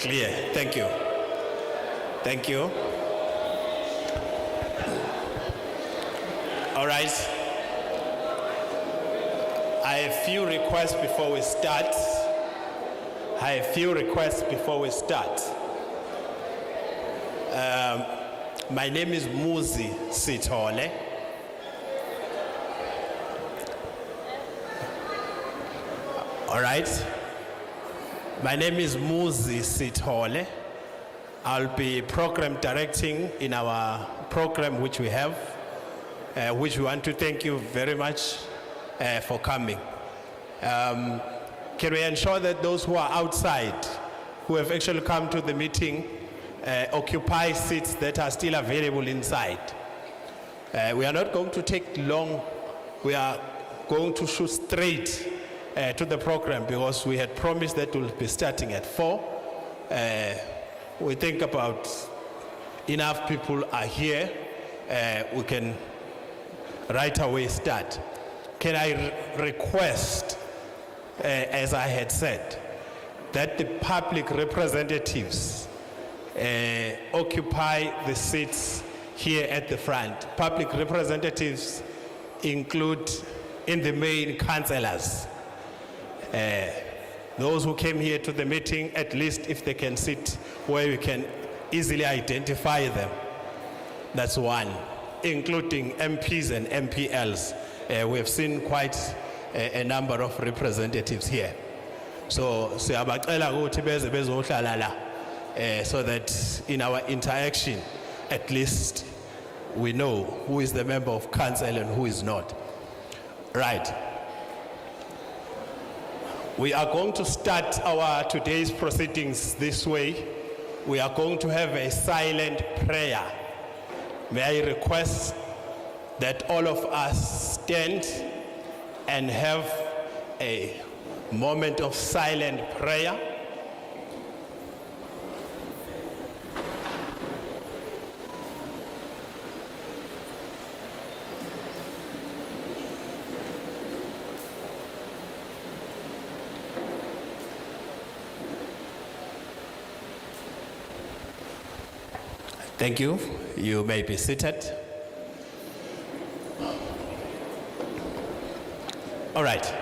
Clear. Thank you. Thank you. All right. I have a few requests before we start. My name is Mxolisi Kaunda. All right. My name is Mxolisi Kaunda. I'll be program directing in our program which we have, which we want to thank you very much for coming. Can we ensure that those who are outside, who have actually come to the meeting, occupy seats that are still available inside? We are not going to take long. We are going to shoot straight to the program because we had promised that we'll be starting at 4. We think about enough people are here. We can right away start. Can I request, as I had said, that the public representatives occupy the seats here at the front. Public representatives include, in the main, councillors. Those who came here to the meeting, at least if they can sit where we can easily identify them. That's one, including MPs and MPLs. We have seen quite a number of representatives here. So siyabacela ukuthi beze bezohlala la, so that in our interaction, at least we know who is the member of council and who is not. Right. We are going to start our today's proceedings this way. We are going to have a silent prayer. May I request that all of us stand and have a moment of silent prayer. Thank you. You may be seated. All right.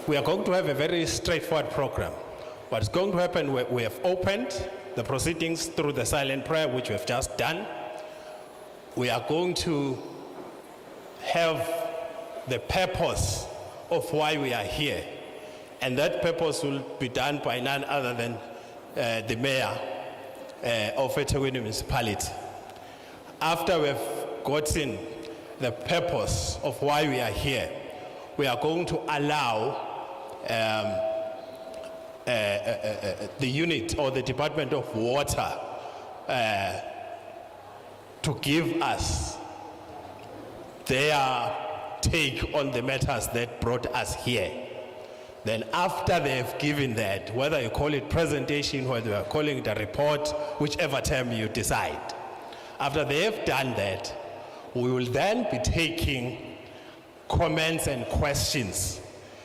We are going to have a very straightforward program. What's going to happen, we have opened the proceedings through the silent prayer, which we have just done. We are going to have the purpose of why we are here. And that purpose will be done by none other than the mayor of eThekwini municipality. After we've gotten the purpose of why we are here, we are going to allow the unit or the Department of Water to give us their take on the matters that brought us here. Then after they have given that, whether you call it presentation, whether you are calling it a report, whichever term you decide, after they have done that, we will then be taking comments and questions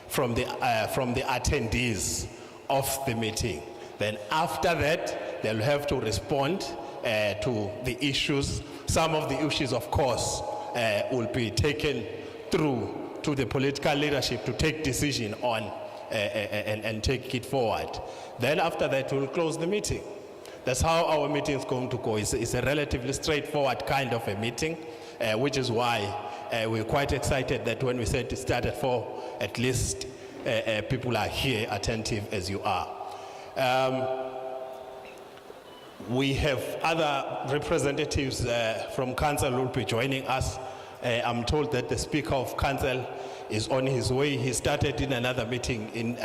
from the attendees of the meeting. Then after that, they'll have to respond to the issues. Some of the issues, of course, will be taken through to the political leadership to take decision on and take it forward. Then after that, we'll close the meeting. That's how our meeting is going to go. It's a relatively straightforward kind of a meeting, which is why we're quite excited that when we said to start at 4, at least people are here attentive as you are. We have other representatives from council who will be joining us. I'm told that the Speaker of Council is on his way. He started in another meeting in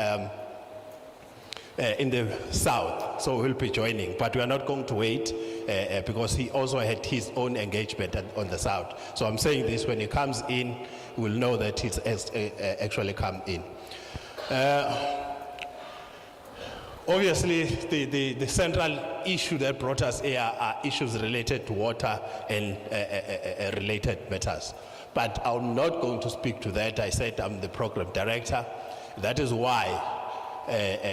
the south, so he'll be joining. But we are not going to wait because he also had his own engagement on the south. So I'm saying this, when he comes in, we'll know that he's actually come in. Obviously, the central issue that brought us here are issues related to water and related matters. But I'm not going to speak to that. I said I'm the program director. That is why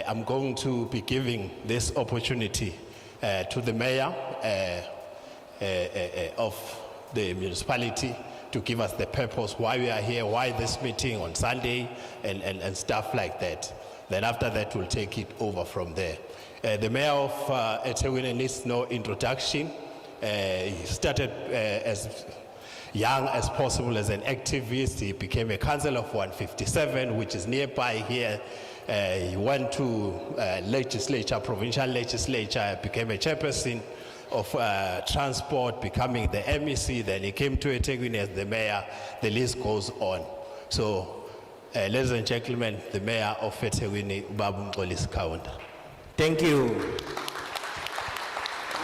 I'm going to be giving this opportunity to the mayor of the municipality to give us the purpose why we are here, why this meeting on Sunday, and stuff like that. Then after that, we'll take it over from there. The mayor of eThekwini needs no introduction. He started as young as possible as an activist. He became a councillor of 157, which is nearby here. He went to legislature, provincial legislature, became a chairperson of transport, becoming the MEC. Then he came to eThekwini as the mayor. The list goes on. So, ladies and gentlemen, the mayor of eThekwini, Mxolisi Kaunda. Thank you.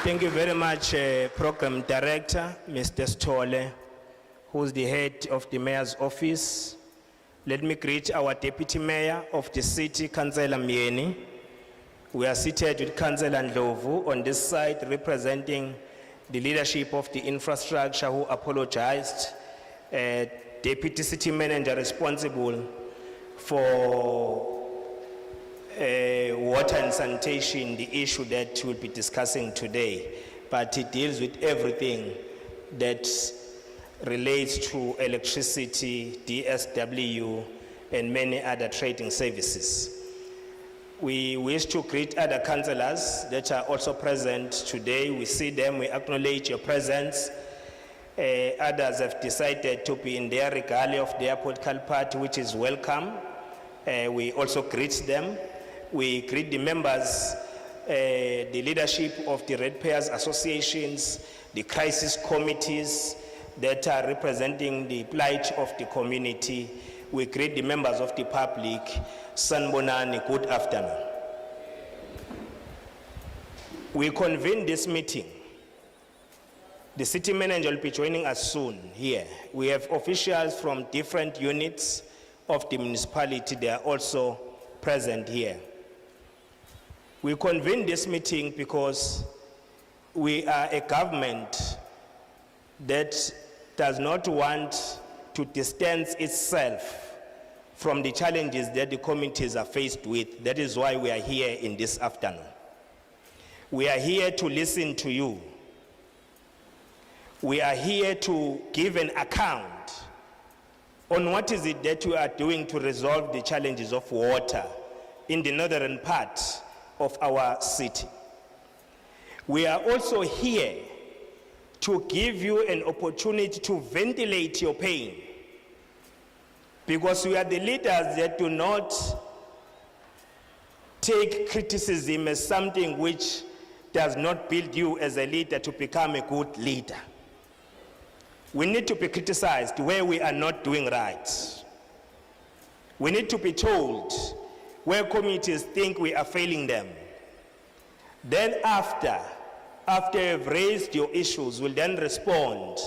Thank you very much, Program Director, Mr. Stole, who's the head of the Mayor's Office. Let me greet our Deputy Mayor of the city, Councillor Mxolisi. We are seated with Councillor Ndlovu on this side, representing the leadership of the infrastructure, who apologized. Deputy City Manager responsible for water and sanitation, the issue that we'll be discussing today, but it deals with everything that relates to electricity, DSW, and many other trading services. We wish to greet other councillors that are also present today. We see them, we acknowledge your presence. Others have decided to be in their regalia of their political party, which is welcome. We also greet them. We greet the members, the leadership of the ratepayers associations, the crisis committees that are representing the plight of the community. We greet the members of the public. Sanbonani, good afternoon. We convene this meeting. The city manager will be joining us soon here. We have officials from different units of the municipality. They are also present here. We convene this meeting because we are a government that does not want to distance itself from the challenges that the communities are faced with. That is why we are here in this afternoon. We are here to listen to you. We are here to give an account on what is it that you are doing to resolve the challenges of water in the northern part of our city. We are also here to give you an opportunity to ventilate your pain, because we are the leaders that do not take criticism as something which does not build you as a leader to become a good leader. We need to be criticized where we are not doing right. We need to be told where communities think we are failing them. Then after you've raised your issues, we'll then respond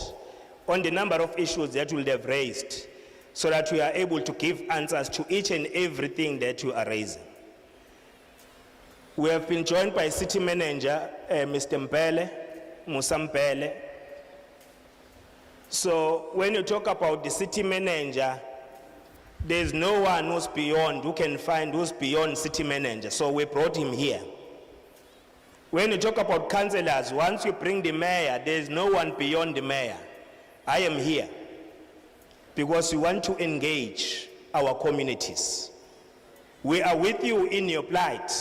on the number of issues that we'll have raised, so that we are able to give answers to each and everything that you are raising. We have been joined by City Manager, Mr. Musa Mpele. So when you talk about the City Manager, there's no one who's beyond, who can find who's beyond City Manager. So we brought him here. When you talk about councillors, once you bring the mayor, there's no one beyond the mayor. I am here because we want to engage our communities. We are with you in your plight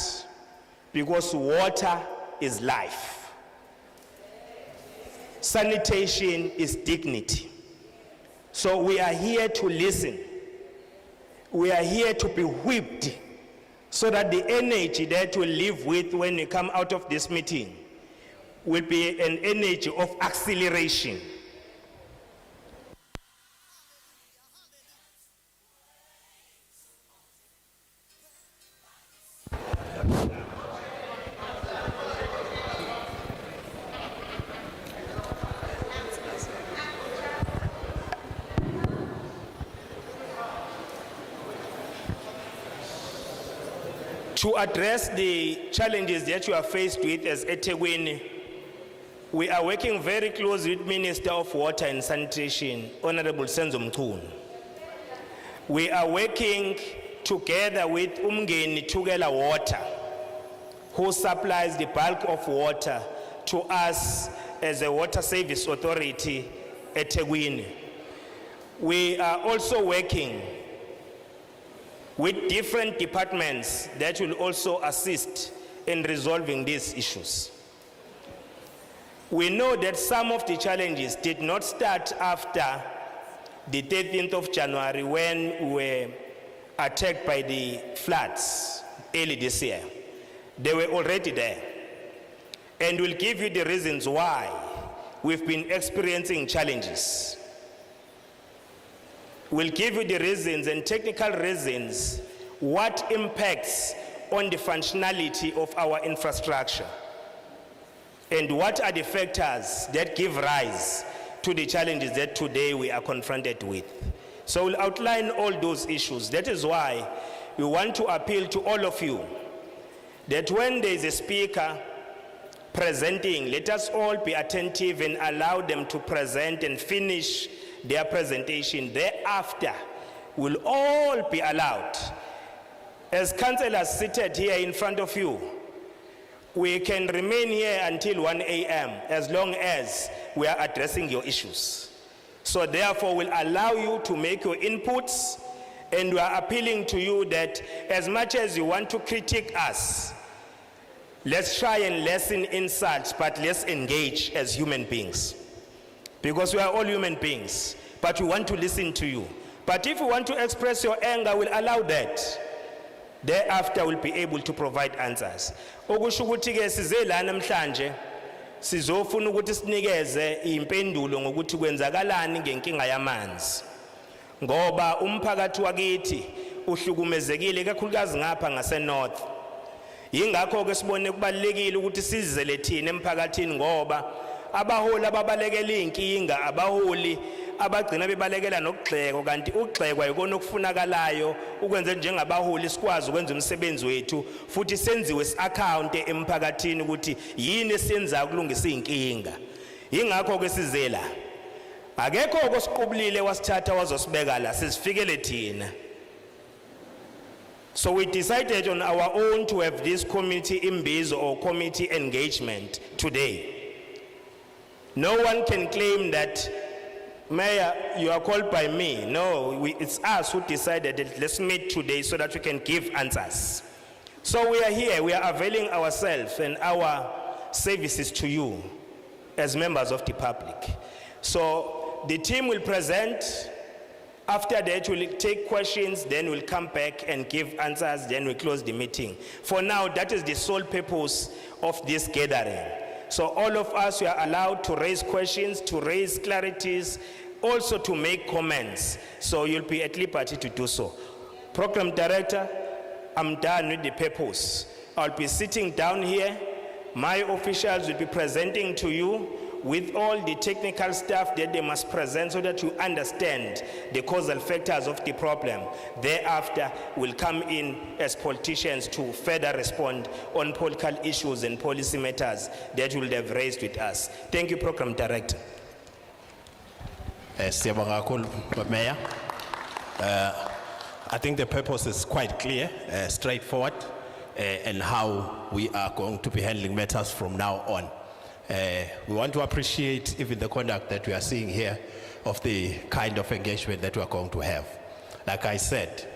because water is life. Sanitation is dignity. So we are here to listen. We are here to be whipped so that the energy that we'll live with when we come out of this meeting will be an energy of acceleration. To address the challenges that you are faced with as eThekwini, We are working very closely with Minister of Water and Sanitation, Honorable Senzo Mchunu. We are working together with Umgeni Tugela Water, who supplies the bulk of water to us as a water service authority at Tegwini. We are also working with different departments that will also assist in resolving these issues. We know that some of the challenges did not start after the 13th of January when we were attacked by the floods early this year. They were already there. And we'll give you the reasons why we've been experiencing challenges. We'll give you the reasons and technical reasons what impacts on the functionality of our infrastructure and what are the factors that give rise to the challenges that today we are confronted with. So we'll outline all those issues. That is why we want to appeal to all of you that when there is a speaker presenting, let us all be attentive and allow them to present and finish their presentation. Thereafter, we'll all be allowed. As councillors seated here in front of you, we can remain here until 1 a.m. as long as we are addressing your issues. So therefore, we'll allow you to make your inputs, and we are appealing to you that as much as you want to critique us, let's try and lessen insults, but let's engage as human beings. Because we are all human beings, but we want to listen to you. But if you want to express your anger, we'll allow that. Thereafter, we'll be able to provide answers. Okusho ukuthi ke size la namhlanje sizofuna ukuthi sinikeze impendulo ngokuthi kwenzakalani ngenkinga yamanzi. Ngoba umphakathi wakithi uhlukumezekile kakhulukazi ngapha ngase North. Yingakho ke sibone kubalekile ukuthi sizele thina emphakathini ngoba abaholi ababalekela inkinga abaholi abagcina bebalekela nokugxeko kanti ukugxekwa ikona okufunakalayo ukwenze njengabaholi sikwazi ukwenza umsebenzi wethu futhi senziwe i-account emphakathini ukuthi yini esiyenza ukulungisa inkinga. Yingakho ke sizela akekho okosiqubulile wasithatha wazosibeka la sizifikele thina. So we decided on our own to have this community imbizo or committee engagement today. No one can claim that, Mayor, you are called by me. No, it's us who decided that let's meet today so that we can give answers. So we are here, we are availing ourselves and our services to you as members of the public. So the team will present. After that, we'll take questions, then we'll come back and give answers, then we'll close the meeting. For now, that is the sole purpose of this gathering. So all of us, we are allowed to raise questions, to raise clarities, also to make comments. So you'll be at liberty to do so. Program Director, I'm done with the purpose. I'll be sitting down here. My officials will be presenting to you with all the technical stuff that they must present so that you understand the causal factors of the problem. Thereafter, we'll come in as politicians to further respond on political issues and policy matters that you will have raised with us. Thank you, Program Director. Siyabonga kakhulu, Mayor. I think the purpose is quite clear, straightforward, and how we are going to be handling matters from now on. We want to appreciate even the conduct that we are seeing here of the kind of engagement that we are going to have. Like I said,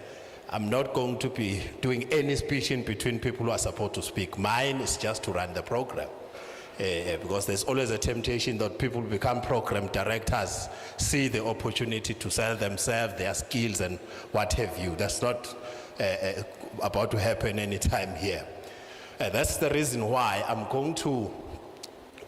I'm not going to be doing any speech in between people who are supposed to speak. Mine is just to run the program. Because there's always a temptation that people become program directors, see the opportunity to sell themselves, their skills and what have you. That's not about to happen anytime here. That's the reason why I'm going to,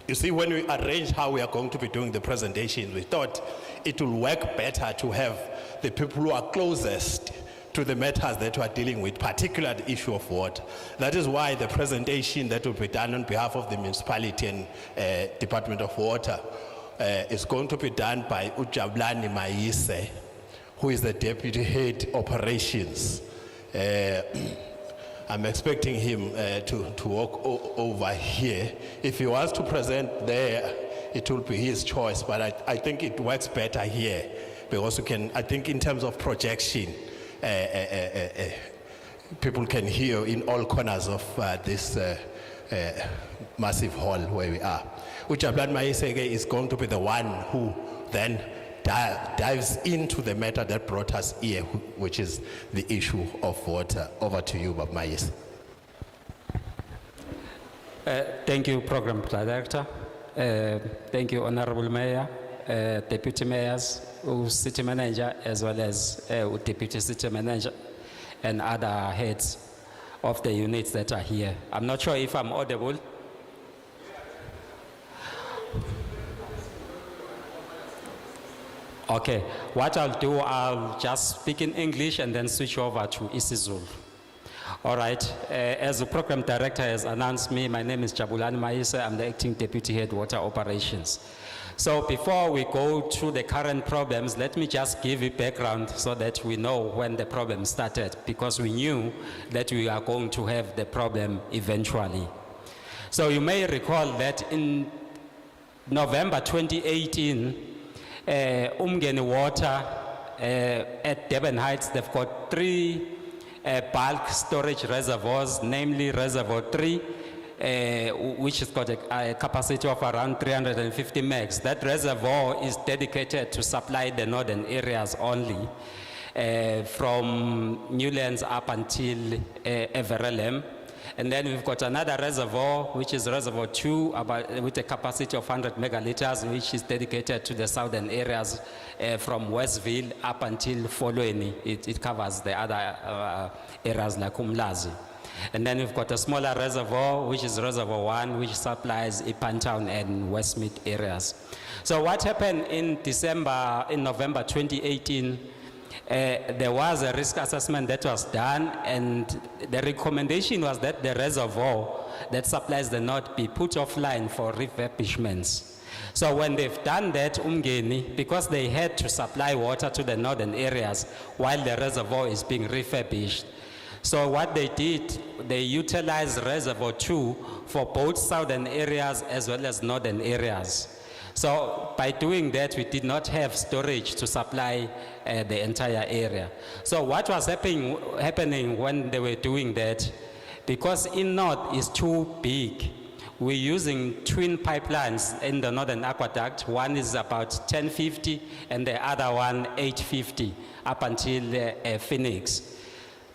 you see, when we arranged how we are going to be doing the presentation, we thought it will work better to have the people who are closest to the matters that we are dealing with, particularly the issue of water. That is why the presentation that will be done on behalf of the municipality and Department of Water is going to be done by Ujabulani Maise, who is the Deputy Head Operations. I'm expecting him to walk over here. If he wants to present there, it will be his choice, but I think it works better here because you can, I think in terms of projection, people can hear in all corners of this massive hall where we are. Ujabulani Maiseke is going to be the one who then dives into the matter that brought us here, which is the issue of water. Over to you, Baba Maiseke. Thank you, Program Director. Thank you, Honorable Mayor, Deputy Mayors, City Manager, as well as Deputy City Manager and other heads of the units that are here. I'm not sure if I'm audible. Okay, what I'll do, I'll just speak in English and then switch over to isiZulu. All right, as the program director has announced me, my name is Jabulani Maise, I'm the acting deputy head water operations. So before we go through the current problems, let me just give you background so that we know when the problem started, because we knew that we are going to have the problem eventually. So you may recall that in November 2018, Umgeni Water at Devon Heights, they've got 3 bulk storage reservoirs, namely Reservoir 3, which has got a capacity of around 350 megs. That reservoir is dedicated to supply the northern areas only, from Newlands up until Everelem. And then we've got another reservoir, which is Reservoir 2, with a capacity of 100 megaliters, which is dedicated to the southern areas from Westville up until Folweni. It covers the other areas like Umlazi. And then we've got a smaller reservoir, which is Reservoir 1, which supplies Ipantown and Westmead areas. So what happened in November 2018, there was a risk assessment that was done, and the recommendation was that the reservoir that supplies the north be put offline for refurbishments. So when they've done that, Umgeni, because they had to supply water to the northern areas while the reservoir is being refurbished, so what they did, they utilized Reservoir 2 for both southern areas as well as northern areas. So by doing that, we did not have storage to supply the entire area. So what was happening when they were doing that, because in north is too big, we're using twin pipelines in the northern aqueduct. One is about 1050 and the other one 850 up until Phoenix.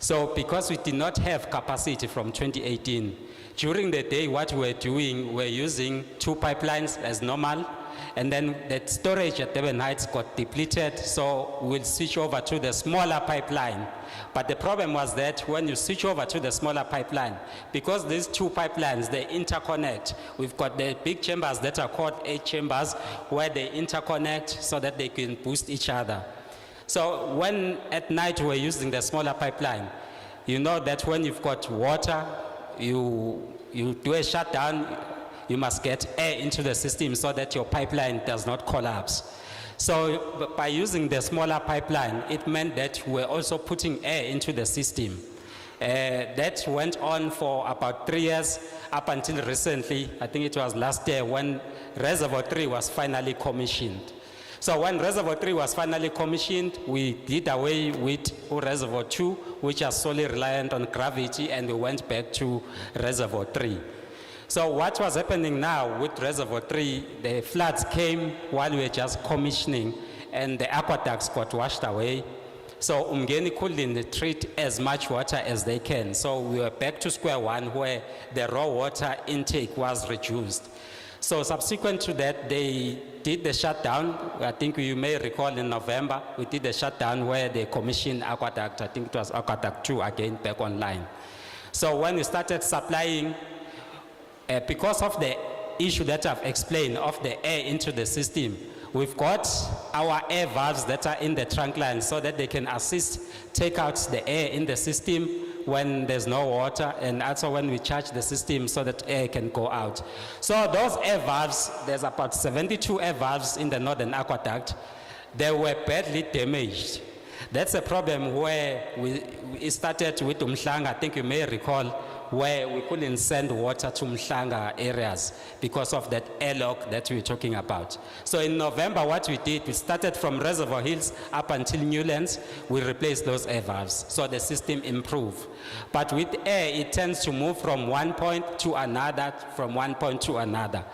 So because we did not have capacity from 2018, during the day what we're doing, we're using 2 pipelines as normal, and then the storage at Devon Heights got depleted, so we'll switch over to the smaller pipeline. But the problem was that when you switch over to the smaller pipeline, because these 2 pipelines, they interconnect, we've got the big chambers that are called 8 chambers, where they interconnect so that they can boost each other. So when at night we're using the smaller pipeline, you know that when you've got water, you do a shutdown, you must get air into the system so that your pipeline does not collapse. So by using the smaller pipeline, it meant that we're also putting air into the system. That went on for about 3 years, up until recently, I think it was last year, when Reservoir 3 was finally commissioned. So when Reservoir 3 was finally commissioned, we did away with Reservoir 2, which is solely reliant on gravity, and we went back to Reservoir 3. So what was happening now with Reservoir 3, the floods came while we were just commissioning, and the aqueducts got washed away. So Umgeni couldn't treat as much water as they can. So we were back to square one, where the raw water intake was reduced. So subsequent to that, they did the shutdown. I think you may recall in November, we did the shutdown where they commissioned aqueduct. I think it was aqueduct 2 again back online. So when we started supplying, because of the issue that I've explained of the air into the system, we've got our air valves that are in the trunk line so that they can assist, take out the air in the system when there's no water, and also when we charge the system so that air can go out. So those air valves, there's about 72 air valves in the northern aqueduct. They were badly damaged. That's a problem where we started with Umhlanga, I think you may recall, where we couldn't send water to Umhlanga areas because of that airlock that we were talking about. So in November, what we did, we started from Reservoir Hills up until Newlands, we replaced those air valves, so the system improved. But with air, it tends to move from one point to another, from one point to another.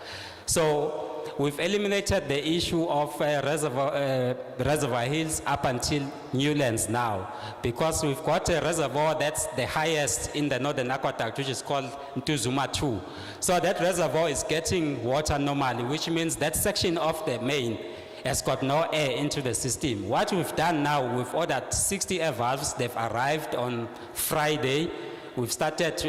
So we've eliminated the issue of Reservoir Hills up until Newlands now, because we've got a reservoir that's the highest in the Northern Aqueduct, which is called Ntuzuma 2. So that reservoir is getting water normally, which means that section of the main has got no air into the system. What we've done now, we've ordered 60 air valves. They've arrived on Friday. We've started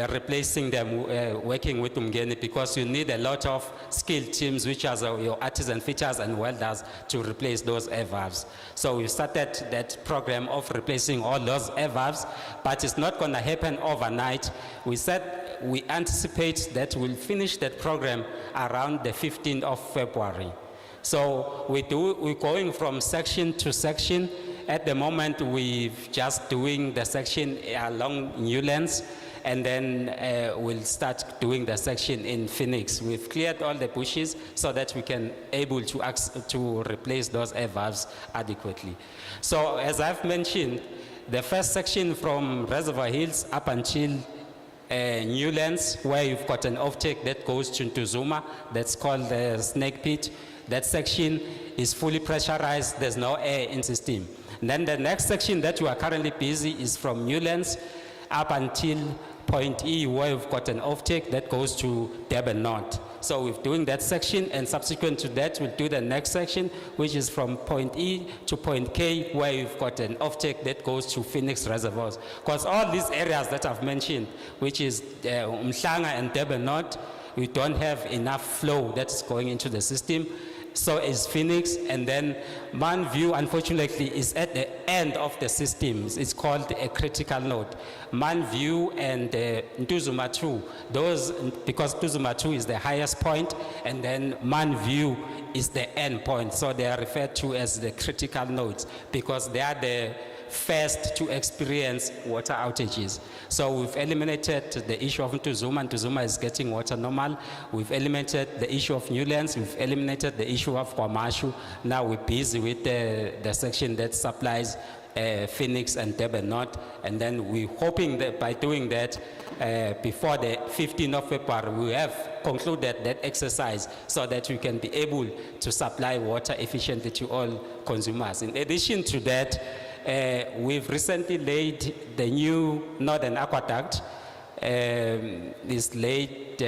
replacing them, working with Umgeni, because you need a lot of skilled teams, which are your artisan fitters and welders, to replace those air valves. So we started that program of replacing all those air valves, but it's not going to happen overnight. We said we anticipate that we'll finish that program around the 15th of February. So we're going from section to section. At the moment, we're just doing the section along Newlands, and then we'll start doing the section in Phoenix. We've cleared all the bushes so that we can able to replace those air valves adequately. So as I've mentioned, the first section from Reservoir Hills up until Newlands, where you've got an offtake that goes to Ntuzuma, that's called the Snake Pit. That section is fully pressurized, there's no air in system. And then the next section that we are currently busy is from Newlands up until Point E, where we've got an offtake that goes to Durban North. So we're doing that section, and subsequent to that, we'll do the next section, which is from Point E to Point K, where we've got an offtake that goes to Phoenix reservoirs. Because all these areas that I've mentioned, which is Umhlanga and Durban North, we don't have enough flow that's going into the system. So is Phoenix, and then Manview, unfortunately, is at the end of the systems. It's called a critical node. Manview and Ntuzuma 2, those, because Ntuzuma 2 is the highest point, and then Manview is the end point. So they are referred to as the critical nodes, because they are the first to experience water outages. So we've eliminated the issue of Ntuzuma. Ntuzuma is getting water normal. We've eliminated the issue of Newlands. We've eliminated the issue of Kwamashu. Now we're busy with the section that supplies Phoenix and Durban North. And then we're hoping that by doing that, before the 15th of February, we have concluded that exercise so that we can be able to supply water efficiently to all consumers. In addition to that, we've recently laid the new Northern Aqueduct. Is laid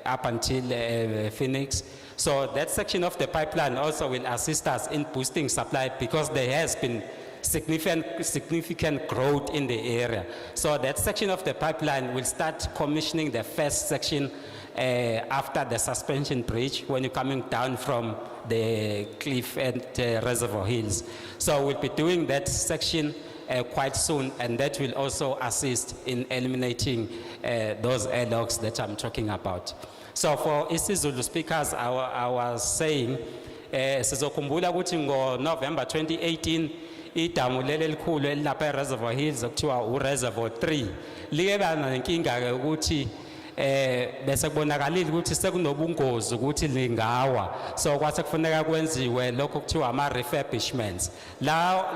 up until Phoenix. So that section of the pipeline also will assist us in boosting supply, because there has been significant growth in the area. So that section of the pipeline will start commissioning the first section after the suspension bridge, when you're coming down from the cliff at Reservoir Hills. So we'll be doing that section quite soon, and that will also assist in eliminating those airlocks that I'm talking about. So for isiZulu speakers, I was saying, sizokhumbula ukuthi ngo-November 2018, idamu leli elikhulu elilapha eReservoir Hills okuthiwa uReservoir 3 like bana nenkinga-ke ukuthi bese kubonakalile ukuthi sekunobungozi ukuthi lingawa. So kwase kufuneka kwenziwe lokho kuthiwa ama-refurbishments.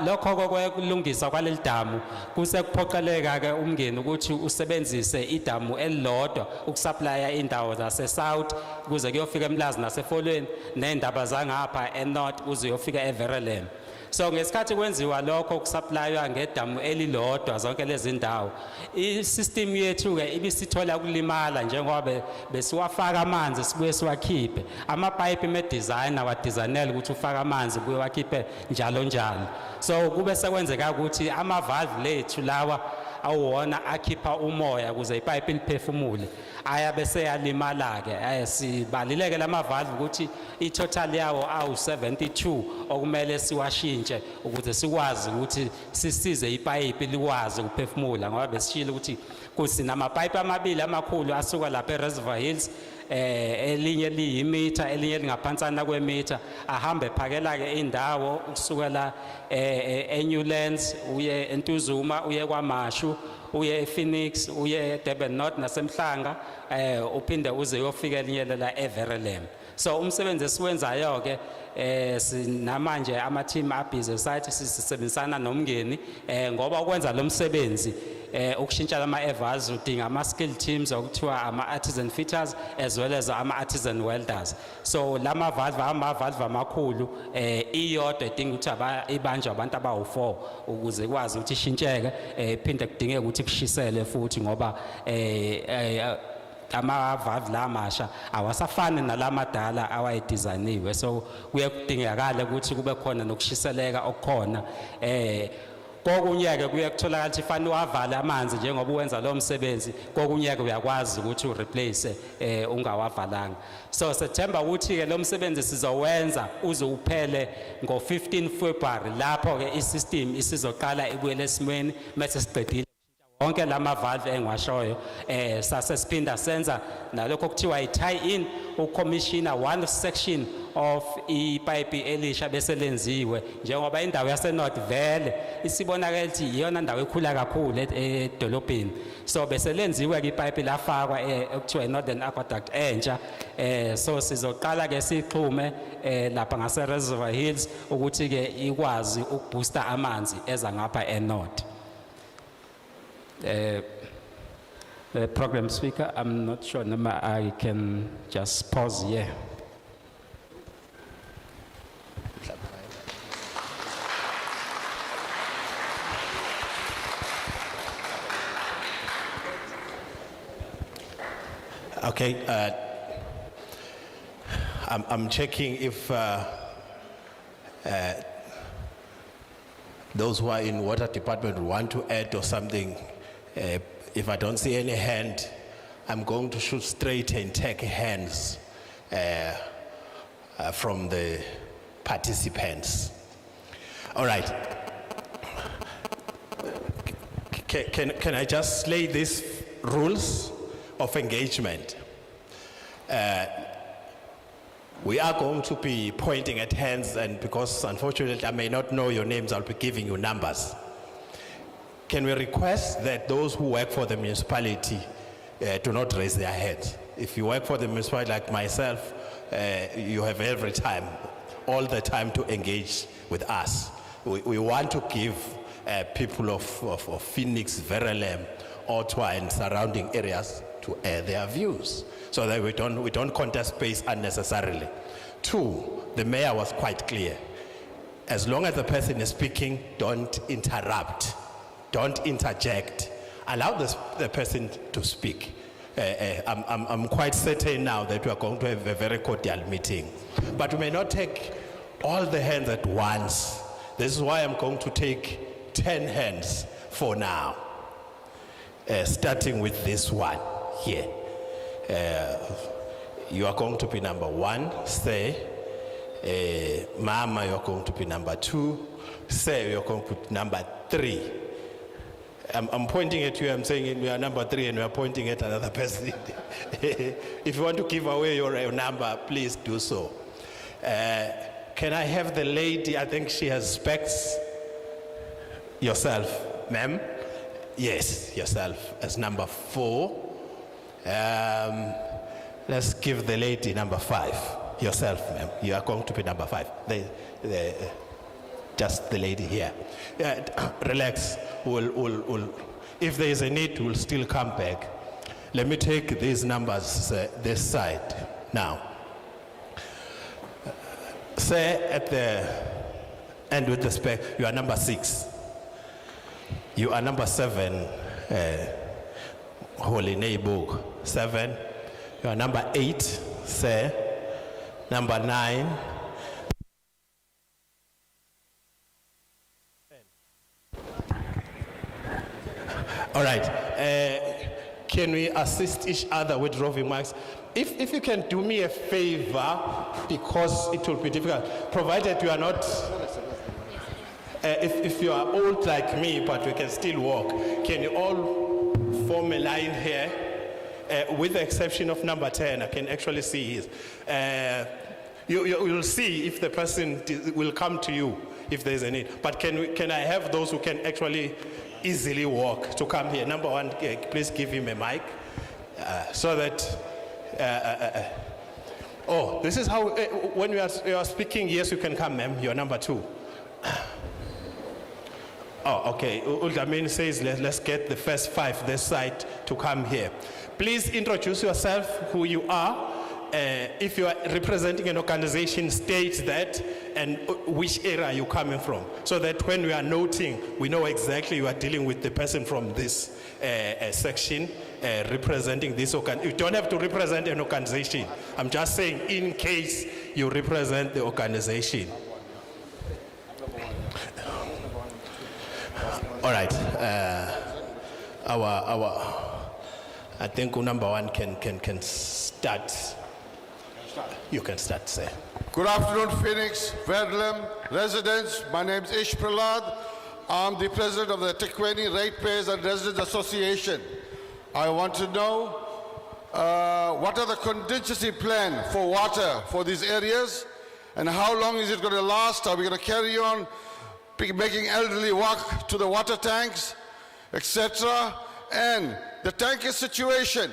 Lokho kokulungisa kwaleli damu kuse kuphoqeleka-ke umngeni ukuthi usebenzise idamu elilodwa ukusuplya indawo zase-south kuze kuyofika eMlazi nasefolweni, ney'ndaba zangapha enorth kuze uyofika eVerelem. So ngesikhathi kwenziwa lokho kusuplywa ngedamu elilodwa zonke lezi ndawo, i-system yethu-ke ibisithola ukulimala njengoba besiwafaka amanzi sibuye siwakhiphe. Amapayipi me-designer wadesignela ukuthi ufake amanzi buye wakhiphe njalo njalo. So kube sekwenzeka ukuthi ama-valve lethu lawa awona akhipha umoya kuze ipayipi liphefumule, ayabe seyalimala-ke. Sibalileke lama-valve ukuthi i-total yawo awu-72 okumele siwashintshe ukuze sikwazi ukuthi sisize ipayipi likwazi ukuphefumula, ngoba besishilo ukuthi kusinamapayipi amabili amakhulu asuka lapha eReservoir Hills elinye liyimitha elinye lingaphansana kwemitha ahambe phakela ke indawo ukusukela eNewlands uye eNtuzuma uye kwaMashu uye ePhoenix uye eDurban North nasemhlanga uphinde uze uyofika elinyelela eVerelem. So umsebenzi esiwenzayo ke sinamanje ama team abhizi site sisebenzisana nomngeni ngoba ukwenza lo msebenzi ukushintsha lama evals udinga ama skill teams okuthiwa ama artisan fitters as well as ama artisan welders. So lama valve amakhulu iyodwa edinga ukuthi ibanjwe abantu abawu4 ukuze kwazi ukuthi ishintsheke iphinde kudingeka ukuthi kushisele futhi ngoba ama-valve la amasha awasafani nalamadala awayedizayiniwe, so kuye kudingakala ukuthi kube khona nokushiseleka okukhona. Kokunye-ke kuye kutholakala ukuthi fanele uwavale amanzi njengoba uwenza lo msebenzi, kokunye-ke uyakwazi ukuthi ureplace ungawavalanga. So September ukuthi-ke lo msebenzi sizowenza uze uphele ngo-15 February lapho-ke i-system isizoqala ibuyele esimweni mase siqedile onke lama valve engiwashoyo sase siphinda senza nalokho kuthiwa i-tie-in ucommissiona one section of ipipe elisha bese lenziwe njengoba indawo yaseNorth vele isibonakala ukuthi iyona ndawo ekhula kakhulu edolobheni. So bese lenziwe ke ipipe lafakwa ekuthiwa iNorthern Aqueduct entsha. So sizoqala ke sixhume lapha ngase Reservoir Hills ukuthi ke ikwazi ukubooster amanzi eza ngapha eNorth. Program speaker, I'm not sure, I can just pause here. Okay, I'm checking if those who are in water department want to add or something. If I don't see any hand, I'm going to shoot straight and take hands from the participants. All right. Can I just lay these rules of engagement? We are going to be pointing at hands, and because unfortunately I may not know your names, I'll be giving you numbers. Can we request that those who work for the municipality do not raise their hands? If you work for the municipality like myself, you have every time, all the time to engage with us. We want to give people of Phoenix, Verelem, Ottawa and surrounding areas to air their views so that we don't contest space unnecessarily. Two, the mayor was quite clear. As long as the person is speaking, don't interrupt. Don't interject. Allow the person to speak. I'm quite certain now that we are going to have a very cordial meeting. But we may not take all the hands at once. This is why I'm going to take 10 hands for now. Starting with this one here. You are going to be number 1, say. Mama, you're going to be number 2. Say, you're going to be number 3. I'm pointing at you, I'm saying you are number 3 and you are pointing at another person. If you want to give away your number, please do so. Can I have the lady, I think she has specs. Yourself, ma'am? Yes, yourself as number 4. Let's give the lady number 5. Yourself, ma'am. You are going to be number 5. Just the lady here. Relax. If there is a need, we'll still come back. Let me take these numbers this side now. Say at the end with the spec, you are number 6. You are number 7, Holy Neighbor, 7. You are number 8, say. Number 9. All right. Can we assist each other with roving marks? If you can do me a favor, because it will be difficult, provided you are not, if you are old like me, but we can still walk, can you all form a line here? with the exception of number 10, I can actually see his. You'll see if the person will come to you if there's a need. But can I have those who can actually easily walk to come here? Number 1, please give him a mic so that. Oh, this is how when you are speaking. Yes, you can come, ma'am. You're number 2. Oh, okay. Uldamin says let's get the first 5 this side to come here. Please introduce yourself, who you are. If you are representing an organization, state that and which area you're coming from, so that when we are noting, we know exactly you are dealing with the person from this section representing this organization. You don't have to represent an organization. I'm just saying in case you represent the organization. All right. I think number 1 can start. You can start, sir. Good afternoon, Phoenix, Verulam residents. My name is Ish Prahlad. I'm the president of the Tikweni Ratepayers and Residents Association. I want to know what are the contingency plan for water for these areas, and how long is it going to last? Are we going to carry on making elderly walk to the water tanks, etc.? And the tanker situation.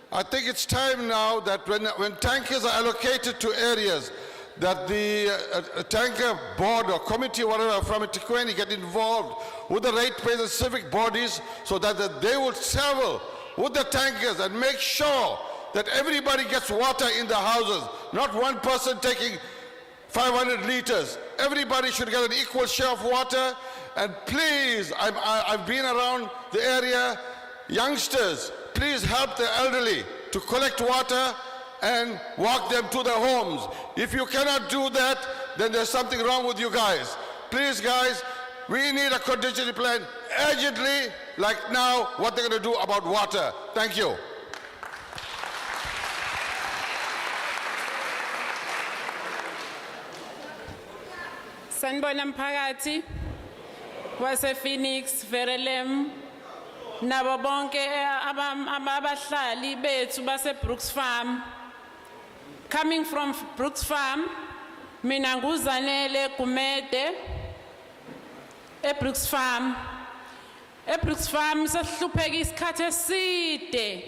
I think it's time now that when tankers are allocated to areas, that the tanker board or committee, whatever, from Tikweni get involved with the ratepayers and civic bodies, so that they will travel with the tankers and make sure that everybody gets water in the houses, not one person taking 500 liters. Everybody should get an equal share of water. And please, I've been around the area, youngsters, please help the elderly to collect water and walk them to their homes. If you cannot do that, then there's something wrong with you guys. Please, guys, we need a contingency plan urgently, like now, what they're going to do about water. Thank you. Sanibona mphakathi wase Phoenix, Verulam, nabo bonke abahlali bethu base Brooks Farm. Coming from Brooks Farm, mina nguzanele Gumede Brooks Farm. Brooks Farm sesihlupheka isikhathi eside.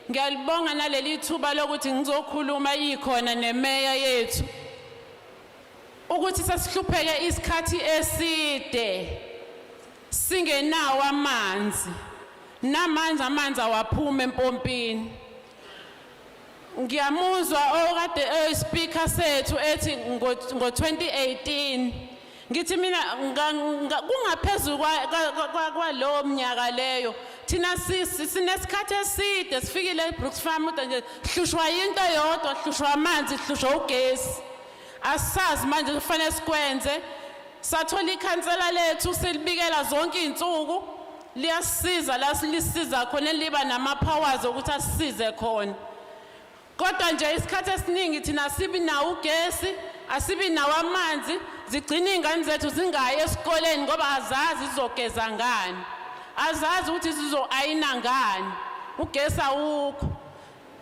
Ngiyalibonga naleli thuba lokuthi ngizokhuluma ikhona nemeya yethu. Ukuthi sesihlupheke isikhathi eside singenawo amanzi. Namanje amanzi awaphuma empompini. Ngiyamuzwa okade speaker sethu ethi ngo 2018 ngithi mina kungaphezulu kwalo mnyaka leyo thina sinesikhathi eside sifikile eBrooks Farm nje hlushwa into yodwa hlushwa amanzi hlushwa ugesi. Asazi manje kufanele sikwenze. Sathola ikhansela lethu silibikela zonke izinsuku liyasiza la silisiza khona liba nama powers ukuthi asisize khona. Kodwa nje isikhathi esiningi thina sibi nawo ugesi, asibi nawo amanzi, zigcina izingane zethu zingayi esikoleni ngoba azazi izogeza ngani. Azazi ukuthi sizoayina ngani. Ugesi awukho.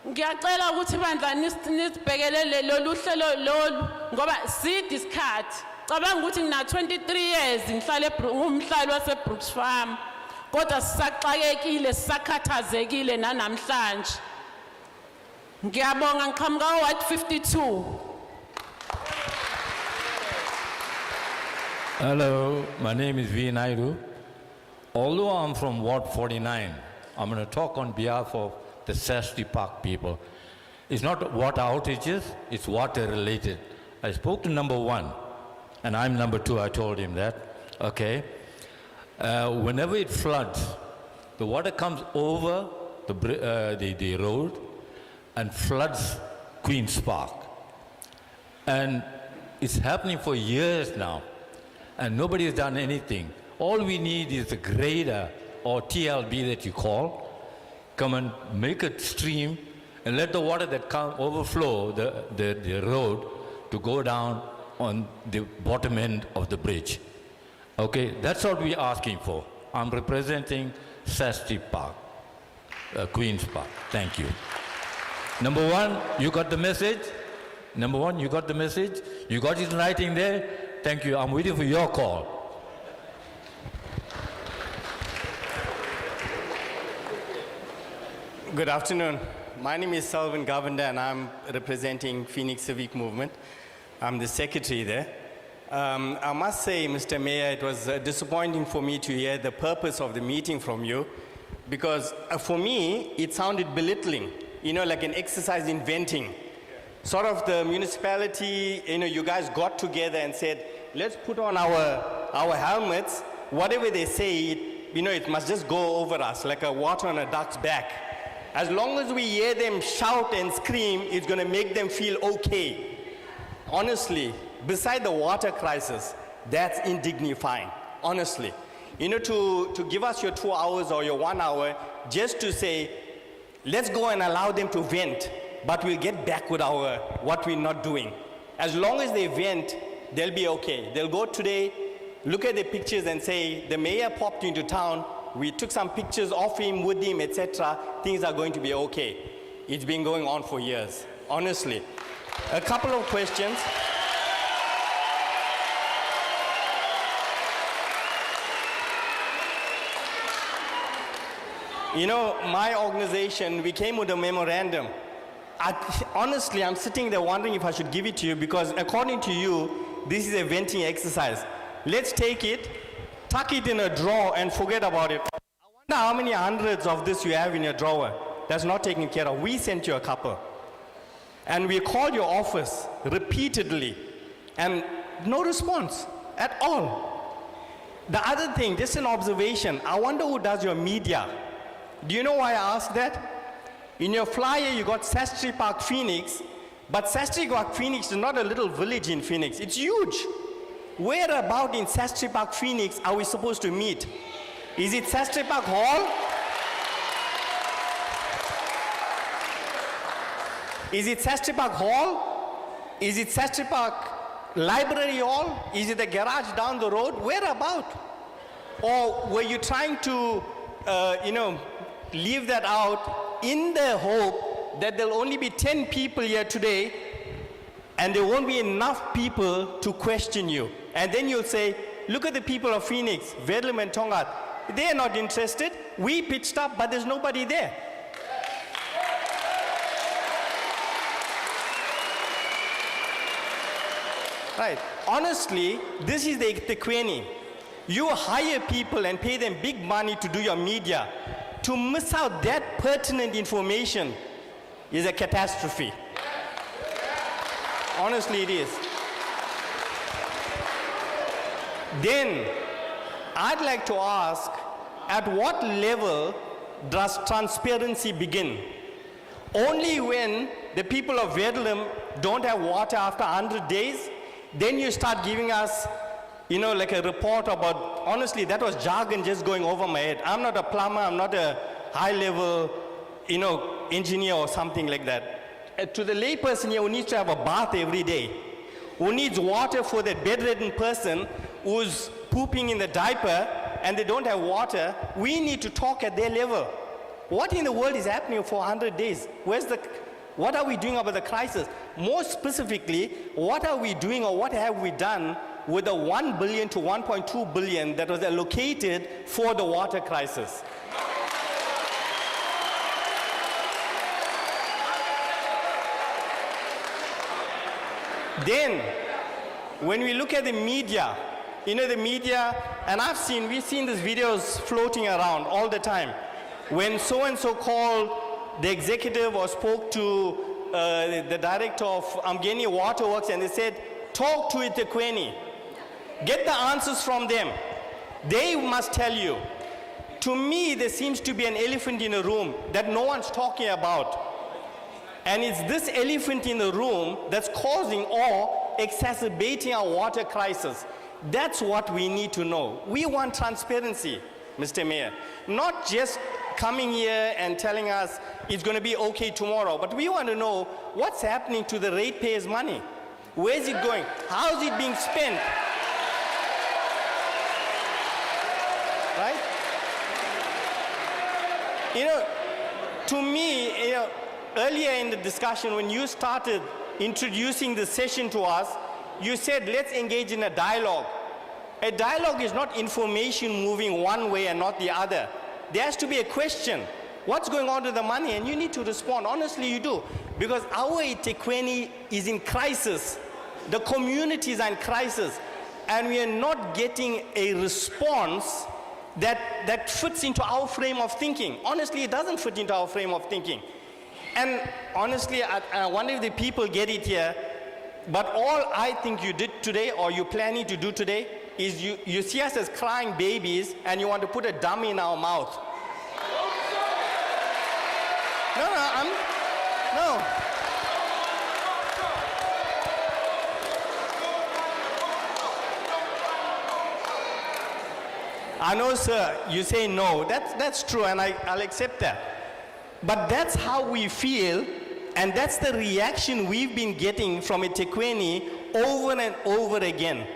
Ngiyacela ukuthi bandla nisibhekelele lolu hlelo lolu ngoba side isikhathi. Cabanga ukuthi ngina 23 years ngihlala ngumhlali wase Brooks Farm. Kodwa sisaxakekile, sisakhathazekile nanamhlanje. Ngiyabonga ngiqhamuka Ward 52. Hello, my name is V. Naidu. Although I'm from Ward 49, I'm going to talk on behalf of the Sashti Park people. It's not water outages, it's water related. I spoke to number 1, and I'm number 2, I told him that, okay. Whenever it floods, the water comes over the road and floods Queen's Park. And it's happening for years now, and nobody has done anything. All we need is a grader or TLB that you call, come and make a stream and let the water that overflow the road to go down on the bottom end of the bridge. Okay, that's what we're asking for. I'm representing Sashti Park. Queen's Park. Thank you. Number one, you got the message? Number one, you got the message? You got it in writing there? Thank you. I'm waiting for your call. Good afternoon. My name is Salvan Govender and I'm representing Phoenix Civic Movement. I'm the secretary there. I must say, Mr. Mayor, it was disappointing for me to hear the purpose of the meeting from you because for me, it sounded belittling, like an exercise in venting. Sort of the municipality, you guys got together and said, let's put on our helmets. Whatever they say, it must just go over us like a water on a duck's back. As long as we hear them shout and scream, it's going to make them feel okay. Honestly, beside the water crisis, that's indignifying, honestly. To give us your 2 hours or your 1 hour just to say, let's go and allow them to vent, but we'll get back with what we're not doing. As long as they vent, they'll be okay. They'll go today, look at the pictures and say, the mayor popped into town, we took some pictures of him, with him, etc. Things are going to be okay. It's been going on for years, honestly. A couple of questions. My organization, we came with a memorandum. Honestly, I'm sitting there wondering if I should give it to you because according to you, this is a venting exercise. Let's take it, tuck it in a drawer and forget about it. I wonder how many hundreds of this you have in your drawer that's not taken care of. We sent you a couple. And we called your office repeatedly and no response at all. The other thing, just an observation, I wonder who does your media. Do you know why I asked that? In your flyer, you got Sastry Park, Phoenix, but Sastry Park, Phoenix is not a little village in Phoenix. It's huge. Where about in Sastry Park, Phoenix are we supposed to meet? Is it Sastry Park Hall? Is it Sastry Park Hall? Is it Sastry Park Library Hall? Is it the garage down the road? Where about? Or were you trying to, leave that out in the hope that there'll only be 10 people here today and there won't be enough people to question you? And then you'll say, look at the people of Phoenix, Verulam and Tongaat. They're not interested. We pitched up, but there's nobody there. Right. Honestly, this is the Tequeni. You hire people and pay them big money to do your media. To miss out that pertinent information is a catastrophe. Honestly, it is. Then, I'd like to ask, at what level does transparency begin? Only when the people of Verulam don't have water after 100 days, then you start giving us, like a report about, honestly, that was jargon just going over my head. I'm not a plumber, I'm not a high-level, engineer or something like that. To the layperson here who needs to have a bath every day, who needs water for that bedridden person who's pooping in the diaper and they don't have water, we need to talk at their level. What in the world is happening for 100 days? What are we doing about the crisis? More specifically, what are we doing or what have we done with the 1 billion to 1.2 billion that was allocated for the water crisis? Then, when we look at the media, the media, and we've seen these videos floating around all the time. When so-and-so called the executive or spoke to the director of Amgeni Waterworks and they said, talk to Itequeni. Get the answers from them. They must tell you. To me, there seems to be an elephant in the room that no one's talking about. And it's this elephant in the room that's causing or exacerbating our water crisis. That's what we need to know. We want transparency, Mr. Mayor. Not just coming here and telling us it's going to be okay tomorrow, but we want to know what's happening to the ratepayers' money. Where is it going? How is it being spent? Right? to me, you know, earlier in the discussion, when you started introducing the session to us, you said, let's engage in a dialogue. A dialogue is not information moving one way and not the other. There has to be a question. What's going on with the money? And you need to respond. Honestly, you do. Because our eThekwini is in crisis. The communities are in crisis. And we are not getting a response that fits into our frame of thinking. Honestly, it doesn't fit into our frame of thinking. And honestly, I wonder if the people get it here. But all I think you did today, or you're planning to do today, is you see us as crying babies and you want to put a dummy in our mouth. No. I know, sir, you say no. That's true, and I'll accept that. But that's how we feel, and that's the reaction we've been getting from eThekwini over and over again.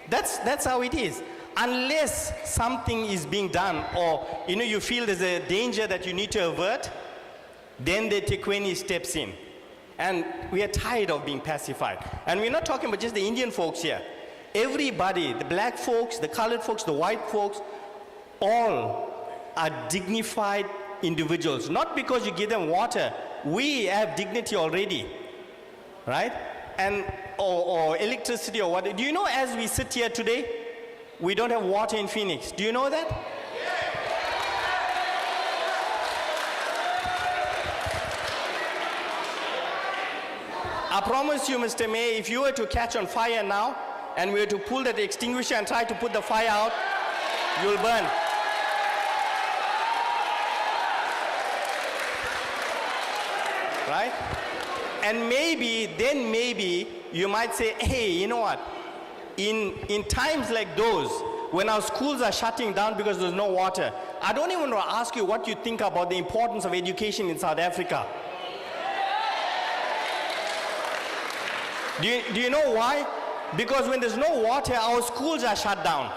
That's how it is. Unless something is being done, or you feel there's a danger that you need to avert, then the eThekwini steps in. And we are tired of being pacified. And we're not talking about just the Indian folks here. Everybody, the black folks, the colored folks, the white folks, all are dignified individuals. Not because you give them water. We have dignity already, right? And or electricity or what. Do you know, as we sit here today, we don't have water in Phoenix? Do you know that? I promise you, Mr. Mayor, if you were to catch on fire now, and we were to pull that extinguisher and try to put the fire out, you'll burn. Right? And maybe you might say, hey, you know what? In times like those, when our schools are shutting down because there's no water, I don't even want to ask you what you think about the importance of education in South Africa. Do you know why? Because when there's no water, our schools are shut down.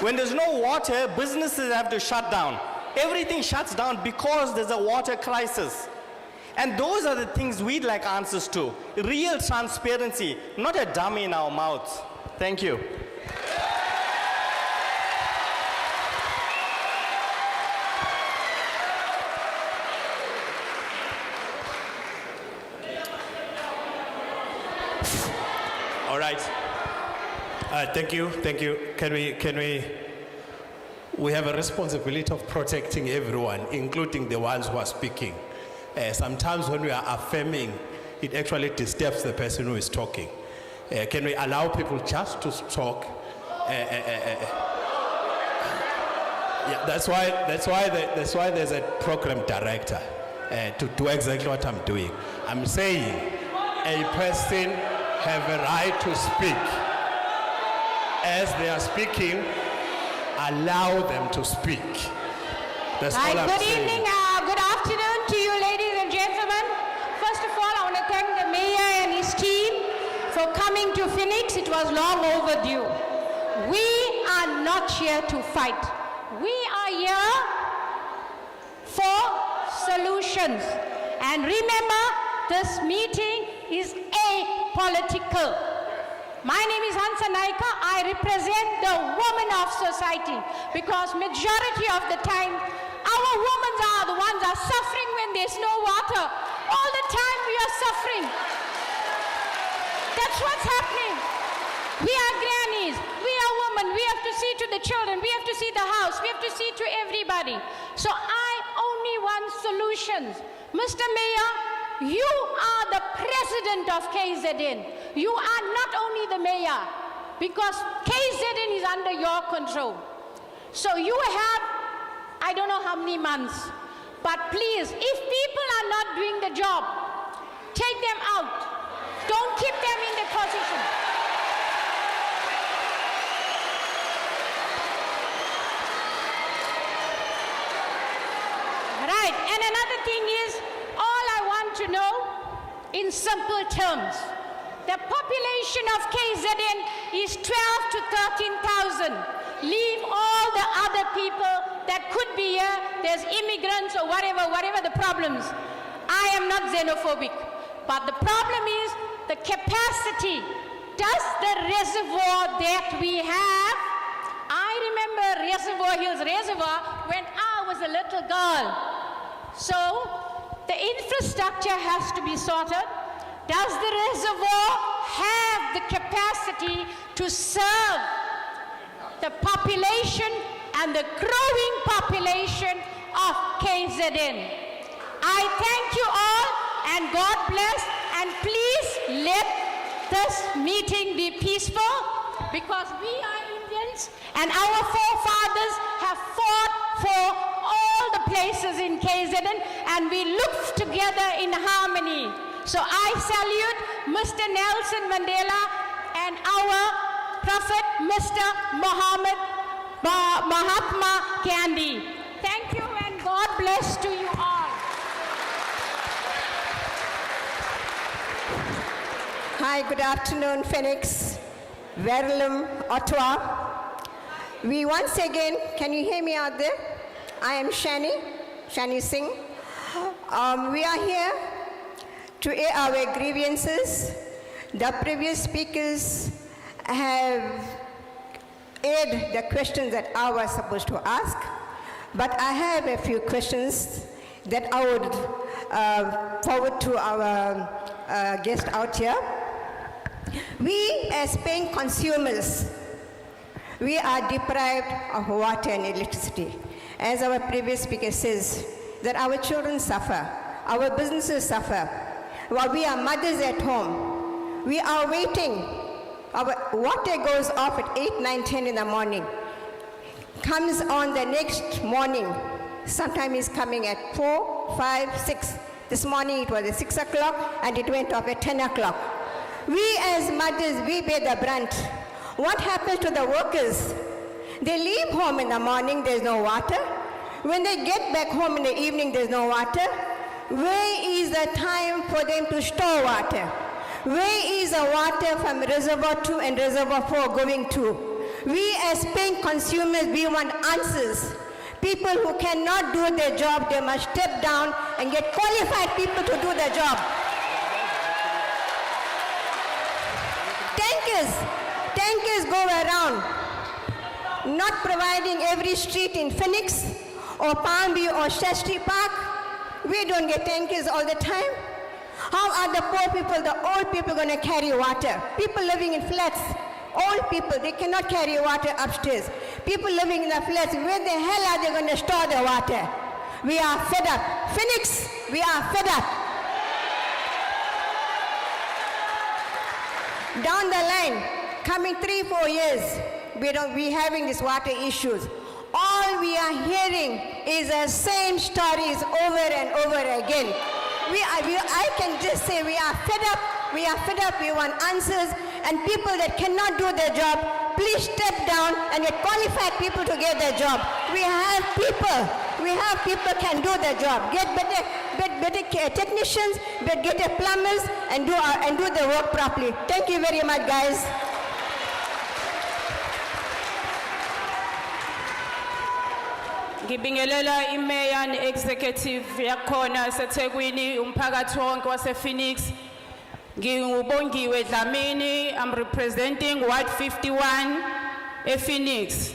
When there's no water, businesses have to shut down. Everything shuts down because there's a water crisis. And those are the things we'd like answers to. Real transparency, not a dummy in our mouths. Thank you. All right. Thank you. We have a responsibility of protecting everyone, including the ones who are speaking. Sometimes when we are affirming, it actually disturbs the person who is talking. Can we allow people just to talk? Yeah, that's why there's a program director to do exactly what I'm doing. I'm saying a person have a right to speak. As they are speaking, allow them to speak. That's all I'm saying. Good evening, good afternoon to you, ladies and gentlemen. First of all, I want to thank the mayor and his team for coming to Phoenix. It was long overdue. We are not here to fight. We are here for solutions. And remember, this meeting is apolitical. My name is Hansa Naika. I represent the women of society because majority of the time, our women are the ones that are suffering when there's no water. All the time we are suffering. That's what's happening. We are grannies. We are women. We have to see to the children. We have to see the house. We have to see to everybody. So I only want solutions. Mr. Mayor, you are the president of KZN. You are not only the mayor, because KZN is under your control. So you have, I don't know how many months, but please, if people are not doing the job, take them out. Don't keep them in the position. Right, and another thing is, all I want to know, in simple terms, the population of KZN is 12 to 13,000. Leave all the other people that could be here, there's immigrants or whatever the problems. I am not xenophobic, but the problem is the capacity. Does the reservoir that we have, I remember Reservoir Hills Reservoir when I was a little girl. So the infrastructure has to be sorted. Does the reservoir have the capacity to serve the population and the growing population of KZN? I thank you all and God bless, and please let this meeting be peaceful, because we are Indians and our forefathers have fought for all the places in KZN and we live together in harmony. So I salute Mr. Nelson Mandela and our Prophet Mr. Mahatma Gandhi. Thank you and God bless to you all. Hi, good afternoon, Phoenix, Verulam, Ottawa. We once again, can you hear me out there? I am Shani Singh. We are here to air our grievances. The previous speakers have aired the questions that I was supposed to ask, but I have a few questions that I would forward to our guest out here. We as paying consumers, we are deprived of water and electricity. As our previous speaker says, that our children suffer, our businesses suffer. While we are mothers at home, we are waiting. Our water goes off at 8, 9, 10 in the morning. Comes on the next morning. Sometimes it's coming at 4, 5, 6. This morning it was at 6 o'clock and it went off at 10 o'clock. We as mothers, we bear the brunt. What happens to the workers? They leave home in the morning, there's no water. When they get back home in the evening, there's no water. Where is the time for them to store water? Where is the water from Reservoir 2 and Reservoir 4 going to? We as paying consumers, we want answers. People who cannot do their job, they must step down and get qualified people to do their job. Tankers go around, not providing every street in Phoenix or Palm View or Shastri Park. We don't get tankers all the time. How are the poor people, the old people going to carry water? People living in flats, old people, they cannot carry water upstairs. People living in the flats, where the hell are they going to store the water? We are fed up. Phoenix, we are fed up. Down the line, coming 3-4 years, we having these water issues. All we are hearing is the same stories over and over again. I can just say we are fed up, we want answers, and people that cannot do their job, please step down and get qualified people to get their job. We have people can do their job. Get better technicians, better plumbers, and do the work properly. Thank you very much, guys. Ngibingelela iMayor ne-Executive yakhona seThekwini, umphakathi wonke wase-Phoenix. Ngibongiwe Dlamini, I'm representing Ward 51 ePhoenix.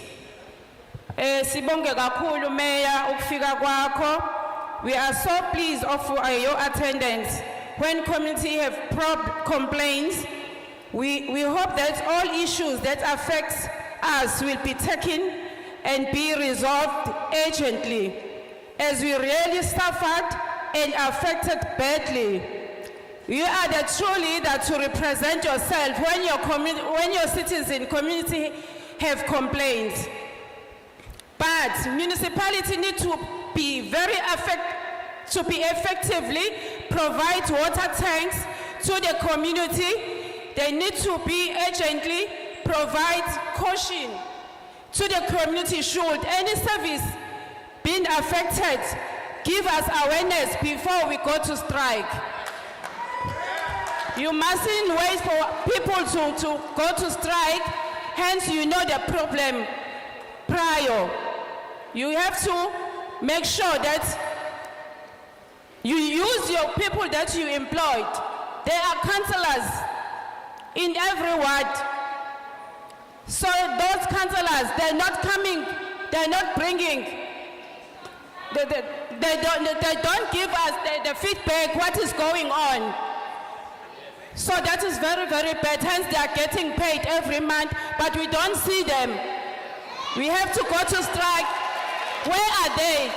Sibonge kakhulu Mayor ukufika kwakho. We are so pleased of your attendance. When community have complaints, we hope that all issues that affect us will be taken and be resolved urgently, as we really suffered and affected badly. You are the true leader to represent yourself when your citizens community have complaints. But municipality need to be effectively provide water tanks to the community. They need to be urgently provide caution to the community. Should any service been affected, give us awareness before we go to strike. You mustn't wait for people to go to strike, hence you know the problem prior. you have to make sure that you use your people that you employed. There are councillors in every ward. So those councillors, they're not coming, they're not bringing, they don't give us the feedback what is going on. So that is very, very bad. Hence they are getting paid every month, but we don't see them. We have to go to strike. Where are they?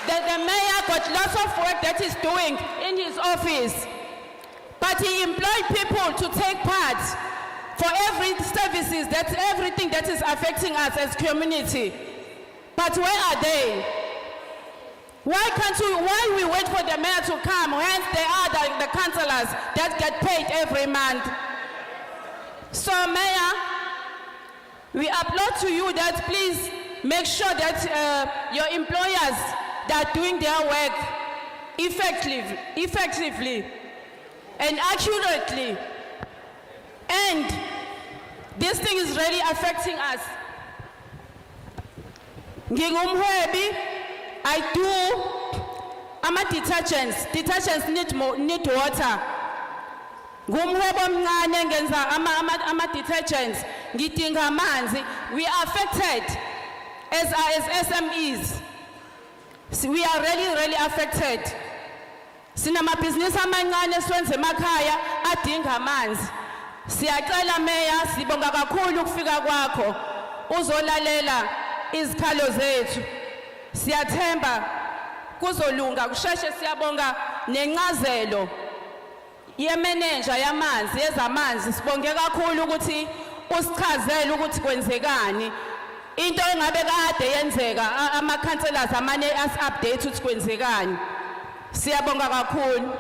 The mayor got lots of work that he's doing in his office, but he employed people to take part for everything that is affecting us as community. But where are they? Why we wait for the mayor to come? Hence they are the councillors that get paid every month. So Mayor, we applaud to you that please make sure that your employers that are doing their work effectively and accurately. And this thing is really affecting us. Ngingumhwebi, I do detergents need water. Ngumhwebo omncane ngenza ama detergents ngidinga amanzi. We are affected as SMEs. We are really affected. Sinamabhizinisi amancane esiwenza emakhaya adinga amanzi. Siyacela Mayor, sibonga kakhulu ukufika kwakho uzolalela izikhalo zethu. Siyathemba kuzolunga kusheshe. Siyabonga nencazelo yeManager yamanzi yezamanzi. Sibonge kakhulu ukuthi usichazele ukuthi kwenzekani. Into engabe kade yenzeka ama-councillors amane as-update ukuthi kwenzekani. Siyabonga kakhulu.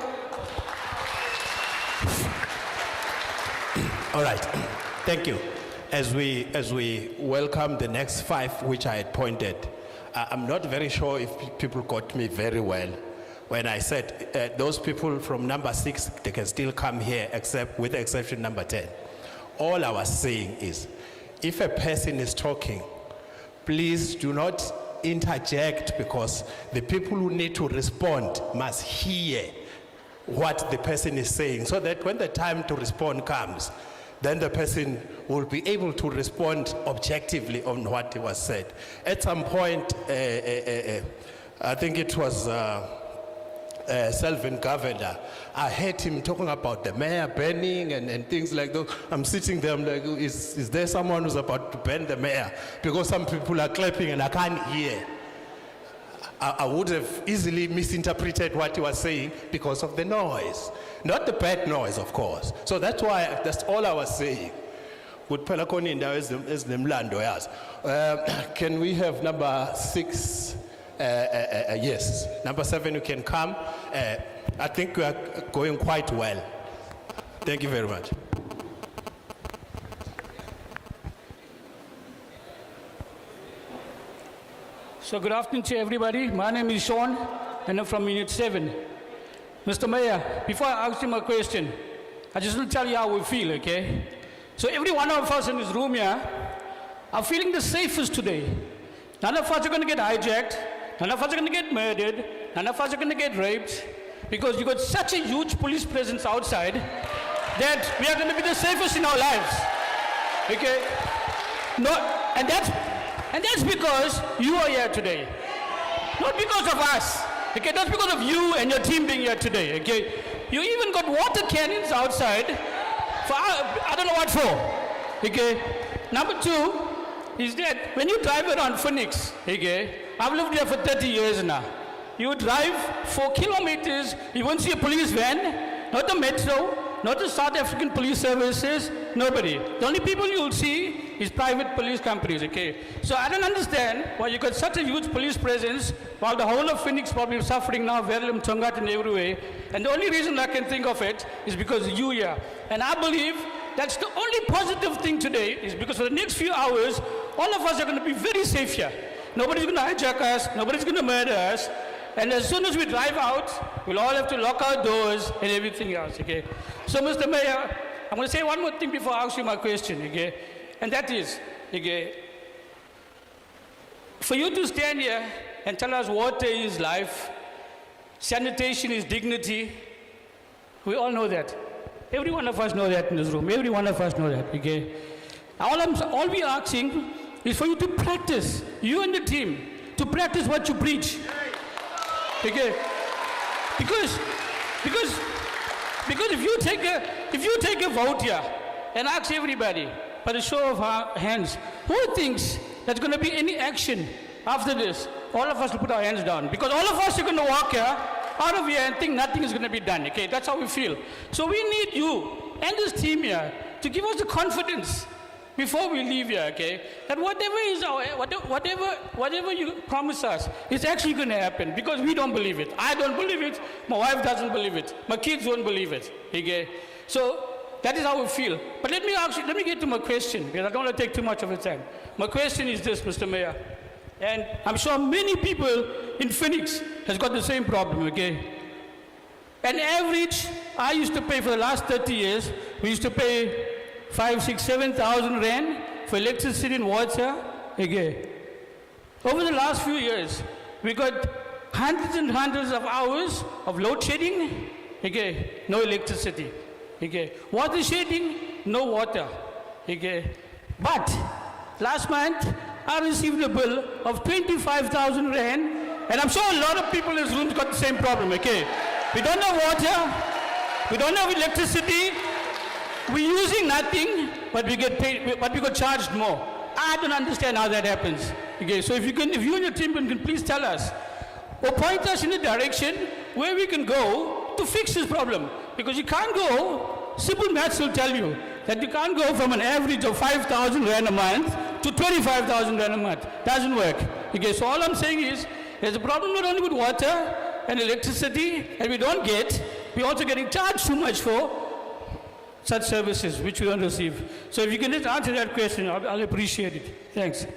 All right, thank you. As we welcome the next 5 which I had pointed, I'm not very sure if people got me very well when I said those people from number 6, they can still come here except with the exception number 10. All I was saying is, if a person is talking, please do not interject, because the people who need to respond must hear what the person is saying, so that when the time to respond comes, then the person will be able to respond objectively on what was said. At some point, I think it was Selvin Governor, I heard him talking about the mayor burning and things like that. I'm sitting there, I'm like, is there someone who's about to burn the mayor? Because some people are clapping and I can't hear. I would have easily misinterpreted what he was saying because of the noise. Not the bad noise, of course. So that's why, that's all I was saying. Can we have number 6? Yes, number 7, you can come. I think we are going quite well. Thank you very much. So good afternoon to everybody. My name is Sean, and I'm from Unit 7. Mr. Mayor, before I ask you my question, I just want to tell you how we feel, okay? So every one of us in this room here are feeling the safest today. None of us are going to get hijacked. None of us are going to get murdered. None of us are going to get raped, because you got such a huge police presence outside that we are going to be the safest in our lives, okay? No, and that's because you are here today, not because of us, okay? That's because of you and your team being here today, okay? You even got water cannons outside for, I don't know what for, okay? Number 2 is that when you drive around Phoenix, okay, I've lived here for 30 years now. You drive 4 kilometers, you won't see a police van, not the metro, not the South African police services, nobody. The only people you'll see is private police companies, okay? So I don't understand why you got such a huge police presence while the whole of Phoenix probably is suffering now, Verulam, Tongat in every way. And the only reason I can think of it is because you here. And I believe that's the only positive thing today, is because for the next few hours, all of us are going to be very safe here. Nobody's going to hijack us, nobody's going to murder us. And as soon as we drive out, we'll all have to lock our doors and everything else, okay? So, Mr. Mayor, I'm going to say one more thing before I ask you my question, okay? And that is, okay, for you to stand here and tell us water is life, sanitation is dignity, we all know that. Every one of us know that in this room. Every one of us know that, okay? All we're asking is for you to practice, you and the team, to practice what you preach. Okay? Because if you take a vote here and ask everybody, by the show of our hands, who thinks there's going to be any action after this? All of us will put our hands down, because all of us are going to walk here, out of here, and think nothing is going to be done. Okay, that's how we feel. So we need you and this team here to give us the confidence before we leave here. Okay, that whatever you promise us is actually going to happen, because we don't believe it. I don't believe it. My wife doesn't believe it. My kids don't believe it. Okay, so that is how we feel. But let me get to my question, because I don't want to take too much of your time. My question is this, Mr. Mayor, and I'm sure many people in Phoenix has got the same problem, okay? An average, I used to pay for the last 30 years, we used to pay 5, 6, 7,000 rand for electricity and water, okay? Over the last few years, we got hundreds and hundreds of hours of load shedding, okay? No electricity. Okay. Water shedding, no water. Okay. But last month, I received a bill of 25,000 rand, and I'm sure a lot of people in this room got the same problem. Okay. We don't have water, we don't have electricity, we're using nothing, but we get paid, but we got charged more. I don't understand how that happens. Okay. So if you and your team can please tell us, or point us in a direction where we can go to fix this problem. Because you can't go, simple maths will tell you that you can't go from an average of 5,000 rand a month to 25,000 rand a month. Doesn't work. Okay, so all I'm saying is, there's a problem not only with water and electricity, and we're also getting charged too much for such services, which we don't receive. So if you can just answer that question, I'll appreciate it. Thanks.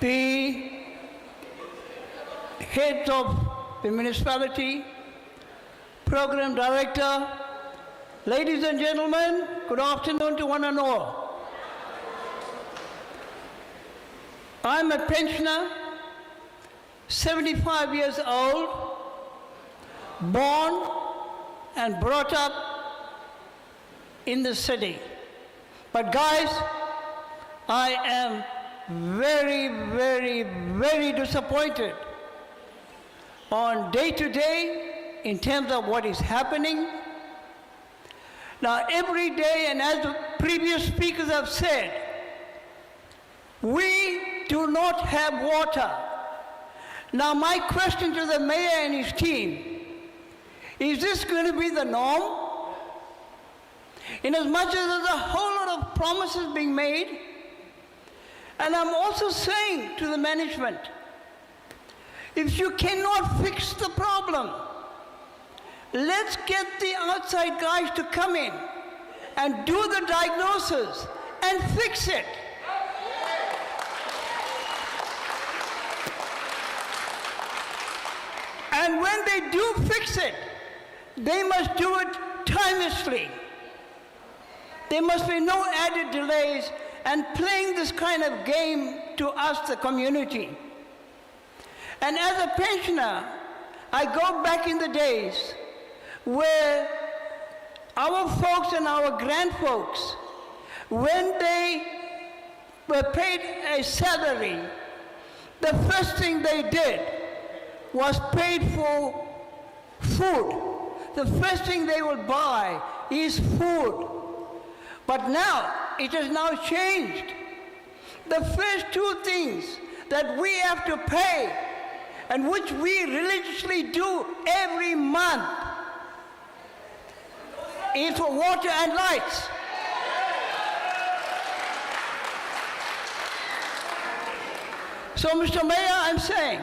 The heads of the municipality, program director, ladies and gentlemen, good afternoon to one and all. I'm a pensioner, 75 years old, born and brought up in the city. But guys, I am very, very, very disappointed on day to day in terms of what is happening. Now, every day, and as the previous speakers have said, we do not have water. Now, my question to the mayor and his team, is this going to be the norm? In as much as there's a whole lot of promises being made, and I'm also saying to the management, if you cannot fix the problem, let's get the outside guys to come in and do the diagnosis and fix it. And when they do fix it, they must do it timelessly. There must be no added delays and playing this kind of game to us, the community. And as a pensioner, I go back in the days where our folks and our grandfolks, when they were paid a salary, the first thing they did was paid for food. The first thing they will buy is food. But now, it has now changed. The first two things that we have to pay, and which we religiously do every month, is for water and lights. So, Mr. Mayor, I'm saying,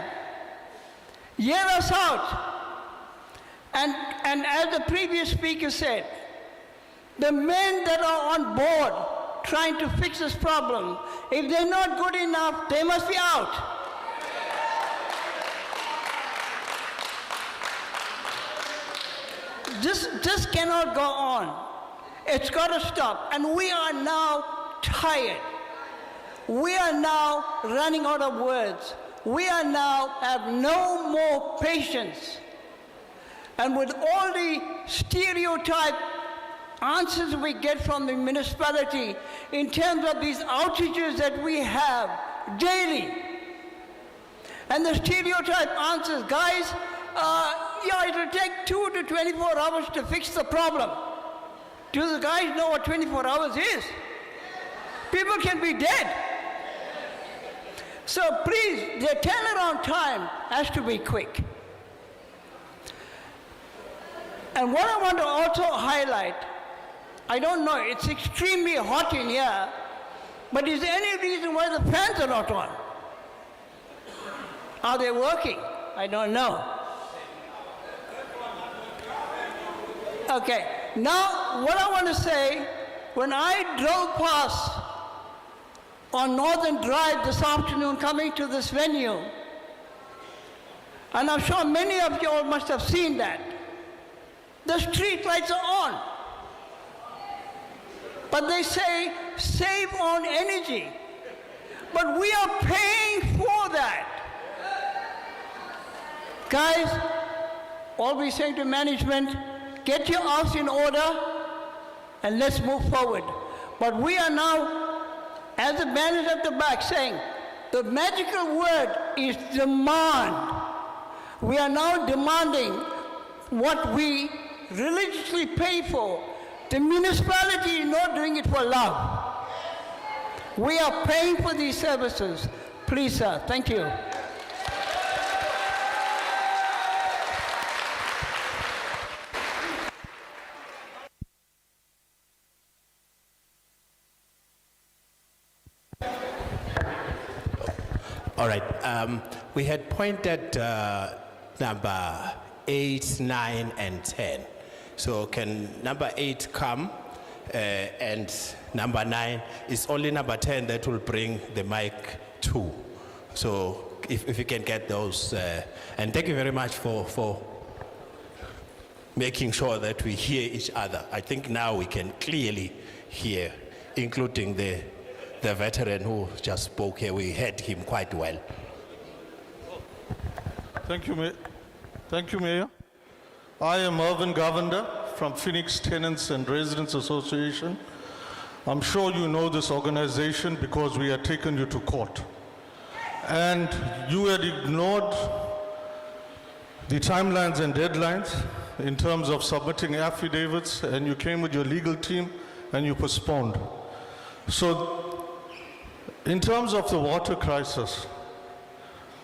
hear us out. And as the previous speaker said, the men that are on board trying to fix this problem, if they're not good enough, they must be out. This cannot go on. It's got to stop. And we are now tired. We are now running out of words. We are now have no more patience. And with all the stereotype answers we get from the municipality in terms of these outages that we have daily, and the stereotype answers, guys, yeah, it'll take 2 to 24 hours to fix the problem. Do the guys know what 24 hours is? People can be dead. So please, the turnaround time has to be quick. And what I want to also highlight, I don't know, it's extremely hot in here, but is there any reason why the fans are not on? Are they working? I don't know. Okay, now what I want to say, when I drove past on Northern Drive this afternoon coming to this venue, and I'm sure many of you all must have seen that, the street lights are on. But they say, save on energy. But we are paying for that. Guys, all we're saying to management, get your house in order and let's move forward. But we are now, as the banners at the back saying, the magical word is demand. We are now demanding what we religiously pay for. The municipality is not doing it for love. We are paying for these services. Please, sir, thank you. All right, we had pointed number 8, 9, and 10. So can number 8 come and number 9 is only number 10 that will bring the mic to. So if you can get those, and thank you very much for making sure that we hear each other. I think now we can clearly hear, including the veteran who just spoke here. We heard him quite well. Thank you, Thank you, Mayor. I am Mervyn Govender from Phoenix Tenants and Residents Association. I'm sure you know this organization because we had taken you to court. And you had ignored the timelines and deadlines in terms of submitting affidavits, and you came with your legal team and you postponed. So in terms of the water crisis,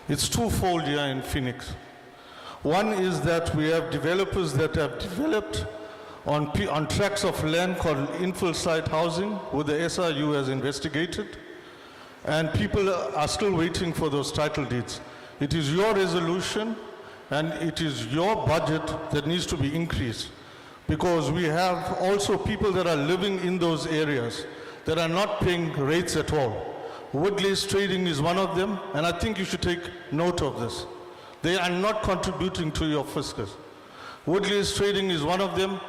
it's twofold here in Phoenix. One is that we have developers that have developed on tracts of land called infill site housing, where the SRU has investigated, and people are still waiting for those title deeds. It is your resolution and it is your budget that needs to be increased, because we have also people that are living in those areas that are not paying rates at all. Woodley's Trading is one of them, and I think you should take note of this. They are not contributing to your fiscus. Woodley's Trading is one of them.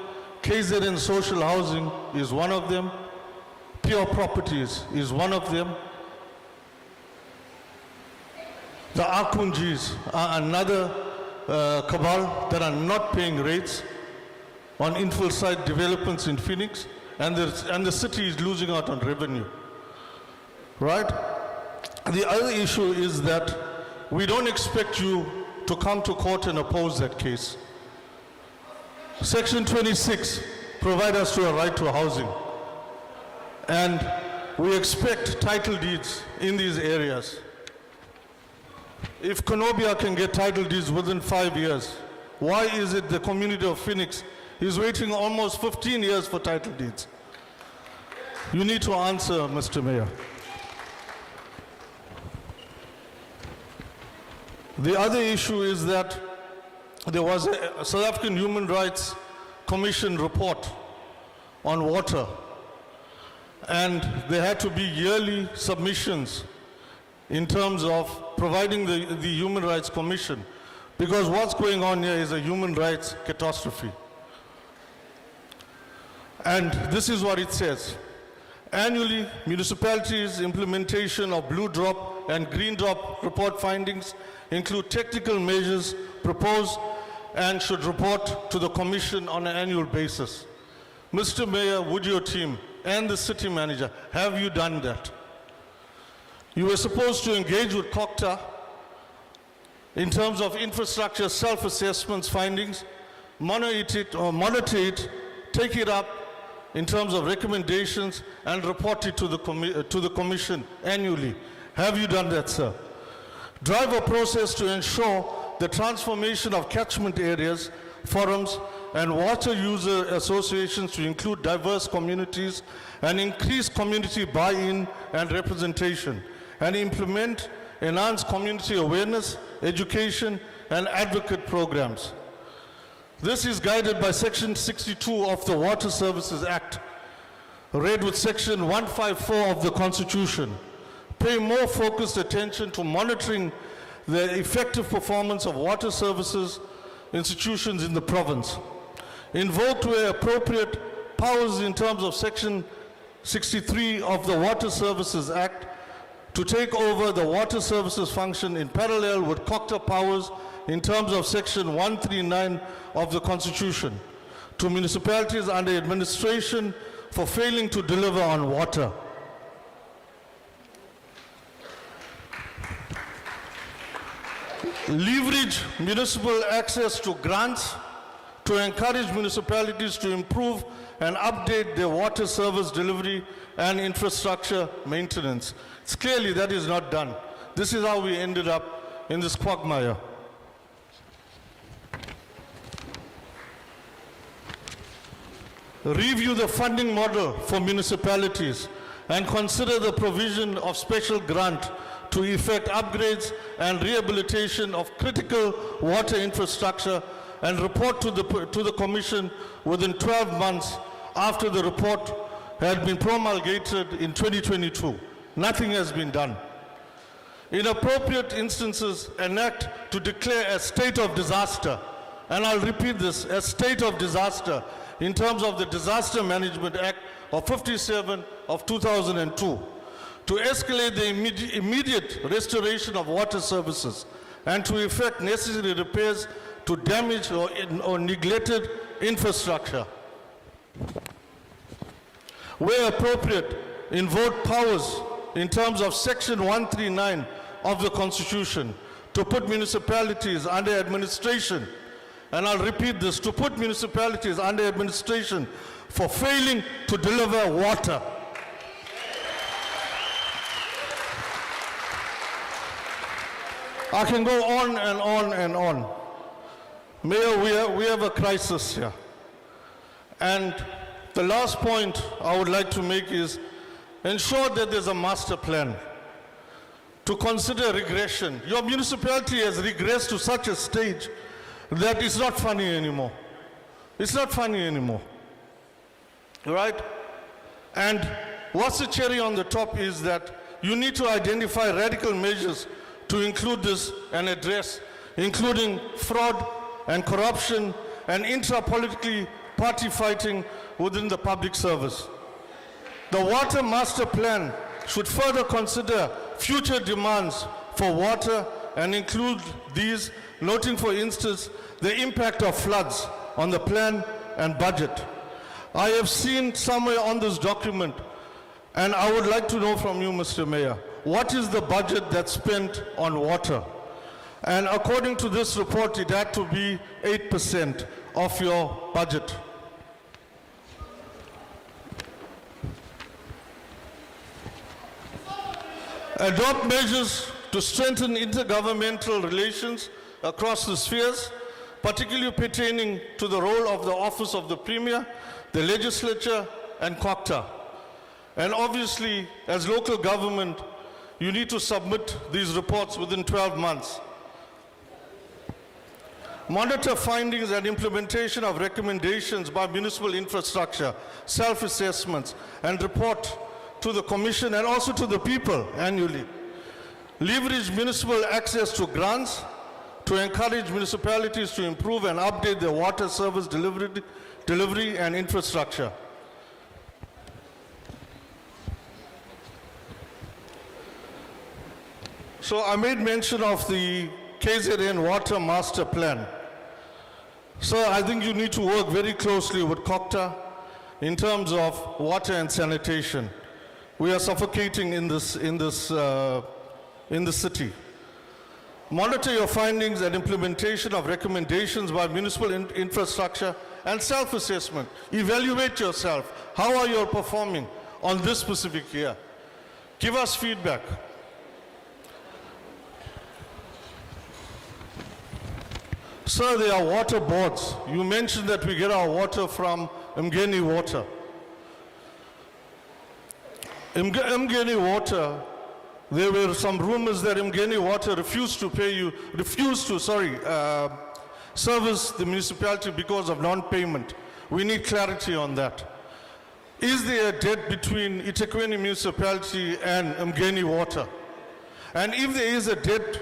KZN Social Housing is one of them. Pure Properties is one of them. The Akunjis are another cabal that are not paying rates on infill site developments in Phoenix, and the city is losing out on revenue. Right? The other issue is that we don't expect you to come to court and oppose that case. Section 26 provides us to a right to housing. And we expect title deeds in these areas. If Konobia can get title deeds within 5 years, why is it the community of Phoenix is waiting almost 15 years for title deeds? You need to answer, Mr. Mayor. The other issue is that there was a South African Human Rights Commission report on water, and there had to be yearly submissions in terms of providing the Human Rights Commission, because what's going on here is a human rights catastrophe. And this is what it says. Annually, municipalities' implementation of Blue Drop and Green Drop report findings include technical measures proposed and should report to the Commission on an annual basis. Mr. Mayor, would your team and the city manager, have you done that? You were supposed to engage with COCTA in terms of infrastructure self-assessments findings, monitor it, take it up in terms of recommendations and report it to the Commission annually. Have you done that, sir? Drive a process to ensure the transformation of catchment areas, forums, and water user associations to include diverse communities and increase community buy-in and representation, and implement enhanced community awareness, education, and advocate programs. This is guided by Section 62 of the Water Services Act, read with Section 154 of the Constitution. Pay more focused attention to monitoring the effective performance of water services institutions in the province. Invoke where appropriate powers in terms of Section 63 of the Water Services Act to take over the water services function in parallel with COCTA powers in terms of Section 139 of the Constitution to municipalities under administration for failing to deliver on water. Leverage municipal access to grants to encourage municipalities to improve and update their water service delivery and infrastructure maintenance. It's clearly that is not done. This is how we ended up in this quagmire. Review the funding model for municipalities and consider the provision of special grant to effect upgrades and rehabilitation of critical water infrastructure and report to the Commission within 12 months after the report had been promulgated in 2022. Nothing has been done. In appropriate instances, an act to declare a state of disaster, and I'll repeat this, a state of disaster in terms of the Disaster Management Act of 57 of 2002, to escalate the immediate restoration of water services and to effect necessary repairs to damaged or neglected infrastructure. Where appropriate, invoke powers in terms of Section 139 of the Constitution to put municipalities under administration, and I'll repeat this, to put municipalities under administration for failing to deliver water. I can go on and on and on. Mayor, we have a crisis here. And the last point I would like to make is ensure that there's a master plan to consider regression. Your municipality has regressed to such a stage that it's not funny anymore. It's not funny anymore. Right? And what's the cherry on the top is that you need to identify radical measures to include this and address, including fraud and corruption and intra-politically party fighting within the public service. The Water Master Plan should further consider future demands for water and include these, noting for instance the impact of floods on the plan and budget. I have seen somewhere on this document, and I would like to know from you, Mr. Mayor, what is the budget that's spent on water? And according to this report, it had to be 8% of your budget. Adopt measures to strengthen intergovernmental relations across the spheres, particularly pertaining to the role of the Office of the Premier, the Legislature, and COCTA. And obviously, as local government, you need to submit these reports within 12 months. Monitor findings and implementation of recommendations by municipal infrastructure, self-assessments, and report to the Commission and also to the people annually. Leverage municipal access to grants to encourage municipalities to improve and update their water service delivery and infrastructure. So I made mention of the KZN Water Master Plan. Sir, I think you need to work very closely with COCTA in terms of water and sanitation. We are suffocating in the city. Monitor your findings and implementation of recommendations by municipal infrastructure and self-assessment. Evaluate yourself. How are you performing on this specific year? Give us feedback. Sir, there are water boards. You mentioned that we get our water from Mgeni Water. Mgeni Water, there were some rumors that Mgeni Water refused to service the municipality because of non-payment. We need clarity on that. Is there a debt between eThekwini municipality and Mgeni Water? And if there is a debt,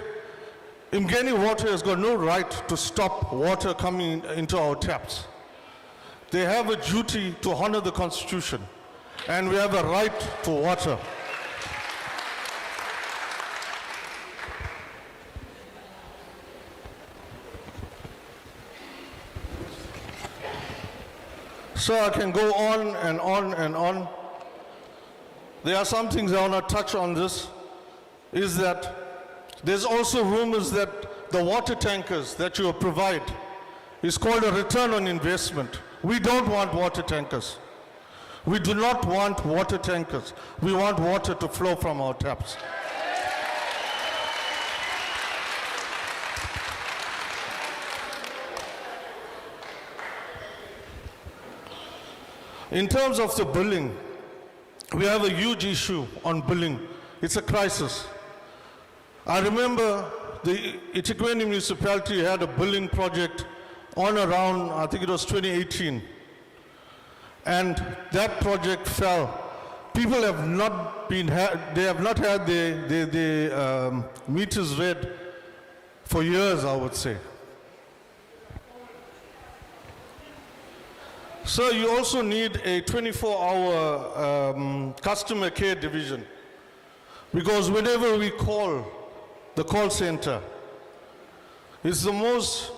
Mgeni Water has got no right to stop water coming into our taps. They have a duty to honor the Constitution, and we have a right to water. So I can go on and on and on. There are some things I want to touch on this, is that there's also rumors that the water tankers that you provide is called a return on investment. We don't want water tankers. We do not want water tankers. We want water to flow from our taps. In terms of the billing, we have a huge issue on billing. It's a crisis. I remember the eThekwini municipality had a billing project on around, I think it was 2018. And that project fell. People have not had their meters read for years, I would say. So you also need a 24-hour customer care division, because whenever we call the call center, it's the most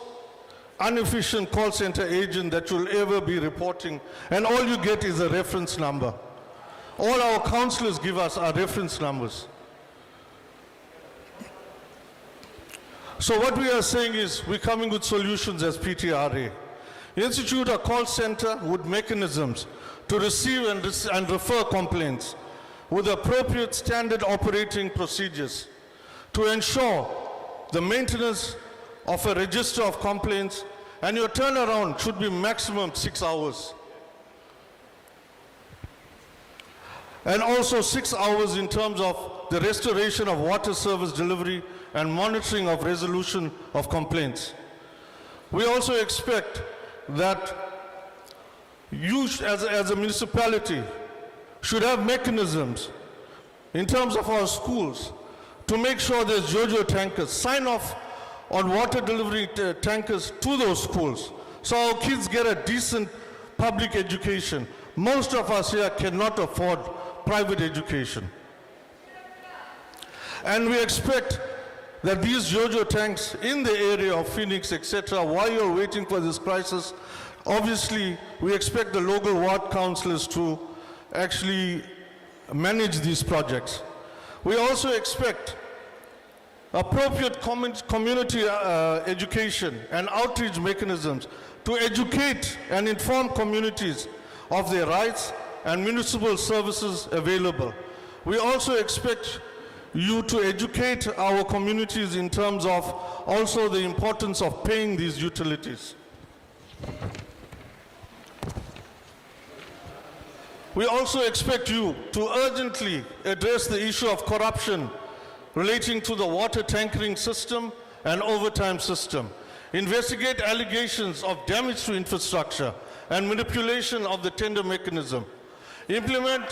inefficient call center agent that you'll ever be reporting, and all you get is a reference number. All our councillors give us are reference numbers. So what we are saying is we're coming with solutions as PTRA. Institute a call center with mechanisms to receive and refer complaints with appropriate standard operating procedures to ensure the maintenance of a register of complaints, and your turnaround should be maximum 6 hours. And also 6 hours in terms of the restoration of water service delivery and monitoring of resolution of complaints. We also expect that you as a municipality should have mechanisms in terms of our schools to make sure there's JoJo tankers, sign off on water delivery tankers to those schools so our kids get a decent public education. Most of us here cannot afford private education. And we expect that these JoJo tanks in the area of Phoenix, etc., while you're waiting for this crisis, obviously we expect the local ward councillors to actually manage these projects. We also expect appropriate community education and outreach mechanisms to educate and inform communities of their rights and municipal services available. We also expect you to educate our communities in terms of also the importance of paying these utilities. We also expect you to urgently address the issue of corruption relating to the water tankering system and overtime system. Investigate allegations of damage to infrastructure and manipulation of the tender mechanism. Implement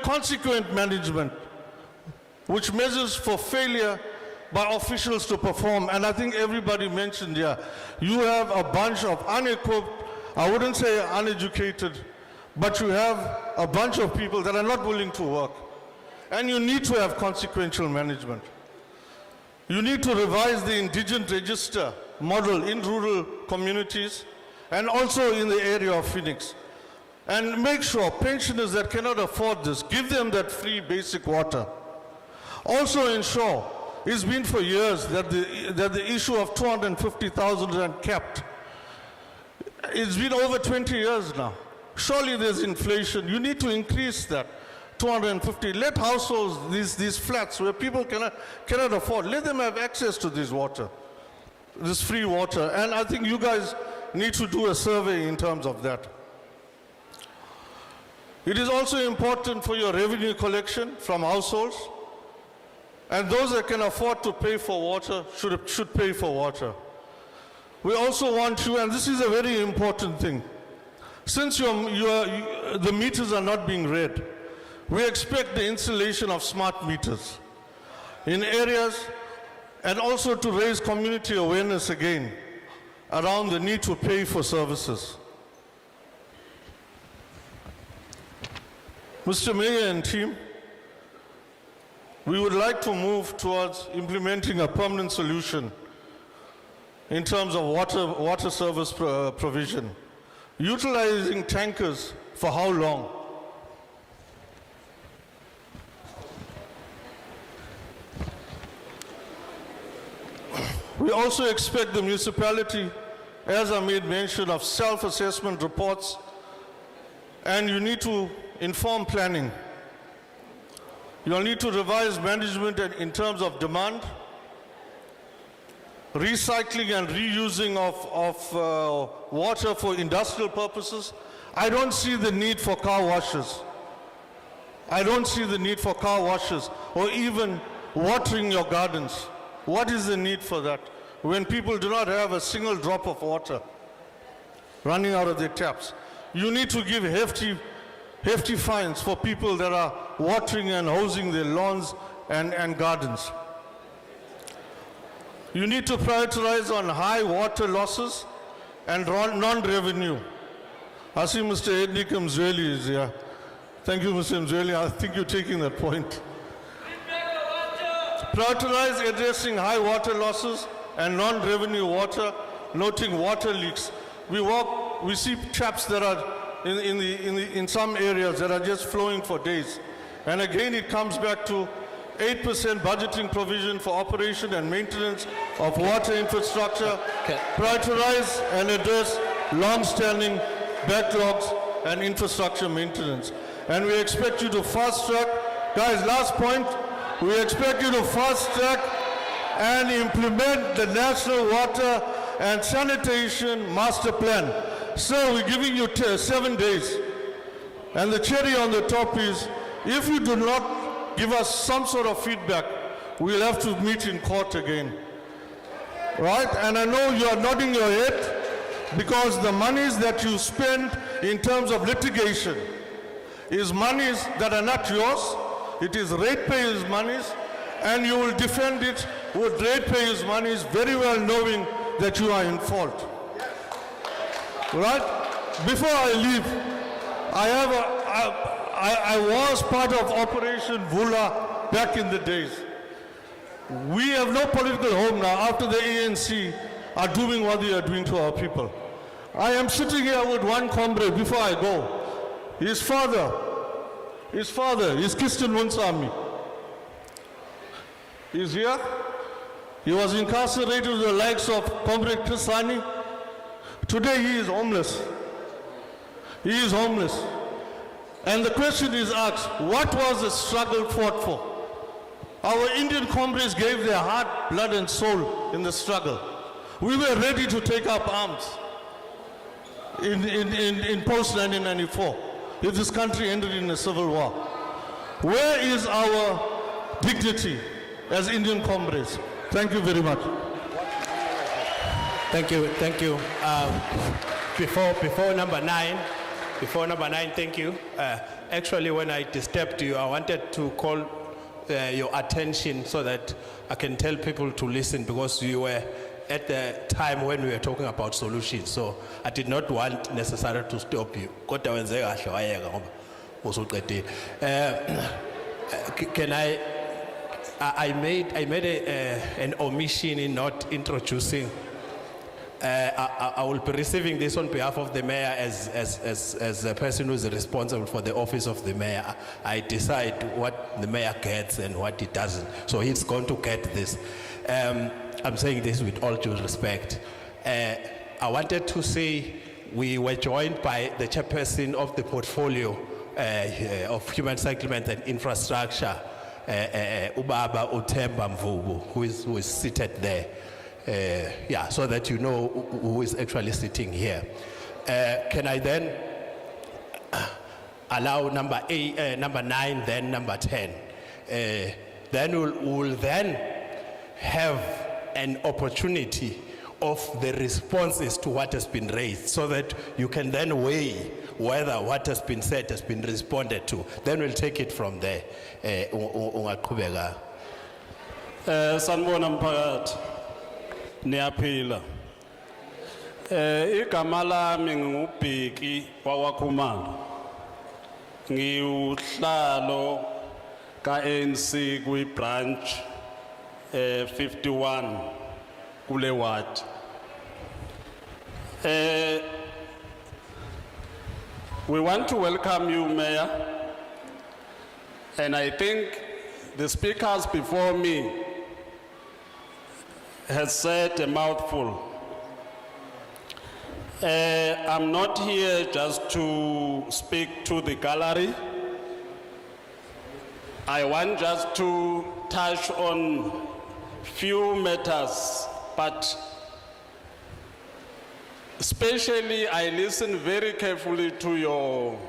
consequent management, which measures for failure by officials to perform. And I think everybody mentioned here, you have a bunch of unequipped, I wouldn't say uneducated, but you have a bunch of people that are not willing to work. And you need to have consequential management. You need to revise the indigent register model in rural communities and also in the area of Phoenix. And make sure pensioners that cannot afford this, give them that free basic water. Also ensure, it's been for years that the issue of 250,000 rand capped. It's been over 20 years now. Surely there's inflation. You need to increase that. 250. Let households, these flats where people cannot afford, let them have access to this water, this free water. And I think you guys need to do a survey in terms of that. It is also important for your revenue collection from households. And those that can afford to pay for water should pay for water. We also want you, and this is a very important thing, since the meters are not being read, we expect the installation of smart meters in areas and also to raise community awareness again around the need to pay for services. Mr. Mayor and team, we would like to move towards implementing a permanent solution in terms of water service provision. Utilizing tankers for how long? We also expect the municipality, as I made mention of self-assessment reports, and you need to inform planning. You'll need to revise management in terms of demand, recycling and reusing of water for industrial purposes. I don't see the need for car washes. I don't see the need for car washes or even watering your gardens. What is the need for that when people do not have a single drop of water running out of their taps? You need to give hefty fines for people that are watering and hosing their lawns and gardens. You need to prioritize on high water losses and non-revenue. I see Mr. Ednik Mxolisi is here. Thank you, Mr. Mxolisi. I think you're taking that point. Prioritize addressing high water losses and non-revenue water, noting water leaks. We see taps that are in some areas that are just flowing for days. And again, it comes back to 8% budgeting provision for operation and maintenance of water infrastructure. Prioritize and address long-standing backlogs and infrastructure maintenance. And we expect you to fast-track, guys, last point, we expect you to fast-track and implement the National Water and Sanitation Master Plan. Sir, we're giving you 7 days. And the cherry on the top is, if you do not give us some sort of feedback, we'll have to meet in court again. Right? And I know you are nodding your head because the monies that you spend in terms of litigation is monies that are not yours. It is ratepayers' monies, and you will defend it with ratepayers' monies, very well knowing that you are in fault. Right? Before I leave, I was part of Operation Vula back in the days. We have no political home now after the ANC are doing what they are doing to our people. I am sitting here with one comrade before I go. His father is Kistin Munsami. He's here. He was incarcerated with the likes of Comrade Krisani. Today he is homeless. He is homeless. And the question is asked, what was the struggle fought for? Our Indian comrades gave their heart, blood and soul in the struggle. We were ready to take up arms in post-1994 if this country ended in a civil war. Where is our dignity as Indian comrades? Thank you very much. Thank you. Before number nine, thank you. Actually, when I disturbed you, I wanted to call your attention so that I can tell people to listen, because you were at the time when we were talking about solutions. So I did not want necessarily to stop you. Can I made an omission in not introducing. I will be receiving this on behalf of the mayor as a person who is responsible for the office of the mayor. I decide what the mayor gets and what he doesn't. So he's going to get this. I'm saying this with all due respect. I wanted to say we were joined by the chairperson of the portfolio of human settlement and infrastructure, Ubaba Utemba Mvubu, who is seated there. Yeah, so that you know who is actually sitting here. Can I then allow number 9, then number 10? Then we'll then have an opportunity of the responses to what has been raised, so that you can then weigh whether what has been said has been responded to. Then we'll take it from there. Ungaqhubeka. Sanibona mphakathi. Niyaphila. Igama lami ngubhiki wakwaKhumalo. Ngiuhlalo ka-ANC kwi-branch 51 kule ward. We want to welcome you, Mayor, and I think the speakers before me has said a mouthful. I'm not here just to speak to the gallery. I want just to touch on few matters, but especially I listen very carefully to your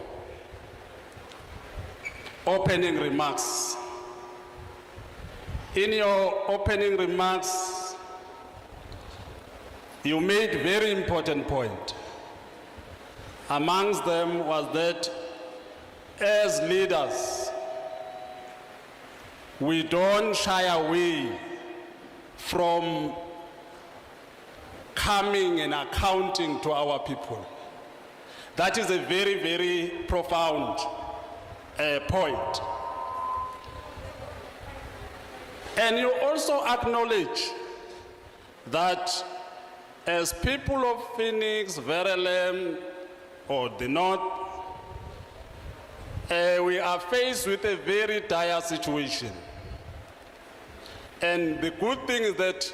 opening remarks. In your opening remarks, you made a very important point. Amongst them was that as leaders, we don't shy away from coming and accounting to our people. That is a very, very profound point. And you also acknowledge that as people of Phoenix, Verulam, or the North, we are faced with a very dire situation. And the good thing is that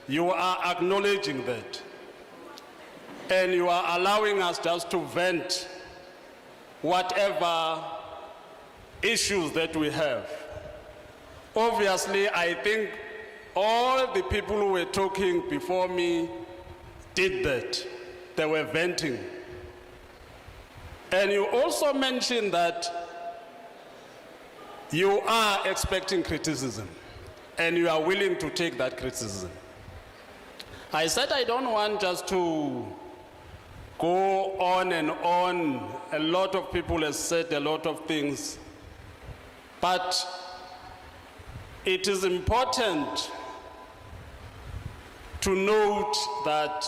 you are acknowledging that. And you are allowing us just to vent whatever issues that we have. Obviously, I think all the people who were talking before me did that. They were venting. And you also mentioned that you are expecting criticism and you are willing to take that criticism. I said I don't want just to go on and on. A lot of people have said a lot of things, but it is important to note that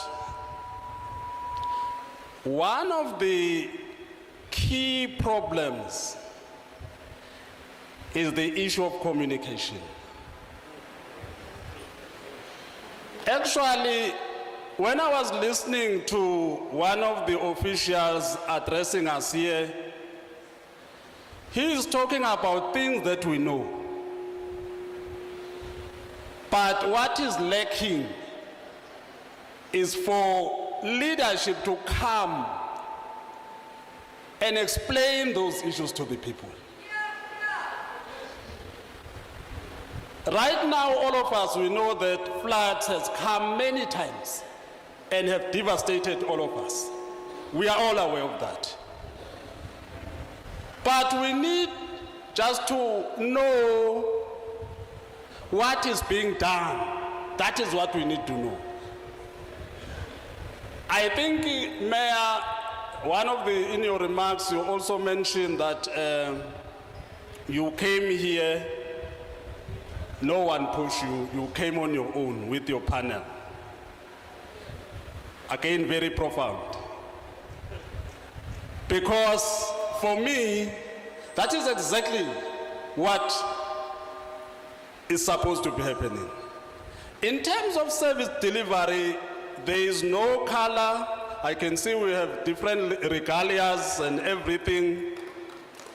one of the key problems is the issue of communication. Actually, when I was listening to one of the officials addressing us here, he is talking about things that we know. But what is lacking is for leadership to come and explain those issues to the people. Right now, all of us, we know that floods has come many times and have devastated all of us. We are all aware of that. But we need just to know what is being done. That is what we need to know. I think, Mayor, in your remarks, you also mentioned that you came here, no one pushed you, you came on your own with your panel. Again, very profound. Because for me, that is exactly what is supposed to be happening. In terms of service delivery, there is no color. I can see we have different regalias and everything.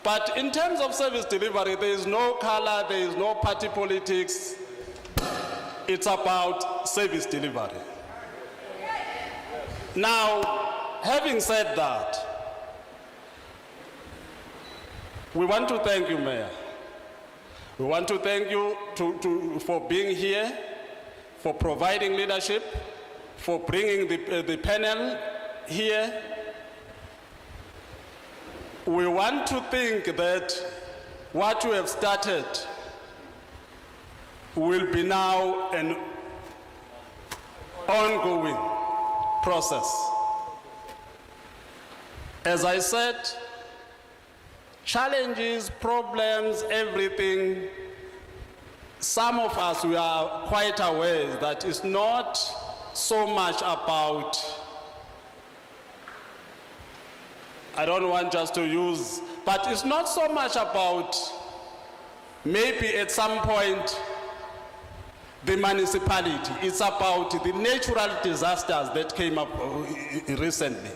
But in terms of service delivery, there is no color, there is no party politics. It's about service delivery. Now, having said that, we want to thank you, Mayor. We want to thank you for being here, for providing leadership, for bringing the panel here. We want to think that what you have started will be now an ongoing process. As I said, challenges, problems, everything, some of us, we are quite aware that it's not so much about, I don't want just to use, but it's not so much about maybe at some point the municipality. It's about the natural disasters that came up recently.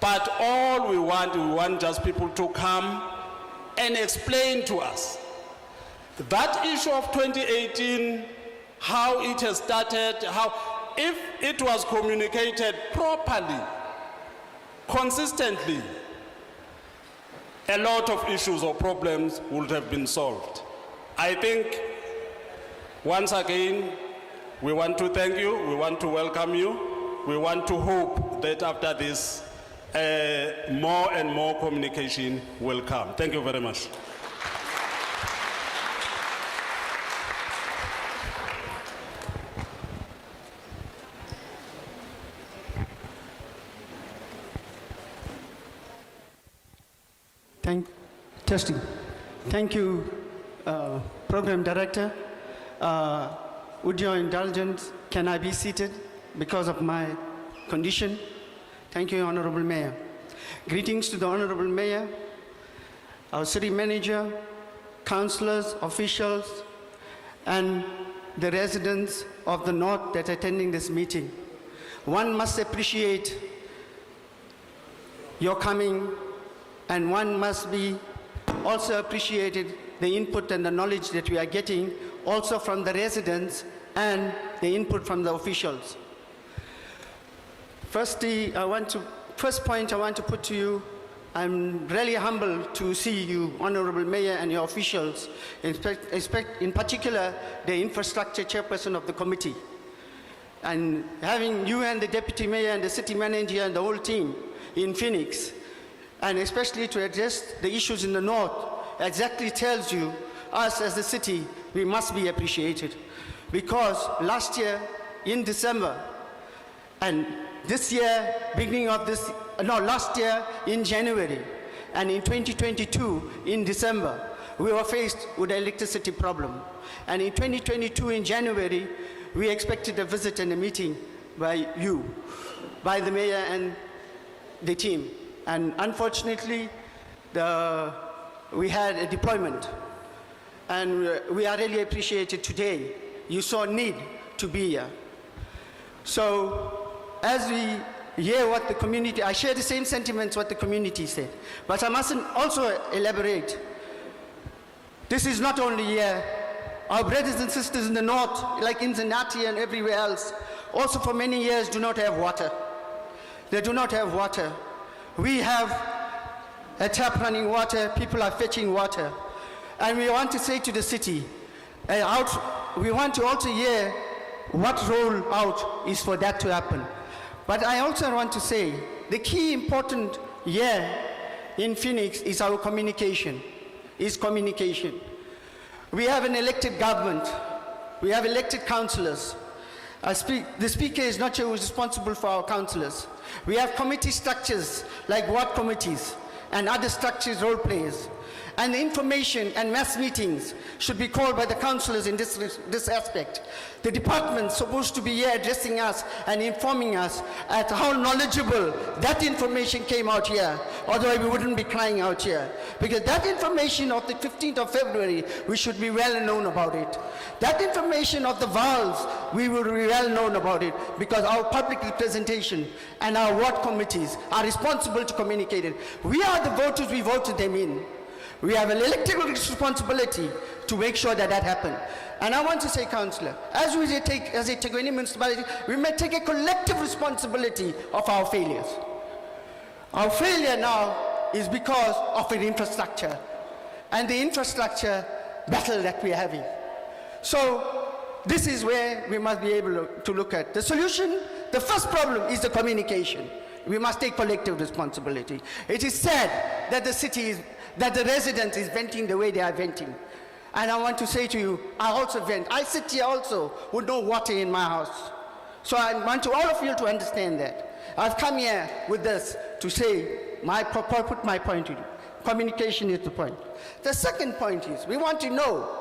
But all we want just people to come and explain to us that issue of 2018, how it has started, how, if it was communicated properly, consistently, a lot of issues or problems would have been solved. I think, once again, we want to thank you, we want to welcome you, we want to hope that after this, more and more communication will come. Thank you very much. Testing. Thank you, Program Director. With your indulgence, can I be seated because of my condition? Thank you, Honorable Mayor. Greetings to the Honorable Mayor, our City Manager, councillors, officials, and the residents of the North that are attending this meeting. One must appreciate your coming, and one must be also appreciated the input and the knowledge that we are getting also from the residents and the input from the officials. First point I want to put to you, I'm really humbled to see you, Honorable Mayor, and your officials, in particular the infrastructure chairperson of the committee. And having you and the Deputy Mayor and the City Manager and the whole team in Phoenix, and especially to address the issues in the North, exactly tells you, us as a city, we must be appreciated. Because last year in December, and this year, last year in January, and in 2022 in December, we were faced with an electricity problem. And in 2022 in January, we expected a visit and a meeting by you, by the mayor and the team. And unfortunately, we had a deployment. And we are really appreciated today. You saw need to be here. So as we hear what the community, I share the same sentiments what the community said. But I must also elaborate. This is not only here. Our brothers and sisters in the North, like in Zenati and everywhere else, also for many years do not have water. They do not have water. We have a tap running water, people are fetching water. And we want to say to the city, we want to also hear what roll out is for that to happen. But I also want to say, the key important here in Phoenix is our communication, We have an elected government, we have elected councillors. The speaker is not sure who's responsible for our councillors. We have committee structures like ward committees, and other structures role players. And the information and mass meetings should be called by the councillors in this aspect. The department's supposed to be here addressing us and informing us at how knowledgeable that information came out here. Otherwise we wouldn't be crying out here. Because that information of the 15th of February, we should be well known about it. That information of the valves, we will be well known about it, because our public representation and our ward committees are responsible to communicate it. We are the voters, we voted them in. We have an electoral responsibility to make sure that that happens. And I want to say, Councillor, as a Tekwini municipality, we may take a collective responsibility of our failures. Our failure now is because of an infrastructure, and the infrastructure battle that we are having. So this is where we must be able to look at. The solution, the first problem is the communication. We must take collective responsibility. It is sad that the resident is venting the way they are venting. And I want to say to you, I also vent. I sit here also with no water in my house. So I want all of you to understand that. I've come here with this to say, put my point to you. Communication is the point. The second point is, we want to know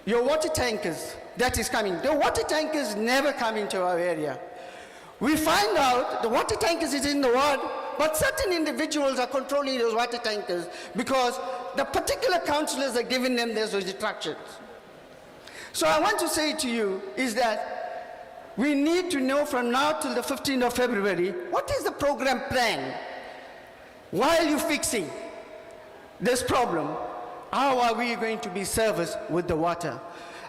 your water tankers that is coming. The water tankers never come into our area. We find out the water tankers is in the ward, but certain individuals are controlling those water tankers because the particular councillors are giving them those instructions. So I want to say to you is that we need to know from now till the 15th of February, what is the program plan? Why are you fixing this problem? How are we going to be serviced with the water?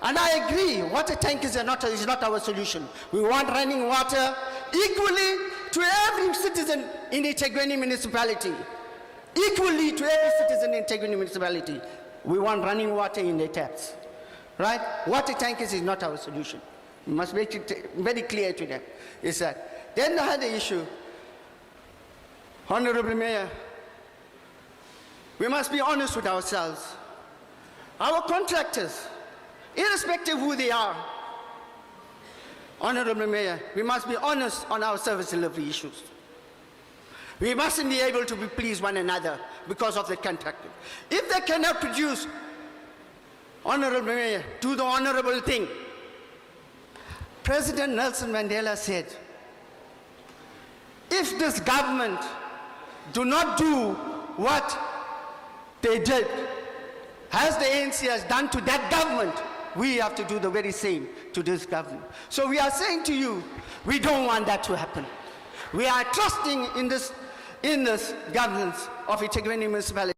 And I agree, water tankers is not our solution. We want running water equally to every citizen in the Tekwini municipality. Equally to every citizen in Tekwini municipality. We want running water in the taps. Right? Water tankers is not our solution. We must make it very clear to them. Is that. Then I had the issue. Honorable Mayor, we must be honest with ourselves. Our contractors, irrespective of who they are, Honorable Mayor, we must be honest on our service delivery issues. We mustn't be able to please one another because of the contractor. If they cannot produce, Honorable Mayor, do the honorable thing. President Nelson Mandela said, if this government do not do what they did, as the ANC has done to that government, we have to do the very same to this government. So we are saying to you, we don't want that to happen. We are trusting in this governance of Tekwini municipality.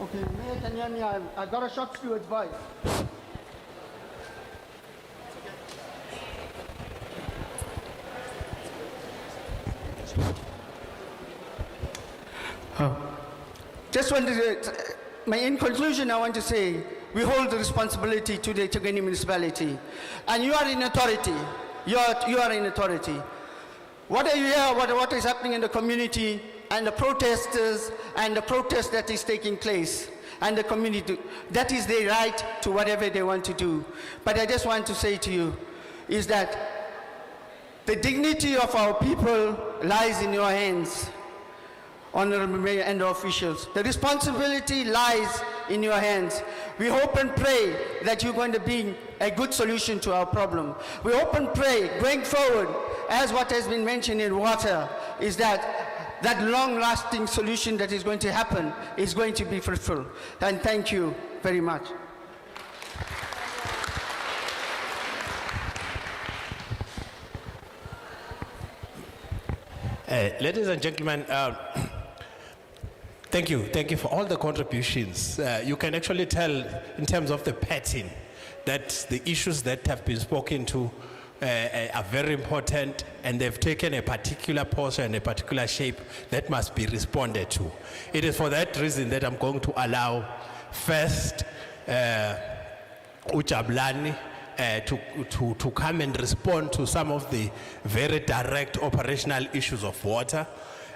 Okay, Mayor Kenyani, I've got a short few advice. Just wanted to, in conclusion, I want to say, we hold the responsibility to the Itequeni municipality. And you are in authority. You are in authority. What are you here, what is happening in the community and the protesters and the protest that is taking place and the community, that is their right to whatever they want to do. But I just want to say to you is that the dignity of our people lies in your hands, Honorable Mayor and officials. The responsibility lies in your hands. We hope and pray that you're going to bring a good solution to our problem. We hope and pray going forward, as what has been mentioned in water, is that long-lasting solution that is going to happen is going to be fruitful. And thank you very much. Ladies and gentlemen, thank you for all the contributions. You can actually tell in terms of the pattern that the issues that have been spoken to are very important, and they've taken a particular posture and a particular shape that must be responded to. It is for that reason that I'm going to allow first Ujablani to come and respond to some of the very direct operational issues of water,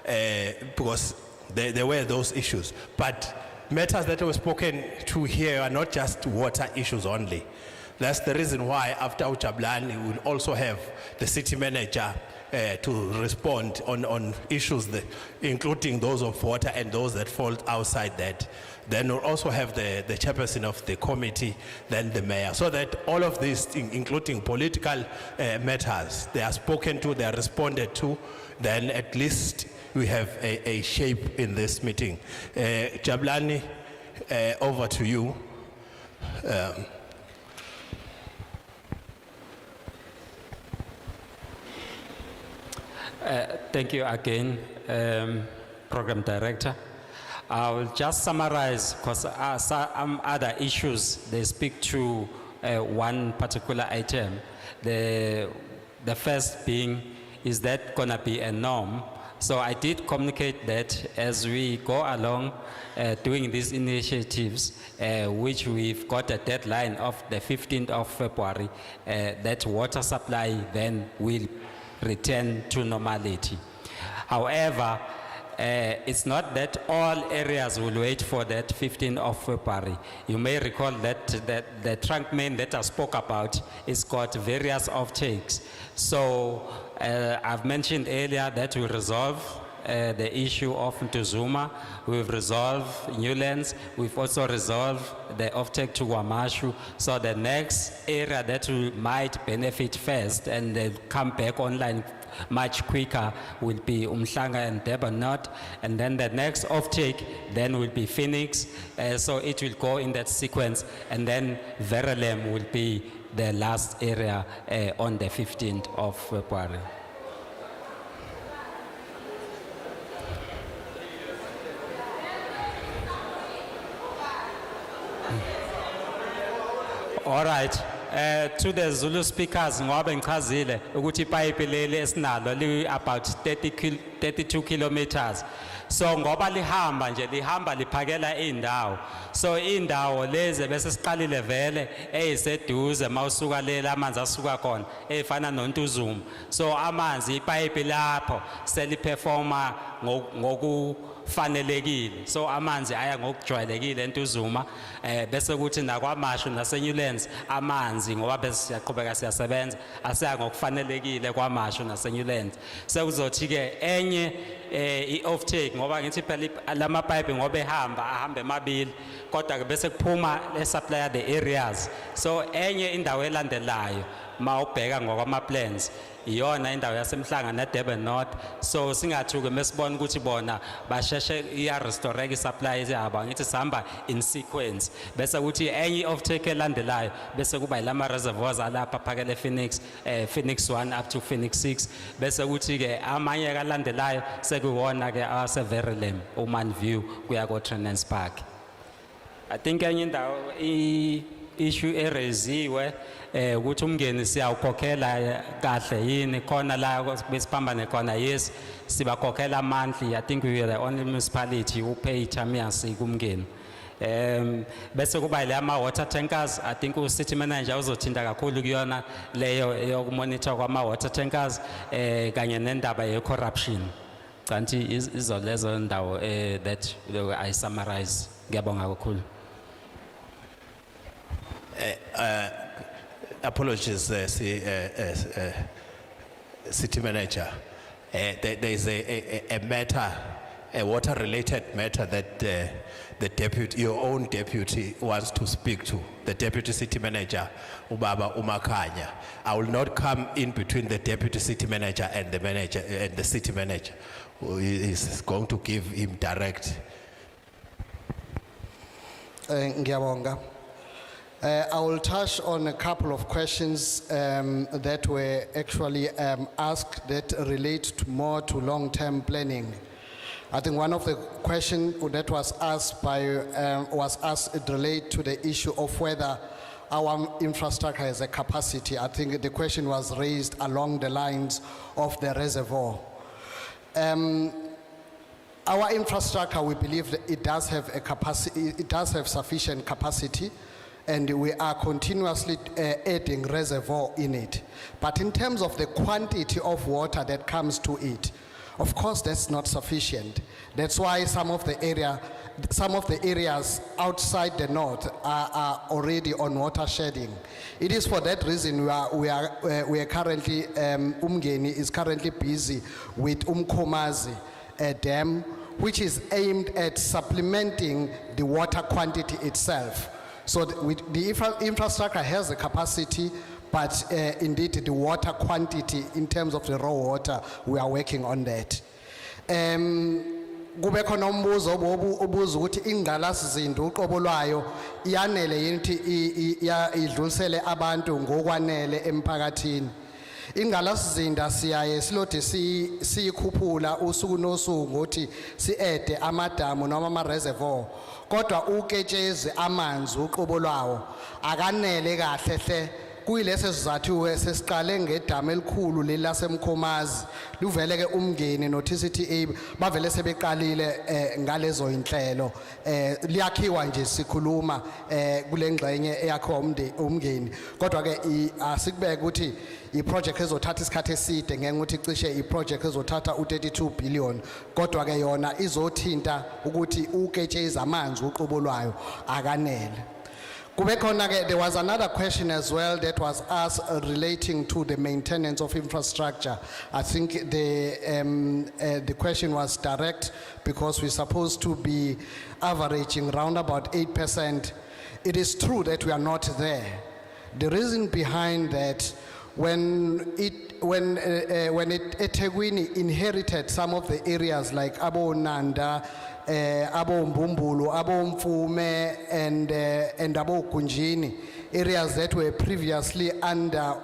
because there were those issues. But matters that were spoken to here are not just water issues only. That's the reason why after Ujablani we will also have the city manager to respond on issues including those of water and those that fall outside that. Then we'll also have the chairperson of the committee, then the mayor, so that all of these, including political matters, they are spoken to, they are responded to, then at least we have a shape in this meeting. Jablani, over to you. Thank you again, Program Director. I will just summarize, because some other issues, they speak to one particular item. The first being, is that gonna be a norm? So I did communicate that as we go along doing these initiatives, which we've got a deadline of the 15th of February, that water supply then will return to normality. However, it's not that all areas will wait for that 15th of February. You may recall that the trunk main that I spoke about is got various offtakes. So I've mentioned earlier that we resolve the issue of Ntuzuma. We've resolved Newlands. We've also resolved the offtake to Wamashu. So the next area that we might benefit first and they'll come back online much quicker will be Umhlanga and Durban North. And then the next offtake then will be Phoenix. So it will go in that sequence. And then Verulam will be the last area on the 15th of February. All right. To the Zulu speakers, ngoba ngichazile ukuthi ipipe leli esinalo li about 32 kilometers. So ngoba lihamba nje lihamba liphakela indawo. So indawo lezi bese siqalile vele eyiseduze mawusuka lela amanzi asuka khona efana noNtuzuma. So amanzi ipipe lapho seliperforma ngokufanelekile. So amanzi aya ngokujwayelekile eNtuzuma, bese kuthi nakwaMashu naseNewlands amanzi ngoba bese siyaqhubeka siyasebenza asaya ngokufanelekile kwaMashu naseNewlands. Sekuzothi ke enye i-offtake ngoba ngithi phela lama pipe ngoba ahambe emabili kodwa ke bese kuphuma le-supplier the areas. So enye indawo elandelayo mawubheka ngokwama plans iyona indawo yasemhlanga neDurban North. So singathuke mesibona ukuthi bona basheshe iya-restore i-supply yabo, ngithi sihamba in sequence. Bese kuthi enye offtake elandelayo bese kuba yilama reservoirs alapha phakele Phoenix, Phoenix 1 up to Phoenix 6. Bese kuthi ke amanye kalandelayo sekuwona ke ase Verulam, Oman View kuya ko Trenance Park. I think enye indawo issue ereziwe ukuthi umngeni siyawukhokhela kahle yini khona la besiphambane khona yes sibakhokhela monthly. I think we are the only municipality who pay chamiyasi kumngeni. Bese kuba le ama water tankers. I think u city manager uzothinta kakhulu kuyona leyo yokumonitor kwama water tankers kanye nendaba ye corruption. Kanti izo lezo ndawo that I summarize. Ngiyabonga kakhulu. Apologies, city manager. There is a matter, a water-related matter that the deputy, your own deputy, wants to speak to. The deputy city manager, Ubaba Umakanya. I will not come in between the deputy city manager and the manager and the city manager, who is going to give him direct. Ngiyabonga. I will touch on a couple of questions that were actually asked that relate more to long-term planning. I think one of the questions that was asked it relate to the issue of whether our infrastructure has a capacity. I think the question was raised along the lines of the reservoir. Our infrastructure, we believe that it does have a capacity, it does have sufficient capacity, and we are continuously adding reservoir in it. But in terms of the quantity of water that comes to it, of course that's not sufficient. That's why some of the areas outside the north are already on water shedding. It is for that reason we are currently, Umgeni is currently busy with Umkomazi dam, which is aimed at supplementing the water quantity itself. So the infrastructure has the capacity, but indeed the water quantity in terms of the raw water, we are working on that. Kube khona umbuzo obuza ukuthi ingqalasizinda uqobo lwayo iyanele yini idlulisele abantu ngokwanele emphakathini. Ingqalasizinda siyaye silode siyikhuphula usuku nosuku ngokuthi siede amadamu noma ama reservoir, kodwa uketshezi amanzi uqobo lwawo akanele kahle hle. Kuyilese sizathu sesiqale ngedamu elikhulu lelasemkhomazi luvele ke umngeni no TCTA bavele sebeqalile ngalezo inhlelo liyakhiwa nje sikhuluma kule ngxenye eyakhiwa umngeni, kodwa ke asikubeke ukuthi iproject ezothatha isikhathi eside ngeke ukuthi cishe iproject ezothatha u32 billion, kodwa ke yona izothinta ukuthi uketshezi amanzi uqobo lwayo akanele. There was another question as well that was asked relating to the maintenance of infrastructure. I think the question was direct because we're supposed to be averaging around about 8%. It is true that we are not there. The reason behind that, when eThekwini inherited some of the areas like Abo Nanda, Abo Mbumbulu, Abo Mfume, and Abo Kunjini, areas that were previously under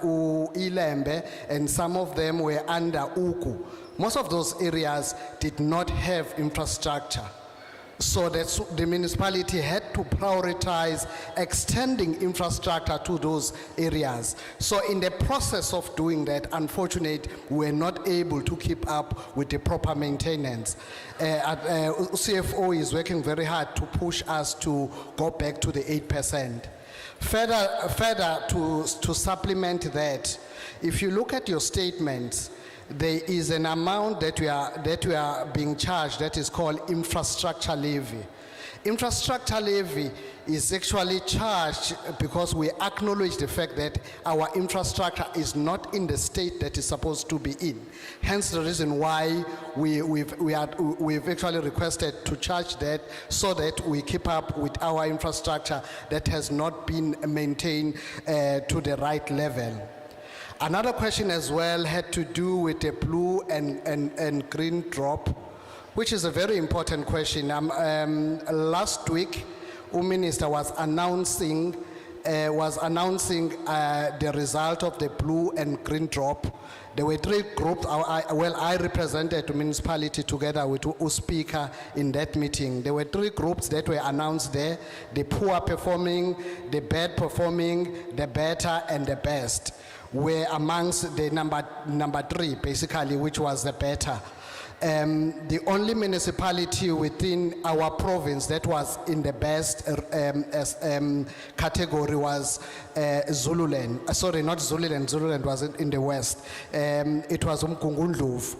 Ilembe, and some of them were under Uku. Most of those areas did not have infrastructure. So that the municipality had to prioritize extending infrastructure to those areas. So in the process of doing that, unfortunately, we were not able to keep up with the proper maintenance. CFO is working very hard to push us to go back to the 8%. Further to supplement that, if you look at your statements, there is an amount that we are being charged that is called infrastructure levy. Infrastructure levy is actually charged because we acknowledge the fact that our infrastructure is not in the state that is supposed to be in. Hence the reason why we've actually requested to charge that so that we keep up with our infrastructure that has not been maintained to the right level. Another question as well had to do with the blue and green drop, which is a very important question. Last week, the Minister was announcing was announcing the result of the blue and green drop. There were three groups. I represented the municipality together with Speaker in that meeting. There were three groups that were announced there: the poor performing, the bad performing, the better, and the best were amongst the number three, basically, which was the better. The only municipality within our province that was in the best category was Zululand. Sorry, not Zululand. Zululand was in the west. It was Umkungundlovu.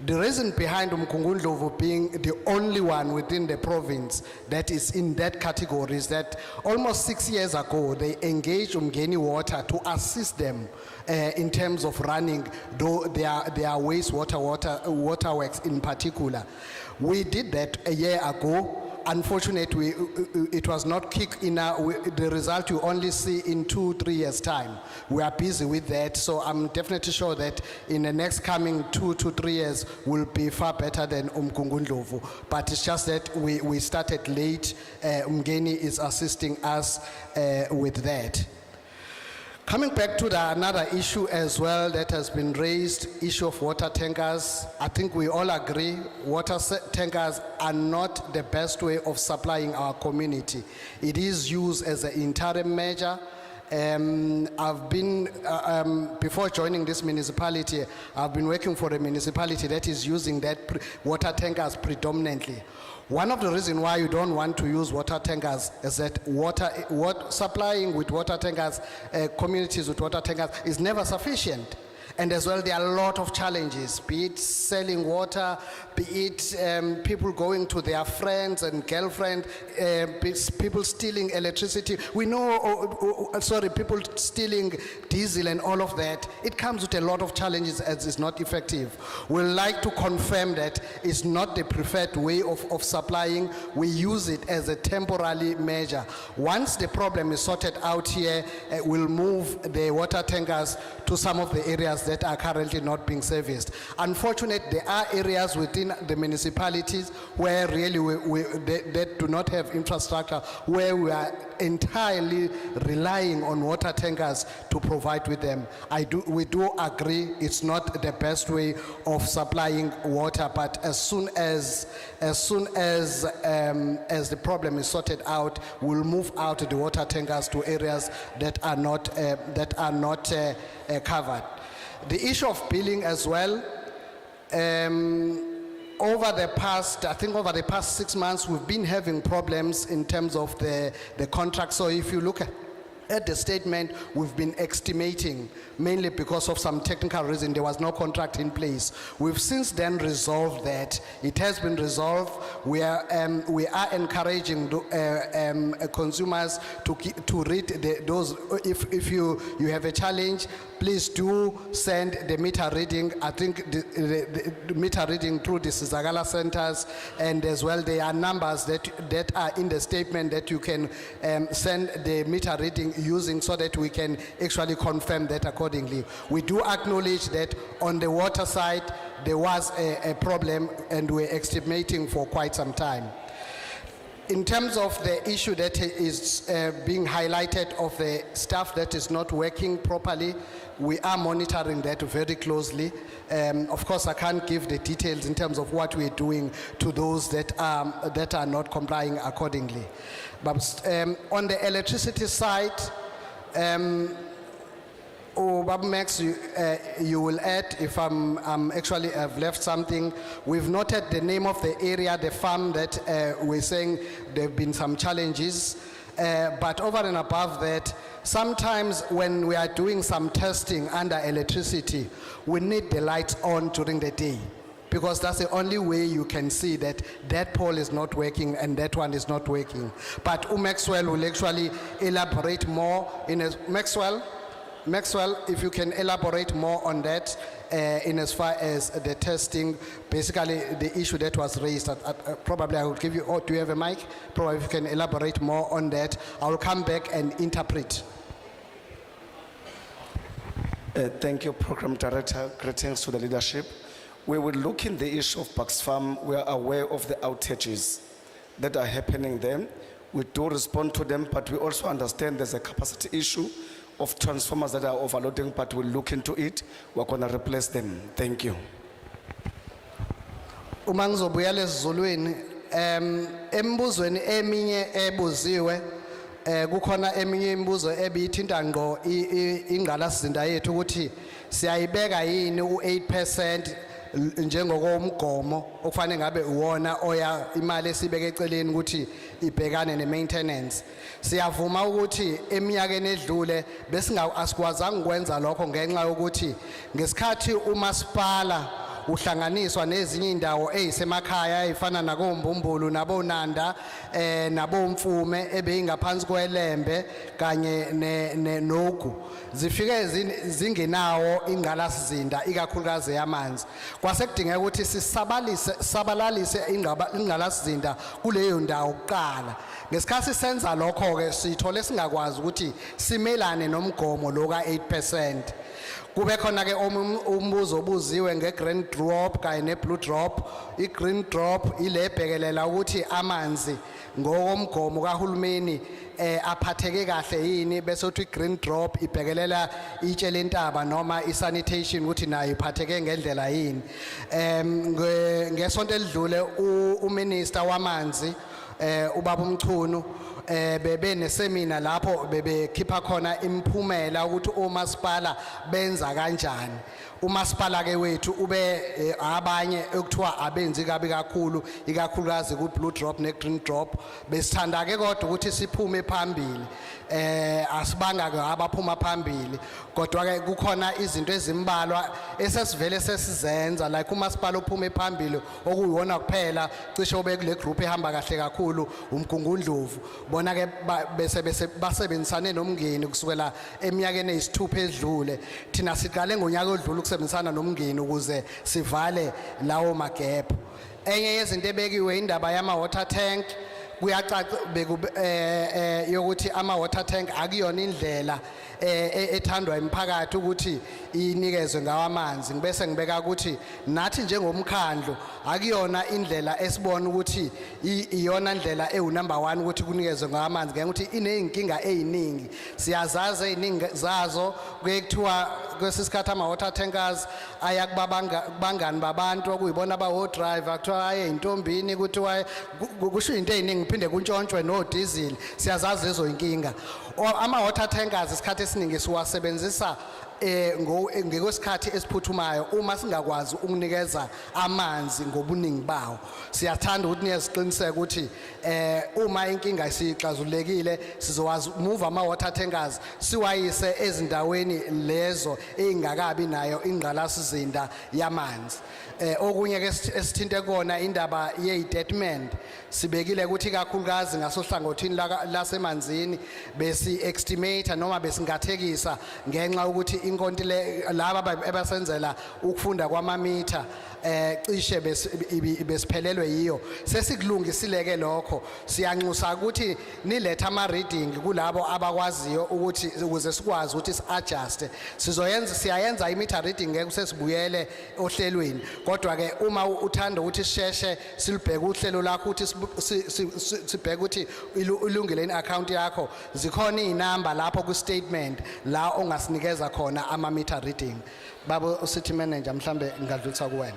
The reason behind Umkungundlovu being the only one within the province that is in that category is that almost 6 years ago, they engaged Umgeni Water to assist them in terms of running their water works in particular. We did that a year ago. Unfortunately, it was not kicked in. The result you only see in 2-3 years' time. We are busy with that, so I'm definitely sure that in the next coming 2 to 3 years will be far better than Umkungundlovu. But it's just that we started late. Umgeni is assisting us with that. Coming back to another issue as well that has been raised, issue of water tankers. I think we all agree water tankers are not the best way of supplying our community. It is used as an interim measure. I've been, before joining this municipality, I've been working for a municipality that is using that water tankers predominantly. One of the reasons why you don't want to use water tankers is that supplying with water tankers, communities with water tankers is never sufficient. And as well, there are a lot of challenges, be it selling water, be it people going to their friends and girlfriends, people stealing electricity. We know, people stealing diesel and all of that. It comes with a lot of challenges as it's not effective. We'd like to confirm that it's not the preferred way of supplying. We use it as a temporary measure. Once the problem is sorted out here, we'll move the water tankers to some of the areas that are currently not being serviced. Unfortunately, there are areas within the municipalities where really they do not have infrastructure, where we are entirely relying on water tankers to provide with them. We do agree it's not the best way of supplying water, but as soon as the problem is sorted out, we'll move out the water tankers to areas that are not covered. The issue of billing as well. Over the past 6 months, we've been having problems in terms of the contract. So if you look at the statement, we've been estimating, mainly because of some technical reason, there was no contract in place. We've since then resolved that. It has been resolved. We are encouraging consumers to read those. If you have a challenge, please do send the meter reading. I think the meter reading through the Sizakala centers, and as well there are numbers that are in the statement that you can send the meter reading using, so that we can actually confirm that accordingly. We do acknowledge that on the water side there was a problem, and we're estimating for quite some time. In terms of the issue that is being highlighted of the staff that is not working properly, we are monitoring that very closely. Of course, I can't give the details in terms of what we're doing to those that are not complying accordingly. But on the electricity side, Bob Max, you will add if I'm actually have left something. We've noted the name of the area, the farm that we're saying there have been some challenges. But over and above that, sometimes when we are doing some testing under electricity, we need the lights on during the day, because that's the only way you can see that that pole is not working and that one is not working. But Maxwell will actually elaborate more in Maxwell, if you can elaborate more on that in as far as the testing, basically the issue that was raised. Probably I will give you, do you have a mic? Probably if you can elaborate more on that, I will come back and interpret. Thank you, Program Director. Greetings to the leadership. We will look in the issue of Bucks Farm. We are aware of the outages that are happening there. We do respond to them, but we also understand there's a capacity issue of transformers that are overloading, but we'll look into it. We're gonna replace them. Thank you. Uma ngizobuyela esiZulwini embuzweni eminye ebuziwe kukhona eminye imibuzo ebithinta ngqo ingqalasizinda yethu ukuthi siyayibeka yini u8% njengokomgomo okufanele ngabe uwona oya imali esibeke eceleni ukuthi ibhekane ne-maintenance. Siyavuma ukuthi eminyakeni edlule asikwazanga ukwenza lokho ngenxa yokuthi ngesikhathi umasipala uhlanganiswa nezinye indawo ezisemakhaya ezifana nakoMbumbulu naboNanda nabomfume ebeyingaphansi kwelembe kanye nenogu zifike zingenawo ingqalasizinda ikakhulukazi yamanzi kwasekudingeka ukuthi sabalalise ingqalasizinda kuleyo ndawo kuqala ngesikhathi senza lokho ke sithole singakwazi ukuthi simelane nomgomo lo ka8%. Kube khona ke umbuzo obuziwe ngegreen drop kanye neblue drop. Igreen drop ile ebhekelela ukuthi amanzi ngokomgomo kahulumeni aphatheke kahle yini bese uthi green drop ibhekelela itshe lentaba noma isanitation ukuthi nayo iphatheke ngendlela yini. Ngesonto elidlule uminister wamanzi ubaba uMchunu bebe nesemina lapho bebekhipha khona imphumela ukuthi umasipala benza kanjani. Umasipala ke wethu ube abanye ekuthiwa abenzi kabi kakhulu ikakhulukazi ku blue drop ne green drop besithanda ke kodwa ukuthi siphume phambili asibanga ke abaphuma phambili kodwa ke kukhona izinto ezimbalwa esesivele sesizenza like umasipala ophume phambili okuyiwona kuphela cishe obe kule group ehamba kahle kakhulu uMgungundlovu bona ke bese basebenzisane nomngeni kusukela eminyakeni eyisithupha edlule thina siqale ngonyaka odlule ukusebenzisana nomngeni ukuze sivale lawo magap. Enye yezinto ebekiwe indaba yama water tank kuyacaca yokuthi ama water tank akuyona indlela ethandwa imiphakathi ukuthi inikezwe ngawo amanzi ngibese ngibeka ukuthi nathi njengomkhandlu akuyona indlela esibona ukuthi iyona ndlela number 1 ukuthi kunikezwe ngawo amanzi ngokuthi ineyinkinga eziningi siyazazi eziningi zazo kuyekuthiwa kwesisikhathi ama water tankers ayakubangani babantu okuyibona abawo driver kuthiwa aye intombini kuthiwa kusho into eziningi phinde kuntshontshwe no diesel siyazazi lezo inkinga. Ama water tankers isikhathi esiningi siwasebenzisa ngekwesikhathi esiphuthumayo uma singakwazi ukunikeza amanzi ngobuningi bawo. Siyathanda ukuthi niyesiqiniseke ukuthi uma inkinga isixazulekile sizokwazi move ama water tankers siwayise ezindaweni lezo engakabi nayo ingqalasizinda yamanzi. Okunye ke esithinte kona indaba ye-determinant sibekile ukuthi kakhulukazi ngasohlangothini lasemanzini besi estimate noma besingathekisa ngenxa ukuthi inkonti laba ebasenzela ukufunda kwamamitha cishe besiphelelwe yiyo sesikulungisileke lokho siyanxusa ukuthi niletha ama reading kulabo abakwaziyo ukuthi ukuze sikwazi ukuthi si-adjust siyayenza imeter reading ngeke sesibuyele ohlelweni kodwa ke uma uthanda ukuthi sisheshe silibheke uhlelo lakho ukuthi sibheke ukuthi ilungile in account yakho zikhona izinamba lapho ku statement la ongasinikeza khona ama meter reading. Baba city manager mhlambe ngadlulisa kuwena.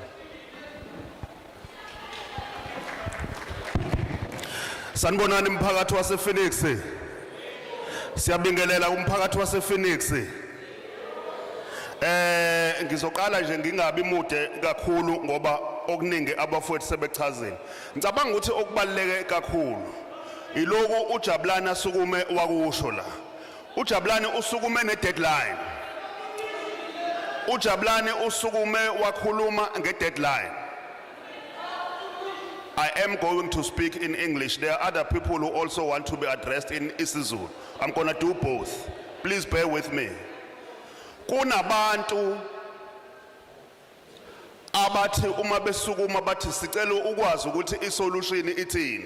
Sanibonani umphakathi wase Phoenix. Siyabingelela umphakathi wase Phoenix. Ngizoqala nje ngingabi mude kakhulu ngoba okuningi abafowethu sebechazile. Ngicabanga ukuthi okubaluleke kakhulu iloku uJabulani asukume wakusho la. uJabulani usukume ne deadline. uJabulani usukume wakhuluma nge deadline. I am going to speak in English. There are other people who also want to be addressed in isiZulu. I'm going to do both. Please bear with me. Kunabantu abathi uma besukuma bathi sicela ukwazi ukuthi isolution ithini.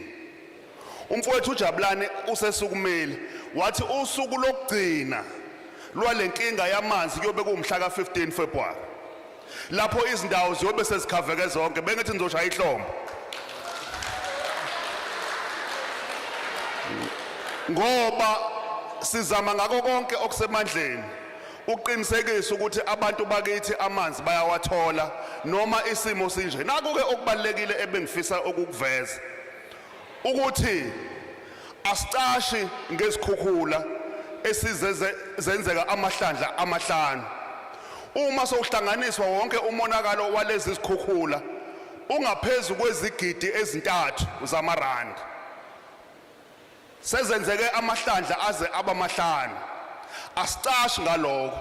Umfowethu uJabulani usesukumile wathi usuku lokugcina lwalenkinga yamanzi kuyobe kumhla ka15 February. Lapho izindawo ziyobe sezikhaveke zonke bengithi ngizoshaya ihlombe. ngoba sizama ngako konke okusemandleni uqinisekisa ukuthi abantu bakithi amanzi bayawathola noma isimo sinje. Naku ke okubalekile ebengifisa ukukuveza ukuthi asicashi ngezikhukhula esizenzeka amahlandla amahlanu. Uma sokuhlanganiswa wonke umonakalo walezi zikhukhula ungaphezulu kwezigidi ezintathu zamarandi. Sezenzeke amahlandla aze abamahlanu. Asicashi ngaloko.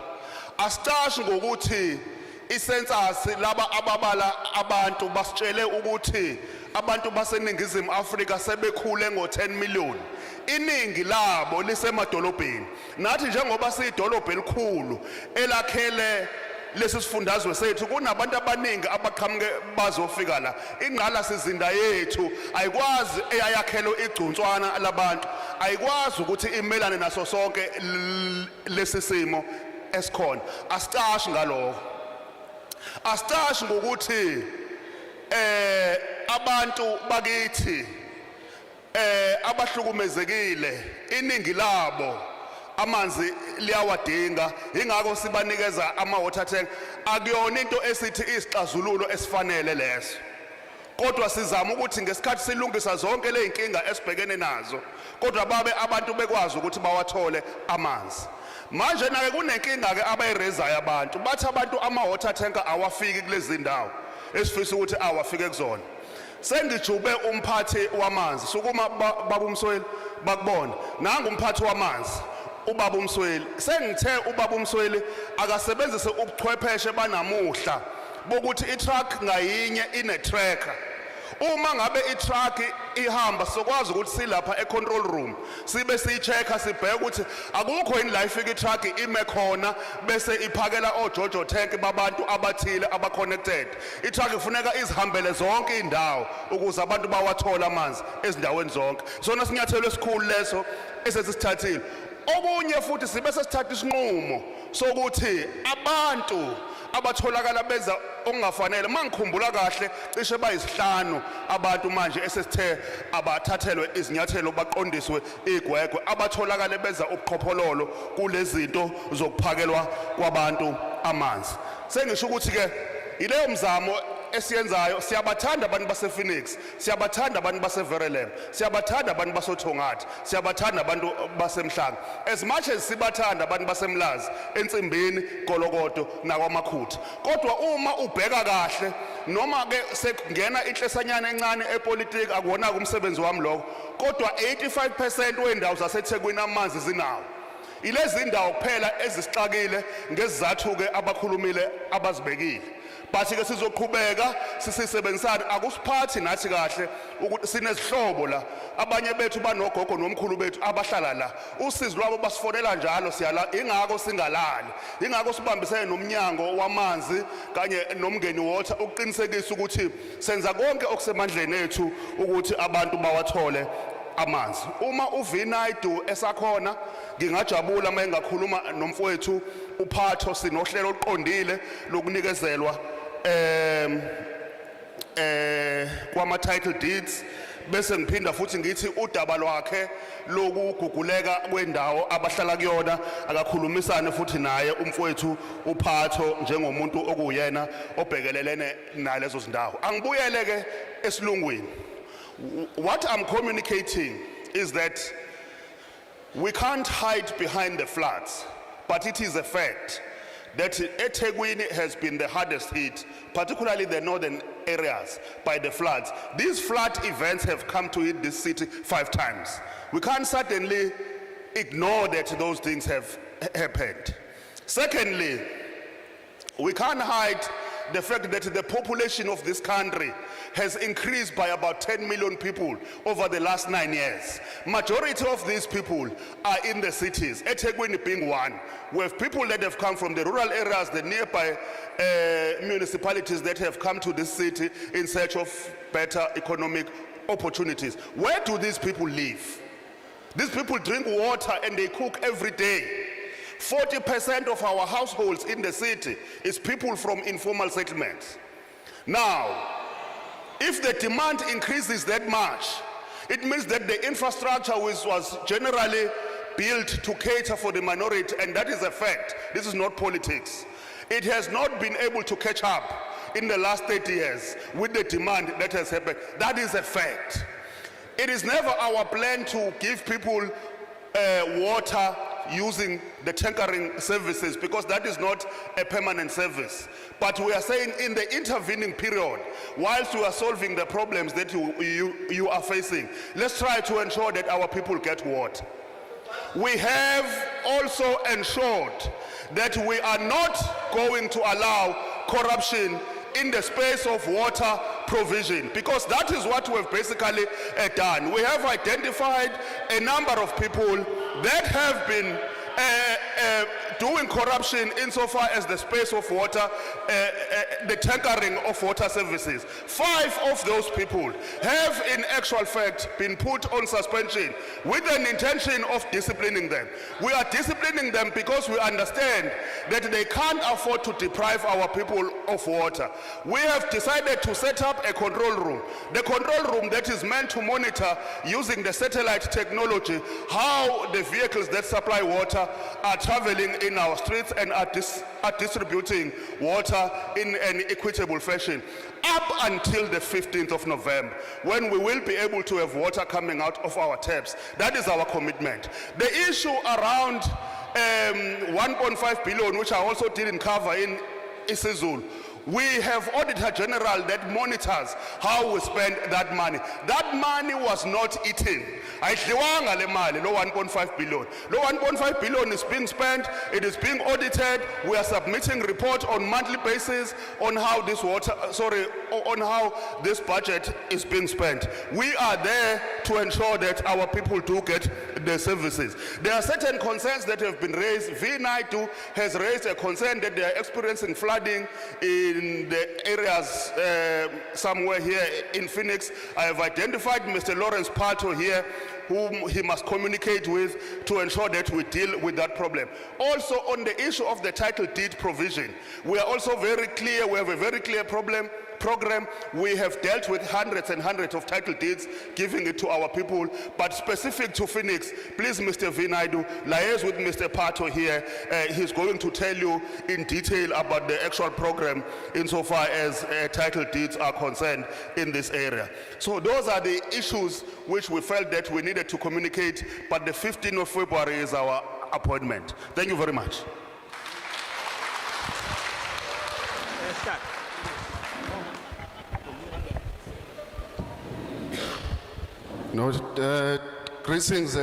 Asicashi ngokuthi isensasi laba ababala abantu basitshele ukuthi abantu baseningizimu Afrika sebekhule ngo10 million. Iningi labo lisemadolobheni. Nathi njengoba siyidolobha elikhulu elakhele lesi sifundazwe sethu kunabantu abaningi abaqhamuke bazofika la. Ingqala sizinda yethu ayikwazi eyayakhelo igcuntswana labantu ayikwazi ukuthi imelane naso sonke lesi simo esikhona. Asicashi ngaloko. Asicashi ngokuthi abantu bakithi abahlukumezekile iningi labo amanzi liyawadinga ingakho sibanikeza ama water tank. Akuyona into esithi isixazululo esifanele leso, kodwa sizama ukuthi ngesikhathi silungisa zonke le inkinga esibhekene nazo kodwa babe abantu bekwazi ukuthi bawathole amanzi. Manje nake kunenkinga ke abayirezayo abantu bathi abantu ama water tank awafiki kulezi ndawo esifisa ukuthi awafike kuzona. Sengijube umphathi wamanzi sukuma baba uMsweli bakubona nanga umphathi wamanzi ubaba uMsweli. Sengithe ubaba uMsweli akasebenzise ubuchwepheshe banamuhla bokuthi i-truck ngayinye ine tracker. Uma ngabe i-truck ihamba sokwazi ukuthi silapha e-control room sibe siyichecka sibheke ukuthi akukho yini la ifika i-truck ime khona bese iphakela oJoJo tank babantu abathile abaconnected. I-truck ifuneka izihambele zonke indawo ukuze abantu bawathola amanzi ezindaweni zonke. Sona sinyathelo esikhulu leso esesithathile. Okunye futhi sibe sesithatha isinqumo sokuthi abantu abatholakala benza ongafanele mangikhumbula kahle cishe bayisihlanu abantu manje esesithe abathathelwe izinyathelo baqondiswe igwegwe abatholakala benza ubuqhophololo kulezinto zokuphakelwa kwabantu amanzi. Sengisho ukuthi ke ileyo mzamo esiyenzayo siyabathanda abantu base-Phoenix, siyabathanda abantu base-Verelem, siyabathanda abantu basothongathi, siyabathanda abantu basemhlanga. As much as sibathanda abantu basemlazi ensimbini Golokodo nakwamakhutha, kodwa uma ubheka kahle noma ke sekungena inhlesanyana encane epolitiki akuwona umsebenzi wami lokho, kodwa 85% wendawo zaseThekwini amanzi zinawo. Ilezi ndawo kuphela ezisixakile ngezizathu ke abakhulumile abazibekile. Bathi ke sizoqhubeka sisebenzisana akusiphathi nathi kahle ukuthi sinezihlobo la abanye bethu banogogo nomkhulu bethu abahlala la usizo lwabo basifonela njalo siyala ingako singalali ingako sibambisene nomnyango wamanzi kanye nomngeni water ukuqinisekisa ukuthi senza konke okusemandleni ethu ukuthi abantu bawathole amanzi. Uma uVinaidu esakhona ngingajabula uma engakhuluma nomfowethu uPhatho sinohlelo oluqondile lokunikezelwa kwama title deeds bese ngiphinda futhi ngithi udaba lwakhe lokuguguleka kwendawo abahlala kuyona akakhulumisane futhi naye umfowethu uPhatho njengomuntu okuyena obhekelelene nalezo zindawo. Angibuyele ke esilungwini. What I'm communicating is that we can't hide behind the floods, but it is a fact that eThekwini has been the hardest hit, particularly the northern areas, by the floods. These flood events have come to hit this city 5 times. We can't certainly ignore that those things have happened. Secondly, we can't hide the fact that the population of this country has increased by about 10 million people over the last 9 years. Majority of these people are in the cities, eThekwini being one. We have people that have come from the rural areas, the nearby municipalities that have come to this city in search of better economic opportunities. Where do these people live? These people drink water and they cook every day. 40% of our households in the city is people from informal settlements. Now, if the demand increases that much It means that the infrastructure was generally built to cater for the minority, and that is a fact. This is not politics. It has not been able to catch up in the last 30 years with the demand that has happened. That is a fact. It is never our plan to give people water using the tankering services, because that is not a permanent service. But we are saying in the intervening period, whilst we are solving the problems that you are facing, let's try to ensure that our people get water. We have also ensured that we are not going to allow corruption in the space of water provision, because that is what we've basically done. We have identified a number of people that have been doing corruption insofar as the space of water, the tankering of water services. 5 of those people have in actual fact been put on suspension with an intention of disciplining them. We are disciplining them because we understand that they can't afford to deprive our people of water. We have decided to set up a control room. The control room that is meant to monitor using the satellite technology how the vehicles that supply water are traveling in our streets and are distributing water in an equitable fashion up until the 15th of November, when we will be able to have water coming out of our taps. That is our commitment. The issue around 1.5 billion, which I also didn't cover in isiZulu, we have Auditor General that monitors how we spend that money. That money was not eaten. Ayidliwanga le mali, lo 1.5 billion. Lo 1.5 billion is being spent, it is being audited. We are submitting report on monthly basis on how this on how this budget is being spent. We are there to ensure that our people do get the services. There are certain concerns that have been raised. V92 has raised a concern that they are experiencing flooding in the areas somewhere here in Phoenix. I have identified Mr. Lawrence Pato here, whom he must communicate with to ensure that we deal with that problem. Also on the issue of the title deed provision, we are also very clear. We have a very clear program. We have dealt with hundreds and hundreds of title deeds, giving it to our people. But specific to Phoenix, please, Mr. V92, liaise with Mr. Pato here. He's going to tell you in detail about the actual program insofar as title deeds are concerned in this area. So those are the issues which we felt that we needed to communicate, but the 15th of February is our appointment. Thank you very much. No, greetings,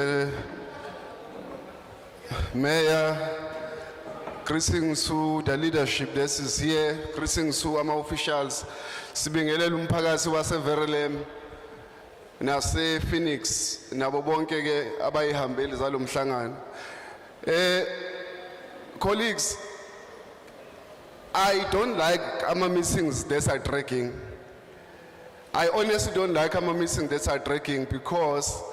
Mayor. Greetings to the leadership that is here. Greetings to our officials. Sibingelela umphakathi waseVerelem nase Phoenix nabo bonke ke abayihambeli zalomhlangano. Colleagues, I don't like our meetings that are dragging. I honestly don't like our meetings that are dragging, because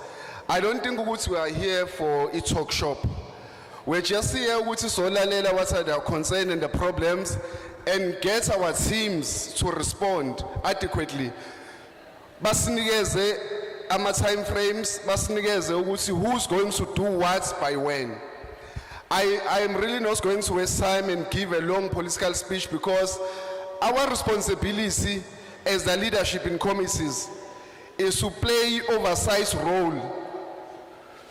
I don't think we are here for a talk shop. We're just here to solalela what are the concerns and the problems and get our teams to respond adequately. Basinikeze ama time frames, basinikeze ukuthi who's going to do what by when. I am really not going to waste time and give a long political speech, because our responsibility as the leadership in committees is to play oversight role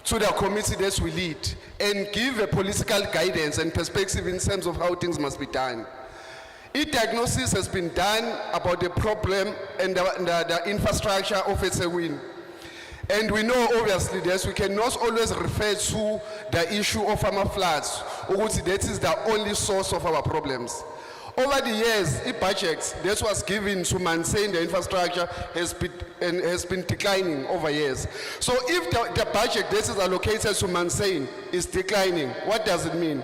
to the committee that we lead and give a political guidance and perspective in terms of how things must be done. A diagnosis has been done about the problem and the infrastructure of eThekwini. And we know obviously that we cannot always refer to the issue of our floods, ukuthi that is the only source of our problems. Over the years, the budget that was given to maintain the infrastructure has been declining over years. So if the budget that is allocated to maintain is declining, what does it mean?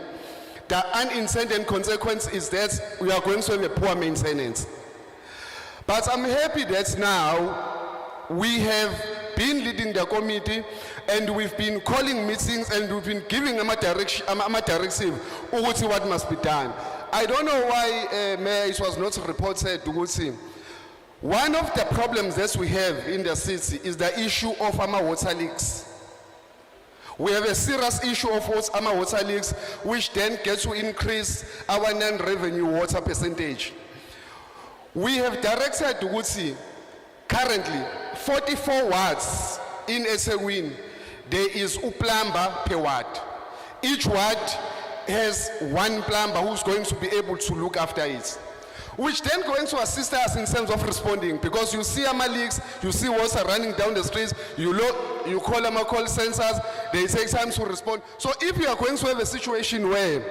The unintended consequence is that we are going to have a poor maintenance. But I'm happy that now we have been leading the committee and we've been calling meetings and we've been giving them a directive ukuthi what must be done. I don't know why, Mayor, it was not reported ukuthi One of the problems that we have in the city is the issue of water leaks. We have a serious issue of water leaks, which then gets to increase our non-revenue water percentage. We have directed Uguti, currently 44 wards in Esewin, there is a plumber per ward. Each ward has one plumber who's going to be able to look after it, which then going to assist us in terms of responding, because you see leaks, you see water running down the streets, you call them call sensors, they take time to respond. So if you are going to have a situation where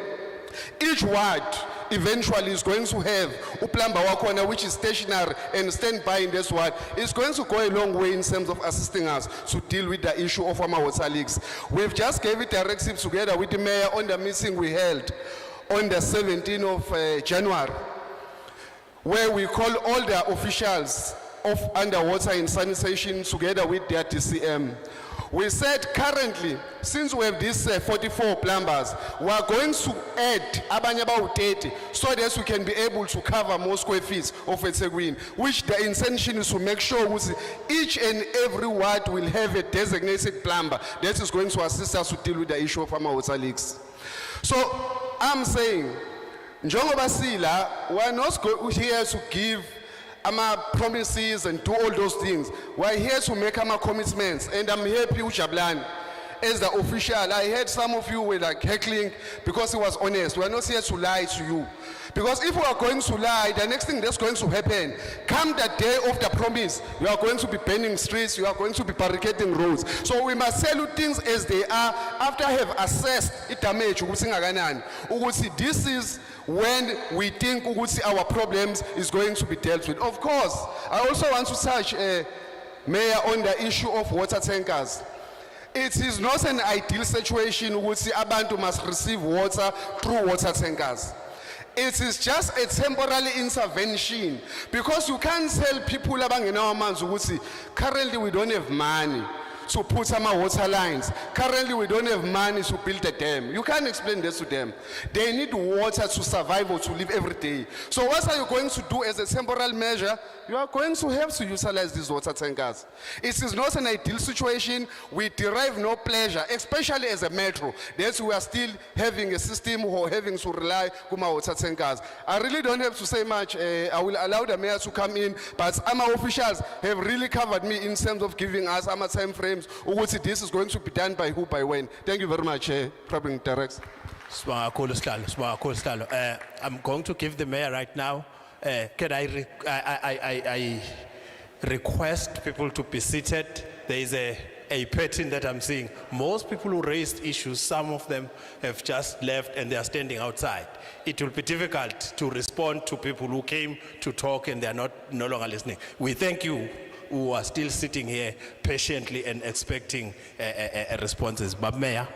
each ward eventually is going to have a plumber wakona which is stationary and standby in this ward, it's going to go a long way in terms of assisting us to deal with the issue of water leaks. We've just gave it directive together with the mayor on the meeting we held on the 17th of January, where we call all the officials of underwater and sanitation together with their DCM. We said currently, since we have these 44 plumbers, we are going to add abanye about 30 so that we can be able to cover more square feet of Etegwini, which the intention is to make sure each and every ward will have a designated plumber that is going to assist us to deal with the issue of water leaks. So I'm saying, njengoba sila, we're not here to give promises and do all those things. We're here to make commitments, and I'm happy with Jablan as the official. I heard some of you were like heckling because he was honest. We're not here to lie to you, because if we are going to lie, the next thing that's going to happen, come the day of the promise, you are going to be burning streets, you are going to be barricading roads. So we must tell you things as they are after I have assessed the damage. This is when we think our problems is going to be dealt with. Of course, I also want to touch, Mayor, on the issue of water tankers. It is not an ideal situation which abantu must receive water through water tankers. It is just a temporary intervention, because you can't tell people currently we don't have money to put some water lines. Currently, we don't have money to build a dam. You can't explain this to them. They need water to survive or to live every day. So what are you going to do as a temporary measure? You are going to have to utilize these water tankers. It is not an ideal situation. We derive no pleasure, especially as a metro, that we are still having a system or having to rely on water tankers. I really don't have to say much. I will allow the mayor to come in, but our officials have really covered me in terms of giving us our time frames. This is going to be done by who, by when. Thank you very much, Problem Director. I'm going to give the mayor right now. Can I request people to be seated? There is a pattern that I'm seeing. Most people who raised issues, some of them have just left and they are standing outside. It will be difficult to respond to people who came to talk and they are no longer listening. We thank you who are still sitting here patiently and expecting responses. But Mayor.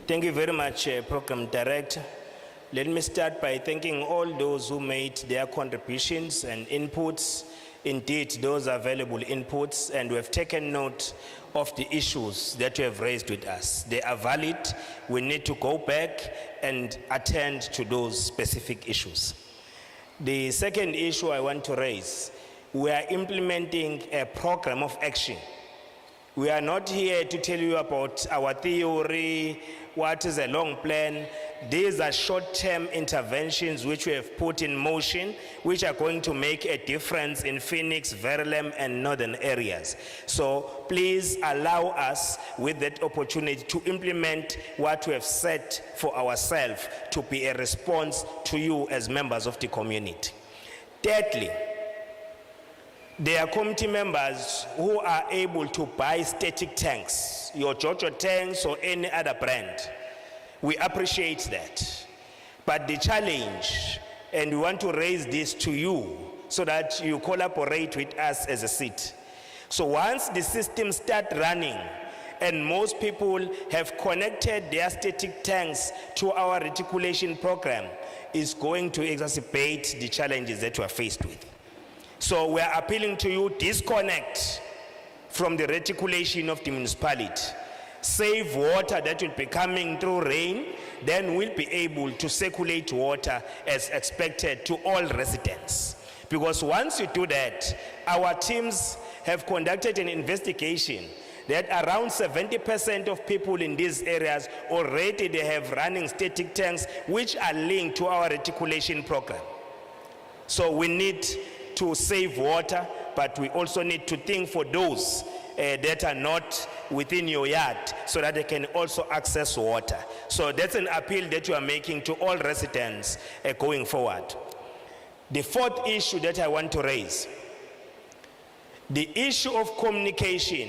Thank you very much, Program Director. Let me start by thanking all those who made their contributions and inputs. Indeed, those are valuable inputs, and we have taken note of the issues that you have raised with us. They are valid. We need to go back and attend to those specific issues. The second issue I want to raise, we are implementing a program of action. We are not here to tell you about our theory, what is a long plan. These are short-term interventions which we have put in motion, which are going to make a difference in Phoenix, Verulam, and northern areas. So please allow us with that opportunity to implement what we have set for ourselves to be a response to you as members of the community. Thirdly, there are committee members who are able to buy static tanks, your Jojo tanks or any other brand. We appreciate that. But the challenge, and we want to raise this to you so that you collaborate with us as a city. So once the system starts running and most people have connected their static tanks to our reticulation program, is going to exacerbate the challenges that we are faced with. So we are appealing to you, disconnect from the reticulation of the municipality. Save water that will be coming through rain, then we'll be able to circulate water as expected to all residents. Because once you do that, our teams have conducted an investigation that around 70% of people in these areas already they have running static tanks which are linked to our reticulation program. So we need to save water, but we also need to think for those that are not within your yard so that they can also access water. So that's an appeal that you are making to all residents going forward. The fourth issue that I want to raise, the issue of communication.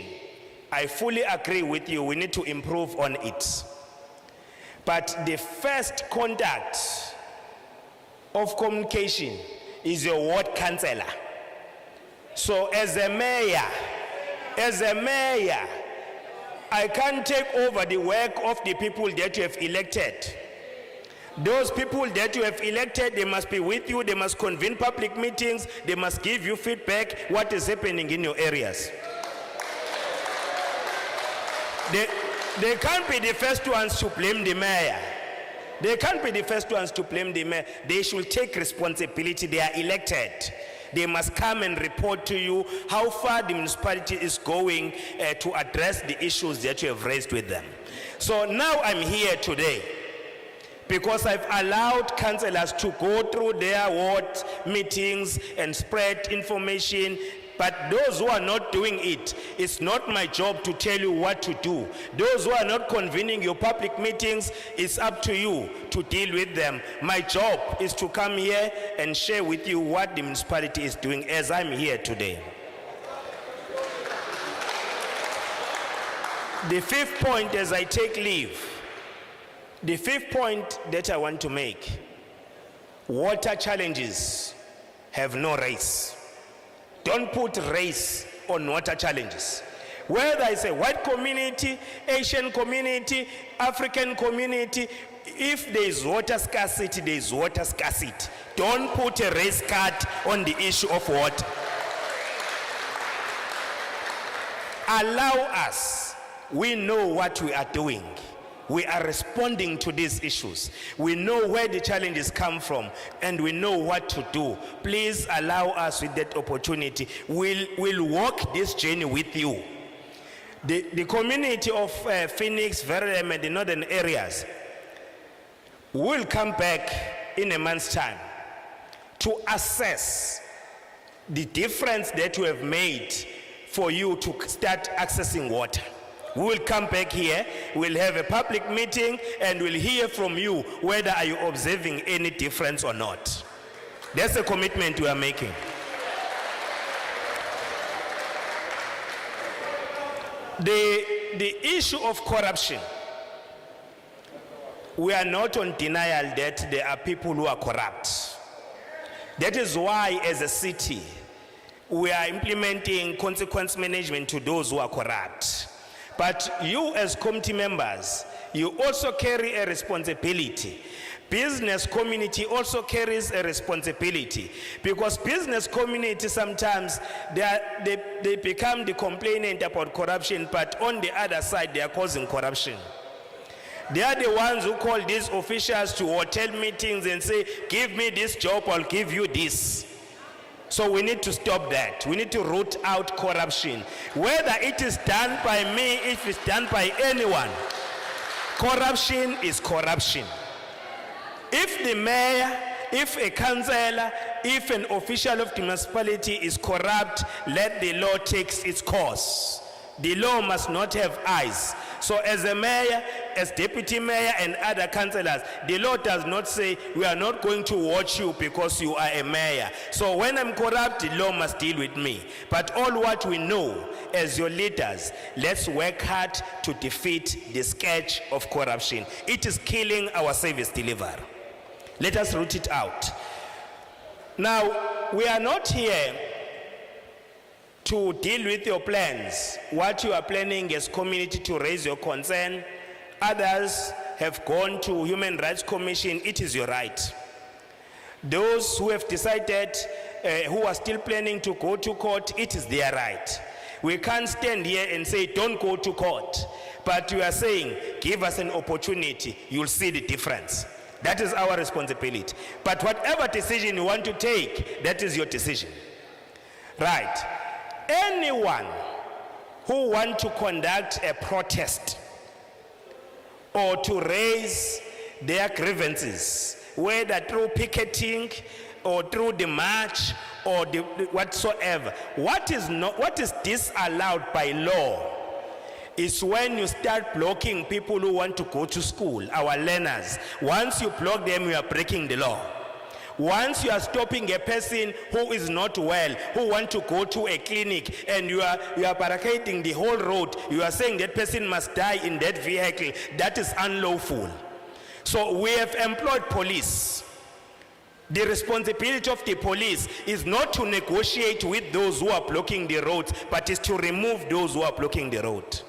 I fully agree with you, we need to improve on it. But the first contact of communication is your ward councillor. So as a mayor, I can't take over the work of the people that you have elected. Those people that you have elected, they must be with you, they must convene public meetings, they must give you feedback, what is happening in your areas. They can't be the first ones to blame the mayor. They can't be the first ones to blame the mayor. They should take responsibility. They are elected. They must come and report to you how far the municipality is going to address the issues that you have raised with them. So now I'm here today because I've allowed councillors to go through their ward meetings and spread information. But those who are not doing it, it's not my job to tell you what to do. Those who are not convening your public meetings, it's up to you to deal with them. My job is to come here and share with you what the municipality is doing as I'm here today. The fifth point as I take leave, the fifth point that I want to make, water challenges have no race. Don't put race on water challenges. Whether it's a white community, Asian community, African community, if there is water scarcity, there is water scarcity. Don't put a race card on the issue of water. Allow us. We know what we are doing. We are responding to these issues. We know where the challenges come from and we know what to do. Please allow us with that opportunity. We'll walk this journey with you. The community of Phoenix, Verulam and the northern areas will come back in a month's time to assess the difference that you have made for you to start accessing water. We will come back here, we'll have a public meeting, and we'll hear from you whether are you observing any difference or not. That's a commitment we are making. The issue of corruption, we are not on denial that there are people who are corrupt. That is why, as a city, we are implementing consequence management to those who are corrupt. But you as committee members, you also carry a responsibility. Business community also carries a responsibility because business community sometimes they become the complainant about corruption, but on the other side they are causing corruption. They are the ones who call these officials to hotel meetings and say, give me this job, I'll give you this. So we need to stop that. We need to root out corruption. Whether it is done by me, if it's done by anyone, corruption is corruption. If the mayor, if a councillor, if an official of the municipality is corrupt, let the law take its course. The law must not have eyes. So as a mayor, as deputy mayor and other councillors, the law does not say we are not going to watch you because you are a mayor. So when I'm corrupt, the law must deal with me. But all what we know as your leaders, let's work hard to defeat the scourge of corruption. It is killing our service delivery. Let us root it out. Now, we are not here to deal with your plans, what you are planning as community to raise your concern. Others have gone to Human Rights Commission. It is your right. Those who have decided, who are still planning to go to court, it is their right. We can't stand here and say, don't go to court. But you are saying, give us an opportunity, you'll see the difference. That is our responsibility. But whatever decision you want to take, that is your decision. Right. Anyone who want to conduct a protest or to raise their grievances, whether through picketing or through the march or whatsoever, what is disallowed by law is when you start blocking people who want to go to school, our learners. Once you block them, you are breaking the law. Once you are stopping a person who is not well, who want to go to a clinic, and you are barricading the whole road, you are saying that person must die in that vehicle, that is unlawful. So we have employed police. The responsibility of the police is not to negotiate with those who are blocking the roads, but is to remove those who are blocking the road.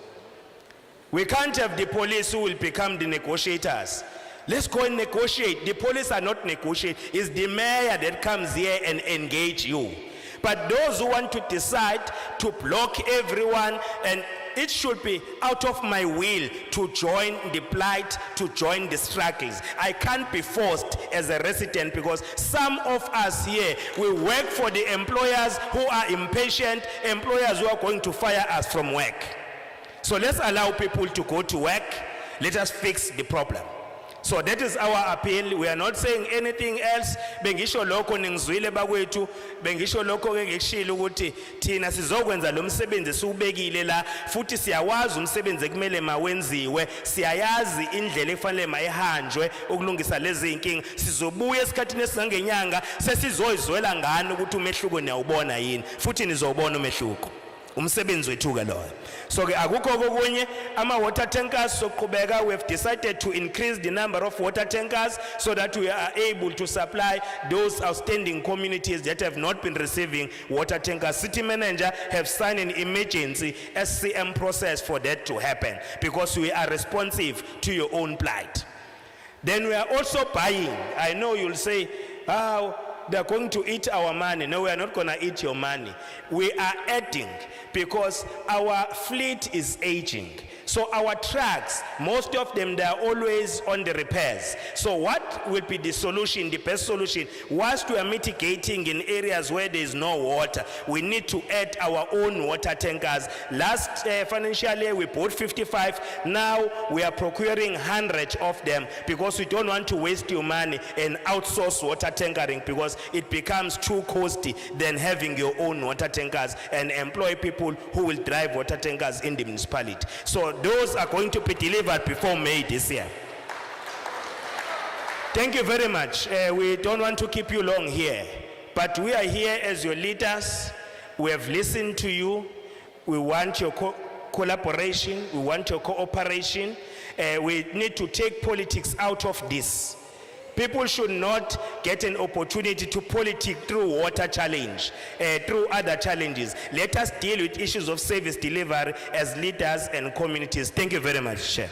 We can't have the police who will become the negotiators. Let's go and negotiate. The police are not negotiating. It's the mayor that comes here and engage you. But those who want to decide to block everyone, and it should be out of my will to join the plight, to join the struggles. I can't be forced as a resident, because some of us here, we work for the employers who are impatient, employers who are going to fire us from work. So let's allow people to go to work. Let us fix the problem. So that is our appeal. We are not saying anything else. Bengisho lokho ningizwile bakwethu, bengisho lokho ke ngikushilo ukuthi thina sizokwenza lo msebenzi siubekile la, futhi siyawazi umsebenzi ekumele mawenziwe, siyayazi indlela efanele mayihanjwe ukulungisa lezi inkinga. Sizobuya esikhathini esingangenyanga sesizoyizwela ngani ukuthi umehluko niyawubona yini, futhi nizobona umehluko. Umsebenzi wethu ke lo. So ke akukho kokunye, ama water tankers soqhubeka. We have decided to increase the number of water tankers so that we are able to supply those outstanding communities that have not been receiving water tankers. City manager have signed an emergency SCM process for that to happen, because we are responsive to your own plight. Then we are also buying. I know you'll say, they're going to eat our money. No, we are not going to eat your money. We are adding, because our fleet is aging. So our trucks, most of them, they are always on the repairs. So what will be the solution, the best solution? Whilst we are mitigating in areas where there is no water, we need to add our own water tankers. Last financial year, we bought 55. Now we are procuring 100 of them, because we don't want to waste your money and outsource water tankering, because it becomes too costly than having your own water tankers and employ people who will drive water tankers in the municipality. So those are going to be delivered before May this year. Thank you very much. We don't want to keep you long here, but we are here as your leaders. We have listened to you. We want your collaboration. We want your cooperation. We need to take politics out of this. People should not get an opportunity to politic through water challenge, through other challenges. Let us deal with issues of service delivery as leaders and communities. Thank you very much, Chair.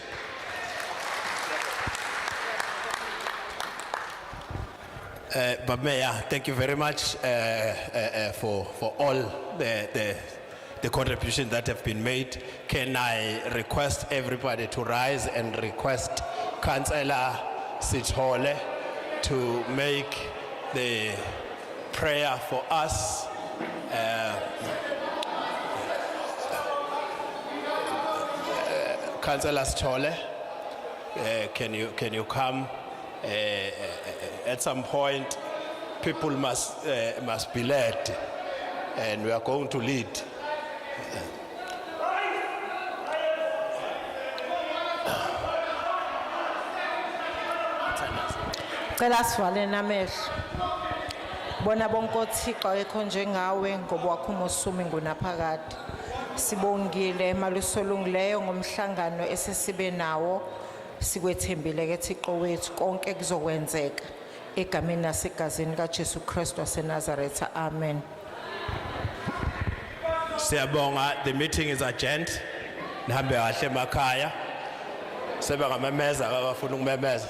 But Mayor, thank you very much for all the contributions that have been made. Can I request everybody to rise and request Councillor Sithole to make the prayer for us. Councillor Sithole, can you come? At some point, people must be led, and we are going to lead. Cela sivale namehlo. Bona bonke oThixo ekho njengawe ngoba wakho umusumi ngunaphakade. Sibongile malusolungileyo ngomhlangano esesibe nawo. Sikwethembile ke Thixo wethu konke kuzokwenzeka egameni nasegazini kaJesu Kristu waseNazaretha. Amen. Siyabonga, the meeting is adjourned. Nihambe kahle emakhaya. Sebe ngamemeza abafuna ukumemeza.